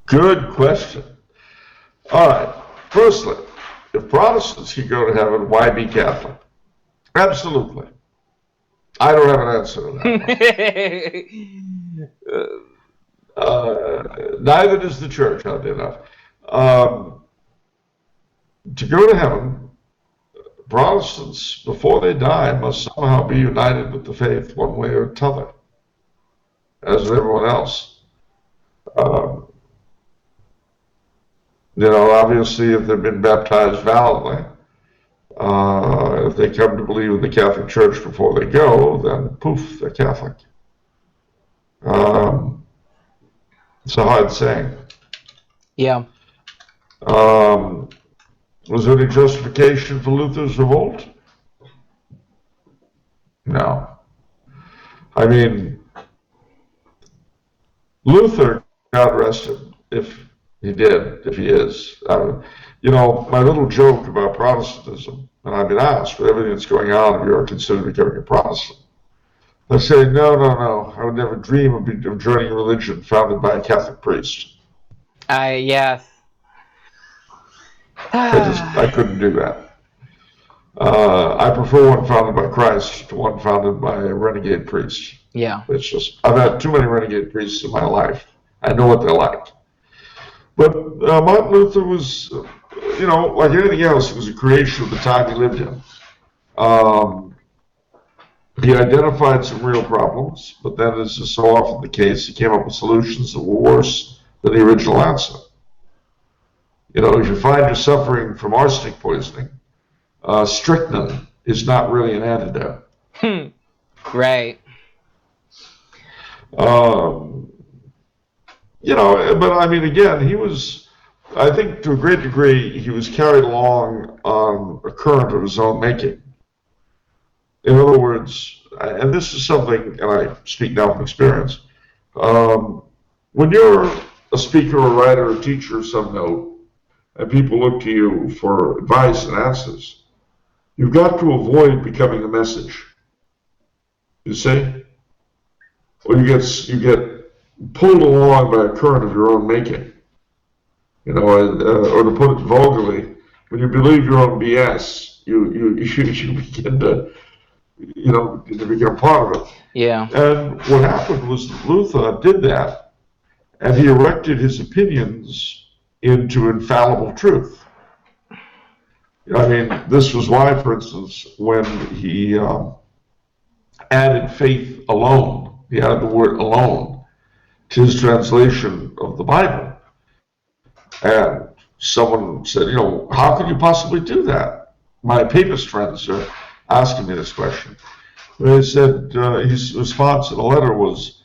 Good question. All right. Firstly, if Protestants can go to heaven, why be Catholic? Absolutely. I don't have an answer to that. Neither does the church, oddly enough. To go to heaven, Protestants, before they die, must somehow be united with the faith one way or t'other, as with everyone else. Obviously, if they've been baptized validly, if they come to believe in the Catholic Church before they go, then poof, they're Catholic. It's a hard saying. Yeah. Was there any justification for Luther's revolt? No. I mean, Luther, God rest him, if he is. My little joke about Protestantism, and I've been asked, with everything that's going on, if you're considered becoming a Protestant. I say, no. I would never dream of joining a religion founded by a Catholic priest. Yes. I couldn't do that. I prefer one founded by Christ to one founded by a renegade priest. Yeah. It's just, I've had too many renegade priests in my life. I know what they're like. But Martin Luther was, like anything else, he was a creation of the time he lived in. He identified some real problems, but then, as is so often the case, he came up with solutions that were worse than the original answer. If you find you're suffering from arsenic poisoning, strychnine is not really an antidote. Right. But I mean, again, he was, I think to a great degree, he was carried along on a current of his own making. In other words, and this is something, and I speak now from experience, when you're a speaker, a writer, a teacher of some note, and people look to you for advice and answers, you've got to avoid becoming a message. You see? Or you get pulled along by a current of your own making. Or to put it vulgarly, when you believe your own BS, you begin to become part of it. Yeah. And what happened was Luther did that, and he erected his opinions into infallible truth. I mean, this was why, for instance, when he added faith alone, he added the word alone to his translation of the Bible. And someone said, how could you possibly do that? My papist friends are asking me this question. He said his response in the letter was,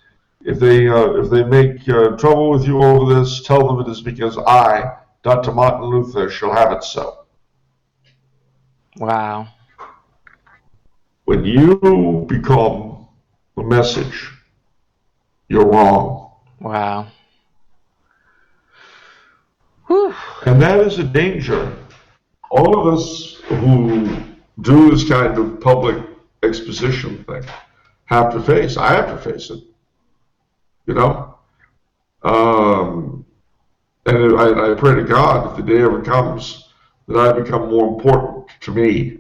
if they make trouble with you over this, tell them it is because I, Dr. Martin Luther, shall have it so. Wow. When you become the message, you're wrong. Wow. Whew. And that is a danger. All of us who do this kind of public exposition thing have to face. I have to face it. And I pray to God, if the day ever comes, that I become more important to me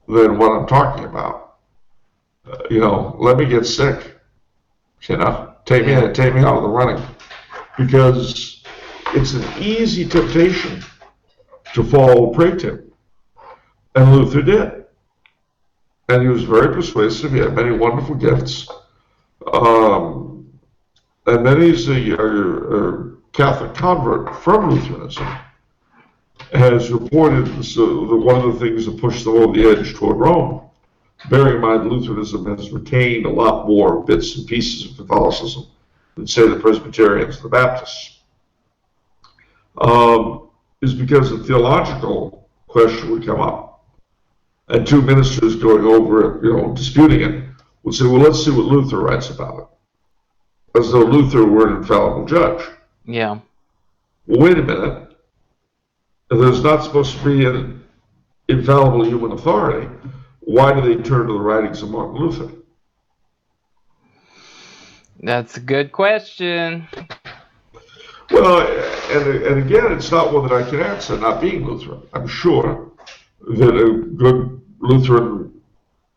than what I'm talking about. Let me get sick. Take me out of the running, because it's an easy temptation to fall prey to, and Luther did, and he was very persuasive. He had many wonderful gifts, and then he's a Catholic convert from Lutheranism. Has reported that one of the things that pushed them over the edge toward Rome, bearing in mind Lutheranism has retained a lot more bits and pieces of Catholicism than, say, the Presbyterians and the Baptists, is because the theological question would come up. And two ministers going over it, disputing it, would say, well, let's see what Luther writes about it. As though Luther were an infallible judge. Yeah. Well, wait a minute. There's not supposed to be an infallible human authority. Why do they turn to the writings of Martin Luther? That's a good question. Well, and again, it's not one that I can answer, not being Lutheran. I'm sure that a good Lutheran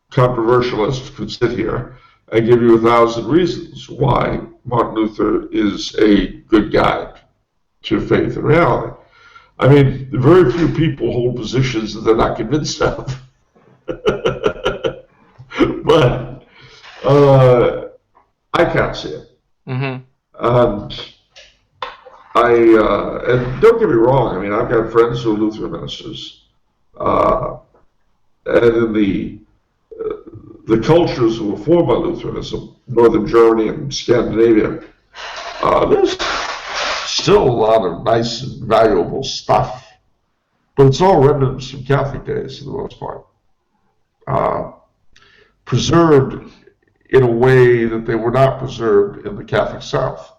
controversialist could sit here and give you 1,000 reasons why Martin Luther is a good guide to faith and reality. I mean, very few people hold positions that they're not convinced of. But I can't see it. Mm-hmm. And don't get me wrong, I mean, I've got friends who are Lutheran ministers. And in the cultures who were formed by Lutheranism, Northern Germany and Scandinavia, there's still a lot of nice and valuable stuff, but it's all remnants from Catholic days for the most part, preserved in a way that they were not preserved in the Catholic South.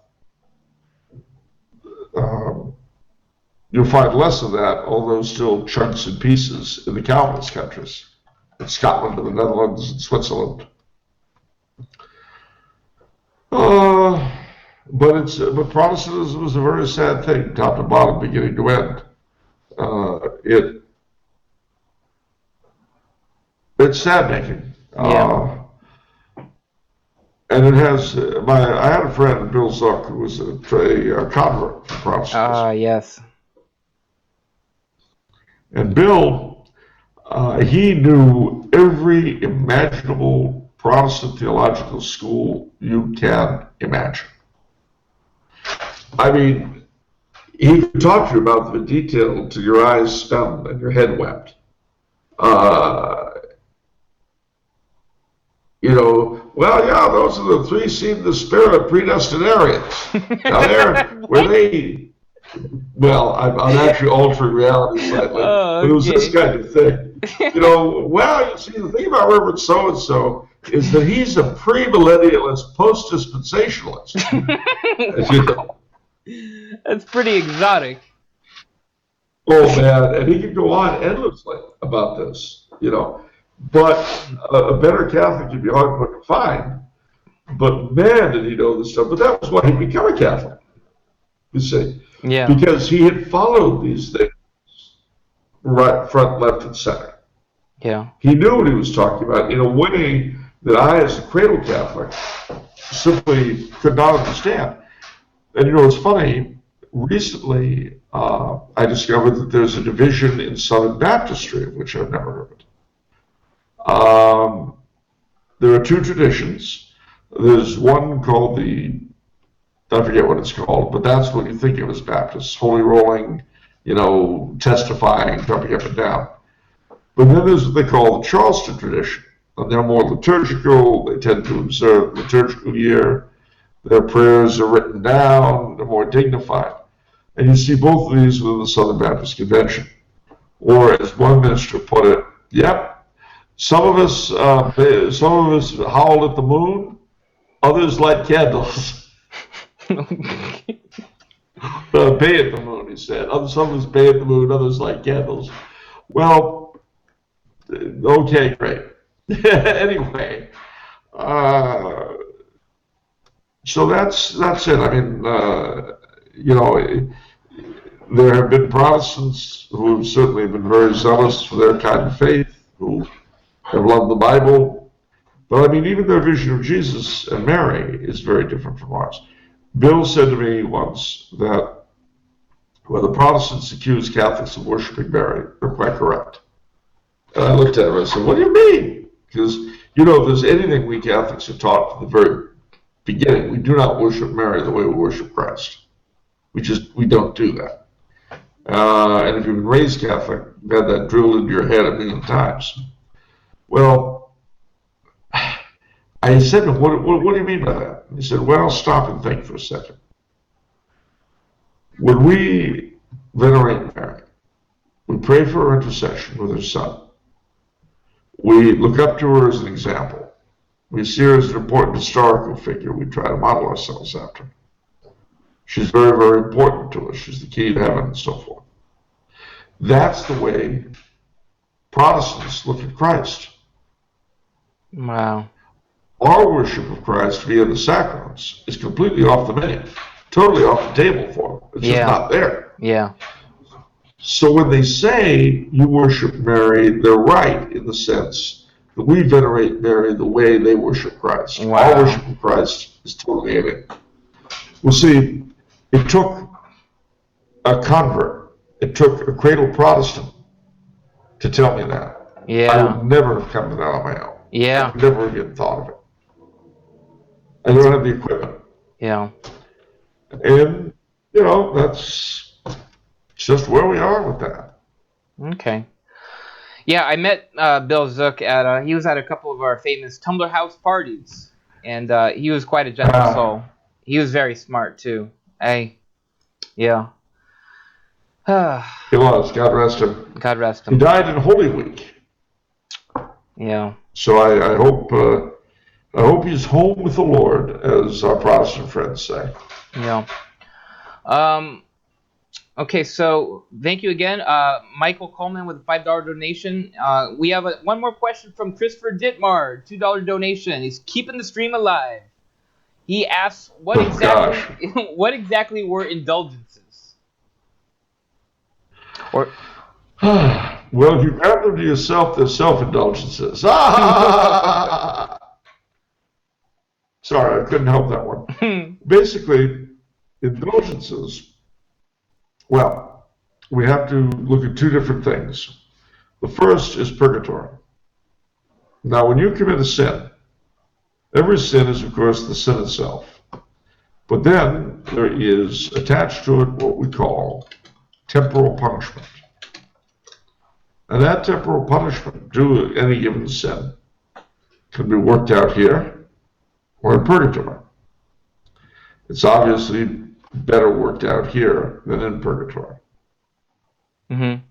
You'll find less of that, although still chunks and pieces in the Calvinist countries, in Scotland and the Netherlands and Switzerland. But Protestantism is a very sad thing, top to bottom, beginning to end. It's sad-making. Yeah. And it has. I had a friend, Bill Zuck, who was a convert to Protestantism. Yes. And Bill, he knew every imaginable Protestant theological school you can imagine. I mean, he could talk to you about them in detail till your eyes spun and your head wept. Well, yeah, those are the three seed of the spirit predestinarians. Now I'm actually altering reality slightly, but it was this kind of thing. Well, you see, the thing about Reverend so-and-so is that he's a premillennialist, post-dispensationalist. As you know. That's pretty exotic. Oh, man, and he could go on endlessly about this, But a better Catholic you'd be hard put to find. But man, did he know this stuff. But that was why he became a Catholic, you see. Yeah. Because he had followed these things right, front, left, and center. Yeah. He knew what he was talking about in a way that I, as a cradle Catholic, simply could not understand. And it's funny, recently I discovered that there's a division in Southern Baptistry, of which I've never heard. There are two traditions. There's one called I forget what it's called, but that's what you think of as Baptists, holy rolling, testifying, jumping up and down. But then there's what they call the Charleston tradition. And they're more liturgical. They tend to observe the liturgical year. Their prayers are written down. They're more dignified. And you see both of these within the Southern Baptist Convention. Or as one minister put it, yep, some of us howl at the moon, others light candles. Bay at the moon, he said. Some of us bay at the moon, others light candles. Well, okay, great. Anyway, so that's it. I mean, there have been Protestants who have certainly been very zealous for their kind of faith, who have loved the Bible. But I mean, even their vision of Jesus and Mary is very different from ours. Bill said to me once that when the Protestants accuse Catholics of worshiping Mary, they're quite correct. And I looked at him and I said, what do you mean? Because, you know, if there's anything we Catholics are taught from the very beginning, we do not worship Mary the way we worship Christ. We don't do that. And if you've been raised Catholic, you've had that drilled into your head a million times. Well, I said to him, what do you mean by that? He said, well, stop and think for a second. When we venerate Mary, we pray for her intercession with her son. We look up to her as an example. We see her as an important historical figure. We try to model ourselves after her. She's very, very important to us. She's the key to heaven and so forth. That's the way Protestants look at Christ. Wow. Our worship of Christ via the sacraments is completely off the menu, totally off the table for them. It's just not there. Yeah. So when they say you worship Mary, they're right in the sense that we venerate Mary the way they worship Christ. Wow. Our worship of Christ is totally alien. Well, see, it took a convert, it took a cradle Protestant to tell me that. Yeah. I would never have come to that on my own. Yeah. I would never even thought of it. I don't have the equipment. Yeah. And, you know, that's just where we are with that. Okay. Yeah, I met Bill Zook at he was at a couple of our famous Tumbler House parties, and he was quite a gentle soul. He was very smart too. Yeah. He was. God rest him. God rest him. He died in Holy Week. Yeah. So I hope he's home with the Lord, as our Protestant friends say. Yeah. Okay, so thank you again, Michael Coleman with a $5 donation. We have one more question from Christopher Dittmar, $2 donation. He's keeping the stream alive. He asks, what exactly were indulgences? Or well, if you grab them to yourself, they're self-indulgences. Sorry, I couldn't help that one. Basically, indulgences, well, we have to look at two different things. The first is purgatory. Now, when you commit a sin, every sin is, of course, the sin itself. But then there is attached to it what we call temporal punishment. And that temporal punishment due to any given sin can be worked out here or in purgatory. It's obviously better worked out here than in purgatory. Mm-hmm.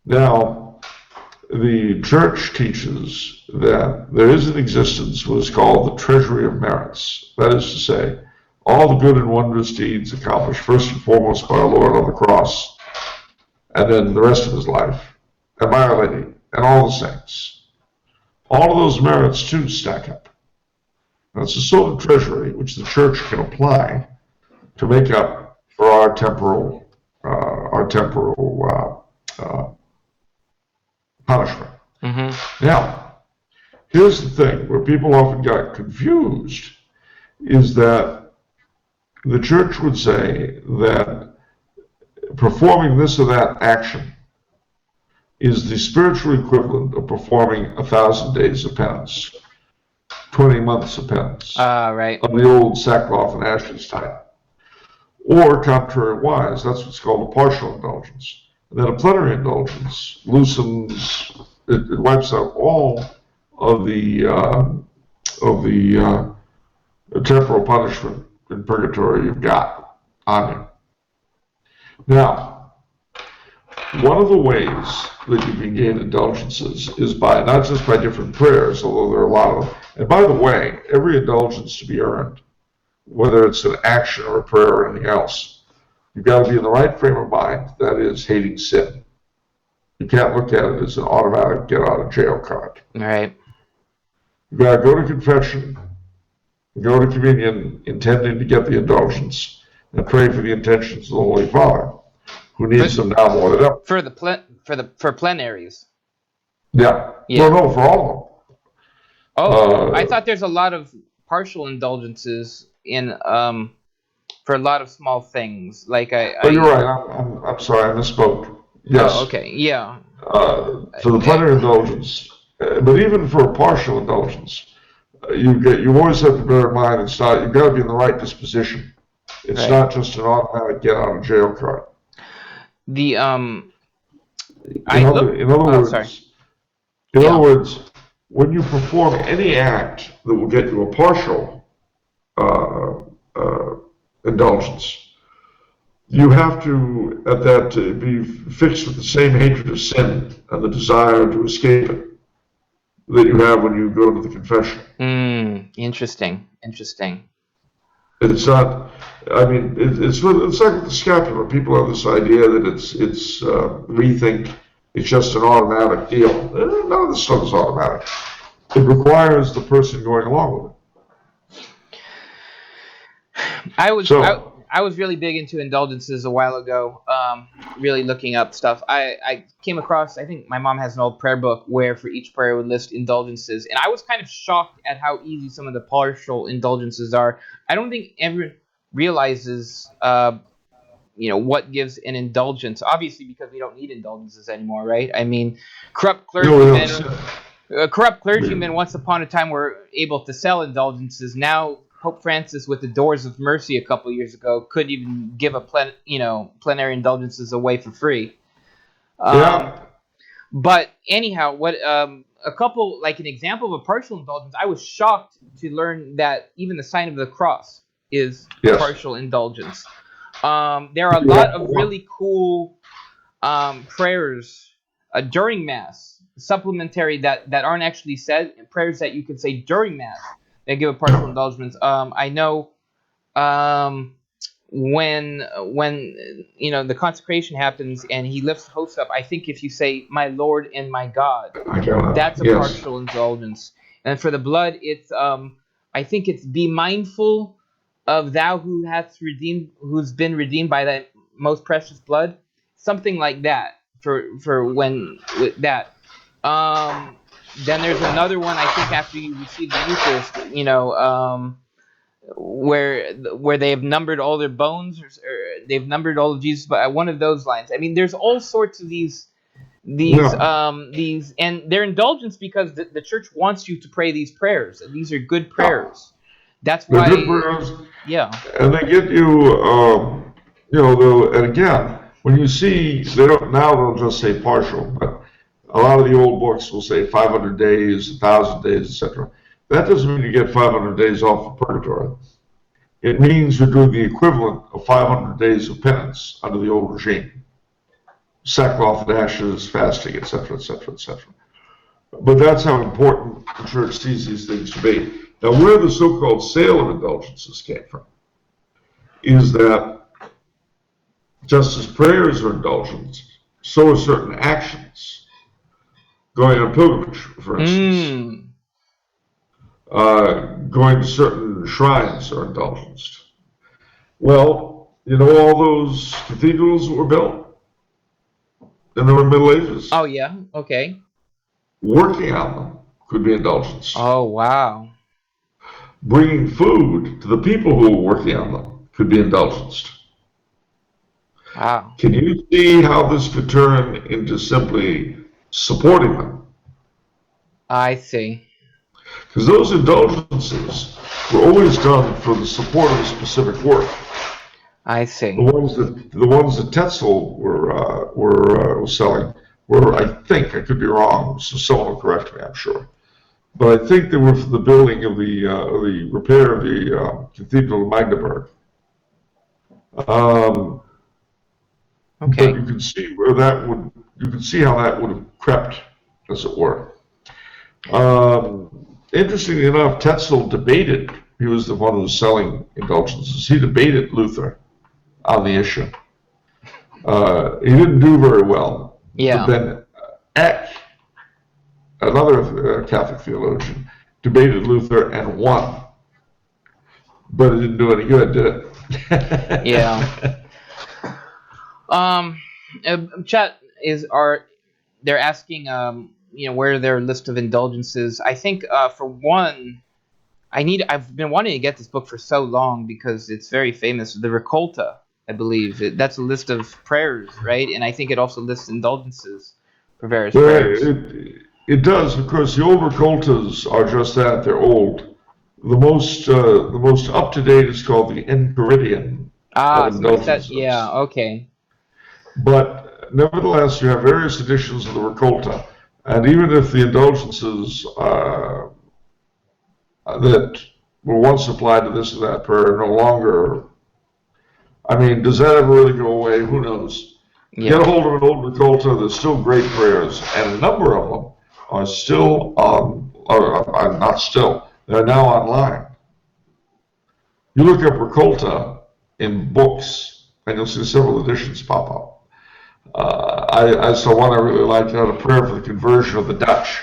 Now, the church teaches that there is in existence what is called the treasury of merits. That is to say, all the good and wondrous deeds accomplished first and foremost by our Lord on the cross, and then the rest of his life, and by Our Lady, and all the saints. All of those merits, too, stack up. That's a sort of treasury which the church can apply to make up for our temporal punishment. Mm-hmm. Now, here's the thing where people often got confused is that the church would say that performing this or that action is the spiritual equivalent of performing 1,000 days of penance. 20 months of penance. Right. Of the old sackcloth and ashes type. Or, contrariwise, that's what's called a partial indulgence. And then a plenary indulgence loosens, it wipes out all of the temporal punishment in purgatory you've got on you. Now, one of the ways that you can gain indulgences is by not just by different prayers, although there are a lot of them. And by the way, every indulgence to be earned, whether it's an action or a prayer or anything else, you've got to be in the right frame of mind, that is, hating sin. You can't look at it as an automatic get-out-of-jail card. Right. You've got to go to confession, go to communion, intending to get the indulgence, and pray for the intentions of the Holy Father, who needs them now more than ever. For plenaries. Yeah. Yeah. No, for all Oh, of I them. thought there's a lot of partial indulgences in for a lot of small things. Like Oh, you're I right. I'm sorry. I misspoke. oh, Yes. okay, yeah. For the plenary indulgence, but even for a partial indulgence, you always have to bear in mind you've got to be in the right disposition. It's Right. not just an automatic get out of jail card. The In I other looked. in other Oh, sorry. words, in other Yeah. words, when you perform any act that will get you a partial uh, uh, indulgence, you have to at that be fixed with the same hatred of sin and the desire to escape it that you have when you go to the confession. Interesting. Interesting. It's not. I mean, it's like with the scapular. People have this idea that it's rethink. It's just an automatic deal. None of this stuff is automatic. It requires the person going along with I it. was I, So, I was really big into indulgences a while ago. Really looking up stuff. I came across. I think my mom has an old prayer book where for each prayer would list indulgences, and I was kind of shocked at how easy some of the partial indulgences are. I don't think everyone realizes, what gives an indulgence. Obviously, because we don't need indulgences anymore, right? I mean, corrupt you know, clergymen corrupt clergymen once upon a time were able to sell indulgences. Now Pope Francis, with the Doors of Mercy a couple years ago, could even give plenary indulgences away for free. Um, yeah, but anyhow, what a couple like an example of a partial indulgence, I was shocked to learn that even the sign of the cross is a yes. partial indulgence. There are a You lot have of one. really cool prayers during Mass, supplementary that aren't actually said, prayers that you can say during Mass that give a partial indulgence. I know um, when the consecration happens and he lifts the host up. I think if you say "My Lord and my God," I cannot. that's a Yes. partial indulgence. And for the blood, it's I think it's be mindful of thou who's been redeemed by thy most precious blood, something like that. For when with that, then there's another one. I think after you receive the Eucharist, where they have numbered all their bones, or they've numbered all of Jesus, but one of those lines. I mean, there's all sorts of Yeah. these and they're indulgence because the church wants you to pray these prayers, and these are good Yeah. prayers. That's They're good why, prayers, yeah. and they get you. And again, when you see they don't now they'll just say partial, but a lot of the old books will say 500 days, 1,000 days, etc. That doesn't mean you get 500 days off of purgatory. It means you're doing the equivalent of 500 days of penance under the old regime. Sackcloth and ashes, fasting, etc., etc., etc. But that's how important the church sees these things to be. Now, where the so-called sale of indulgences came from is that just as prayers are indulgence, so are certain actions. Going on pilgrimage, for instance, going to certain shrines are indulgenced. Well, all those cathedrals that were built in the Middle Ages, Oh yeah, okay. working on them could be indulgence. Oh wow. Bringing food to the people who were working on them could be indulgenced. Wow. Can you see how this could turn into simply supporting them? I see. Because those indulgences were always done for the support of a specific work. I The see. ones that Tetzel were selling were, I think, I could be wrong, so someone will correct me, I'm sure. But I think they were for the building of the repair of the Cathedral of Magdeburg. But Okay. you can see how that would have crept, as it were. Interestingly enough, Tetzel debated. He was the one who was selling indulgences. He debated Luther on the issue. He didn't do very well. But Yeah. then Eck, another Catholic theologian, debated Luther and won. But it didn't do any good, did it? Yeah. Chat they're asking where are their list of indulgences. I think for one, I've been wanting to get this book for so long because it's very famous. The Recolta, I believe. That's a list of prayers, right? And I think it also lists indulgences for various prayers. It does. Of course, the old Recoltas are just that. They're old. The most up to date is called the Enchiridion of So it's that. indulgences. Yeah. Okay. But nevertheless, you have various editions of the Recolta, and even if the indulgences that were once applied to this or that prayer are no longer, I mean, does that ever really go away? Who knows? Yeah. Get a hold of an old Recolta. There's still great prayers, and a number of them are still not still. They're now online. You look up Recolta in books, and you'll see several editions pop up. I saw one I really liked. It had a prayer for the conversion of the Dutch.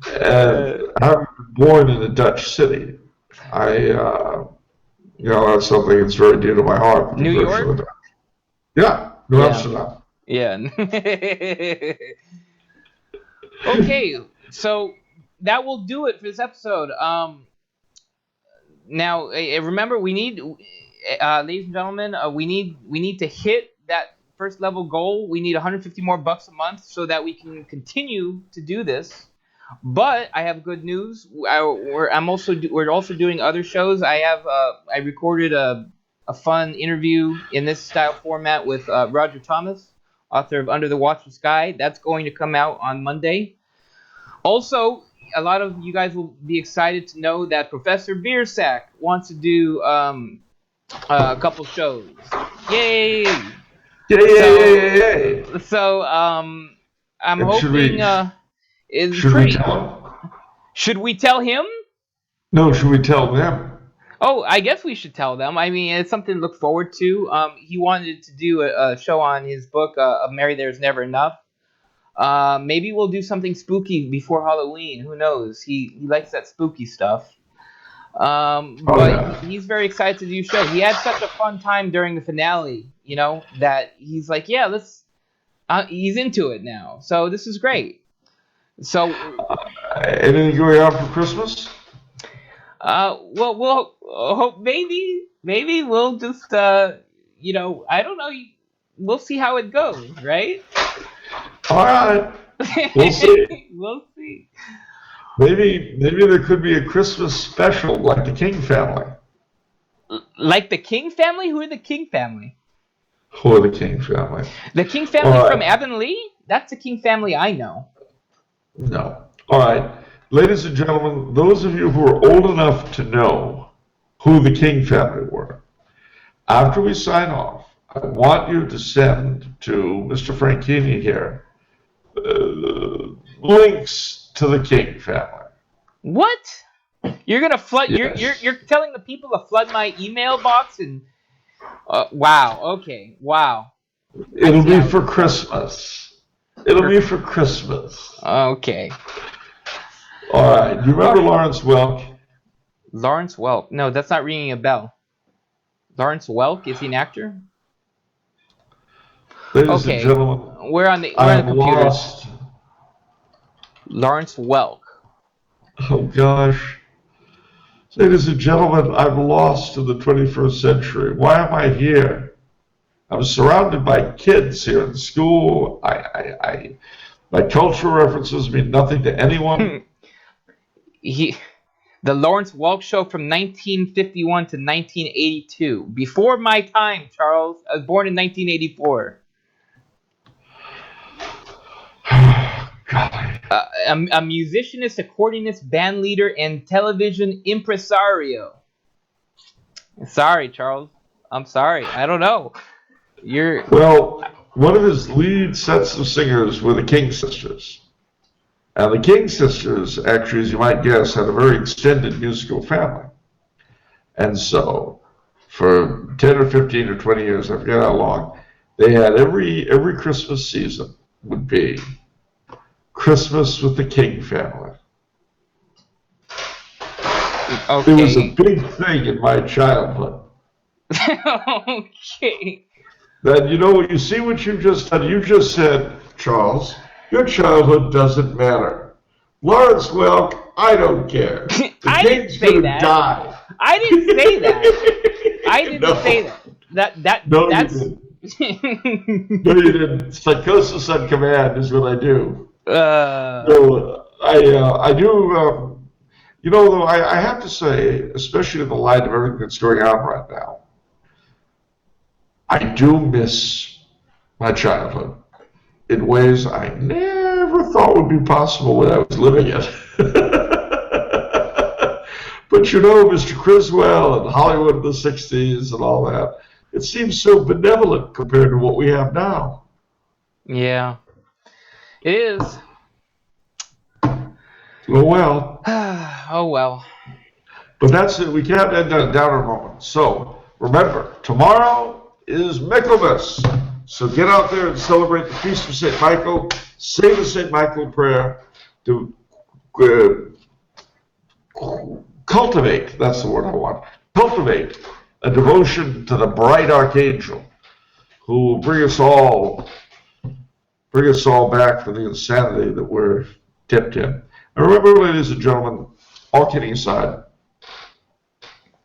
And having been born in a Dutch city, that's something that's very dear to my heart. New York? Yeah, New Amsterdam. Yeah. Okay, so that will do it for this episode. Now, remember, we need, ladies and gentlemen, we need to hit that first level goal. We need 150 more bucks a month so that we can continue to do this. But I have good news. We're also doing other shows. I recorded a fun interview in this style format with Roger Thomas, author of Under the Watchful Sky. That's going to come out on Monday. Also, a lot of you guys will be excited to know that Professor Biersack wants to do a couple shows. Yay! Yay! So I'm hoping. Should we tell him? No, should we tell them? Oh, I guess we should tell them. I mean, it's something to look forward to. He wanted to do a show on his book, Of Mary There's Never Enough. Maybe we'll do something spooky before Halloween. Who knows? He likes that spooky stuff. He's very excited to do a show. He had such a fun time during the finale, that he's like, yeah, let's. He's into it now. So this is great. So, anything going on for Christmas? We'll hope maybe we'll just I don't know. We'll see how it goes, right? All right, we'll see. We'll see. Maybe there could be a Christmas special like the King family. Like the King family? Who are the King family? Who are the King family? The King family from Avonlea? That's the King family I know. No. All right. Ladies and gentlemen, those of you who are old enough to know who the King family were, after we sign off, I want you to send to Mr. Franchini here links to the King family. What? You're gonna flood? Yes. You're telling the people to flood my email box and? Wow. Okay. Wow. It'll be for Christmas. It'll be for Christmas. Okay. All right. You remember Lawrence Welk? Lawrence Welk. No, that's not ringing a bell. Lawrence Welk, is he an actor? Ladies and gentlemen, we're on the computers. Lost. Lawrence Welk. Oh gosh. Ladies and gentlemen, I'm lost in the 21st century. Why am I here? I'm surrounded by kids here in school. My cultural references mean nothing to anyone. The Lawrence Welk Show from 1951 to 1982. Before my time, Charles. I was born in 1984. A musicianist, accordionist, band leader, and television impresario. Sorry, Charles. I'm sorry. I don't know. Well, one of his lead sets of singers were the King Sisters. And the King Sisters, actually, as you might guess, had a very extended musical family. And so, for 10 or 15 or 20 years, I forget how long, they had every Christmas season would be Christmas with the King family. Okay. It was a big thing in my childhood. Okay. Then you know you see what you just said. You just said, Charles, your childhood doesn't matter. Lawrence Welk, I don't care. The I didn't king's say gonna that. die. I didn't say that. I didn't say that. No, That's. you didn't. No, you didn't. Psychosis on command is what I do. So I do. You know, though, I have to say, especially in the light of everything that's going on right now, I do miss my childhood in ways I never thought would be possible when I was living it. But you know, Mr. Criswell and Hollywood in the 60s and all that, it seems so benevolent compared to what we have now. Yeah, it is. Oh, well. Oh, well. But that's it. We can't end on a downer moment. So, remember, tomorrow is Michaelmas. So get out there and celebrate the Feast of St. Michael. Say the St. Michael prayer to cultivate, that's the word I want, cultivate a devotion to the bright archangel who will bring us all back from the insanity that we're tipped in. And remember, ladies and gentlemen, all kidding aside,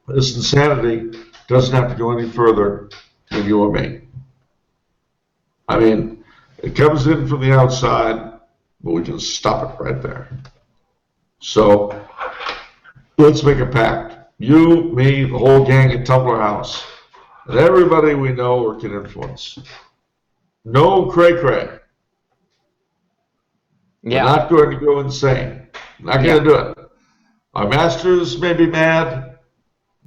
this insanity doesn't have to go any further than you or me. I mean, it comes in from the outside, but we can stop it right there. So, let's make a pact. You, me, the whole gang at Tumbler House, and everybody we know or can influence. No cray-cray. Yeah. We're not going to go insane. Not going to do it. Our masters may be mad,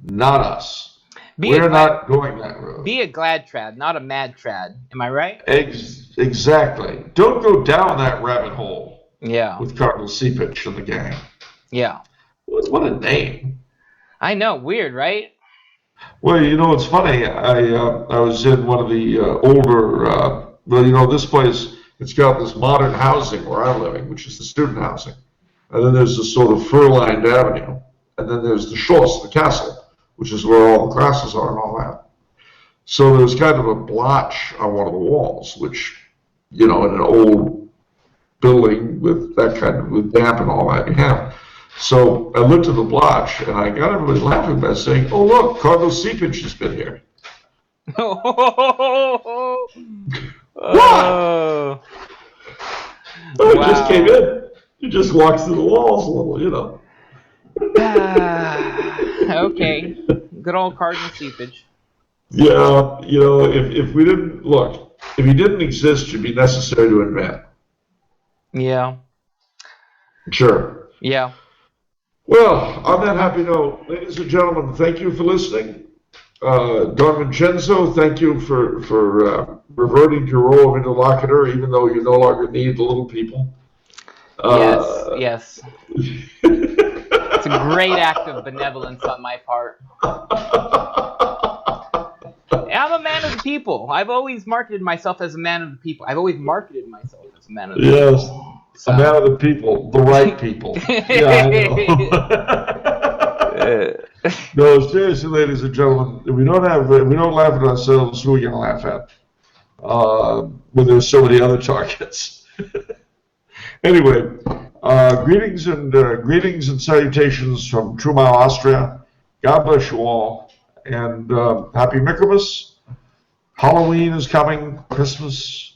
not us. We're not going that road. Be a glad trad, not a mad trad. Am I right? Exactly. Don't go down that rabbit hole. Yeah. With Cardinal Seepage and the gang. Yeah. What a name. I know. Weird, right? Well, you know, it's funny. I was in one of the older, well, you know, this place, it's got this modern housing where I'm living, which is the student housing. And then there's this sort of fur-lined avenue. And then there's the Schloss, the castle, which is where all the classes are and all that. So there's kind of a blotch on one of the walls, which, you know, in an old building with that kind of, with damp and all that, you have. So I looked at the blotch, and I got everybody laughing by saying, "Oh, look, Cardinal Seepage has been here." What? He just came in. He just walks through the walls a little, you know. Okay. Good old Cardinal Seepage. Yeah, you know, if we didn't, look, if he didn't exist, it'd be necessary to invent. Yeah. Sure. Yeah. Well, on that happy note, ladies and gentlemen, thank you for listening. Don Vincenzo, thank you for reverting to your role of interlocutor, even though you no longer need the little people. Yes. It's a great act of benevolence on my part. I'm a man of the people. I've always marketed myself as a man of the people. I've always marketed myself as a man of the people. Yes, so. A man of the people, the right people. Yeah, I know. No, seriously, ladies and gentlemen, if we don't laugh at ourselves, who are we going to laugh at? When there's so many other targets. Anyway, greetings and salutations from Trumau, Austria. God bless you all, and happy Michaelmas. Halloween is coming, Christmas,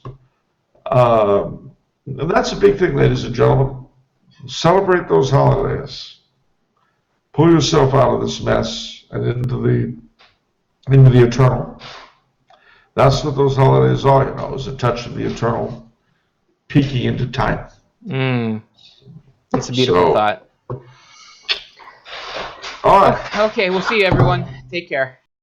and that's a big thing, ladies and gentlemen. Celebrate those holidays. Pull yourself out of this mess and into the eternal. That's what those holidays are, you know, is a touch of the eternal peeking into time. That's a beautiful thought. All right. Okay, we'll see you, everyone. Take care.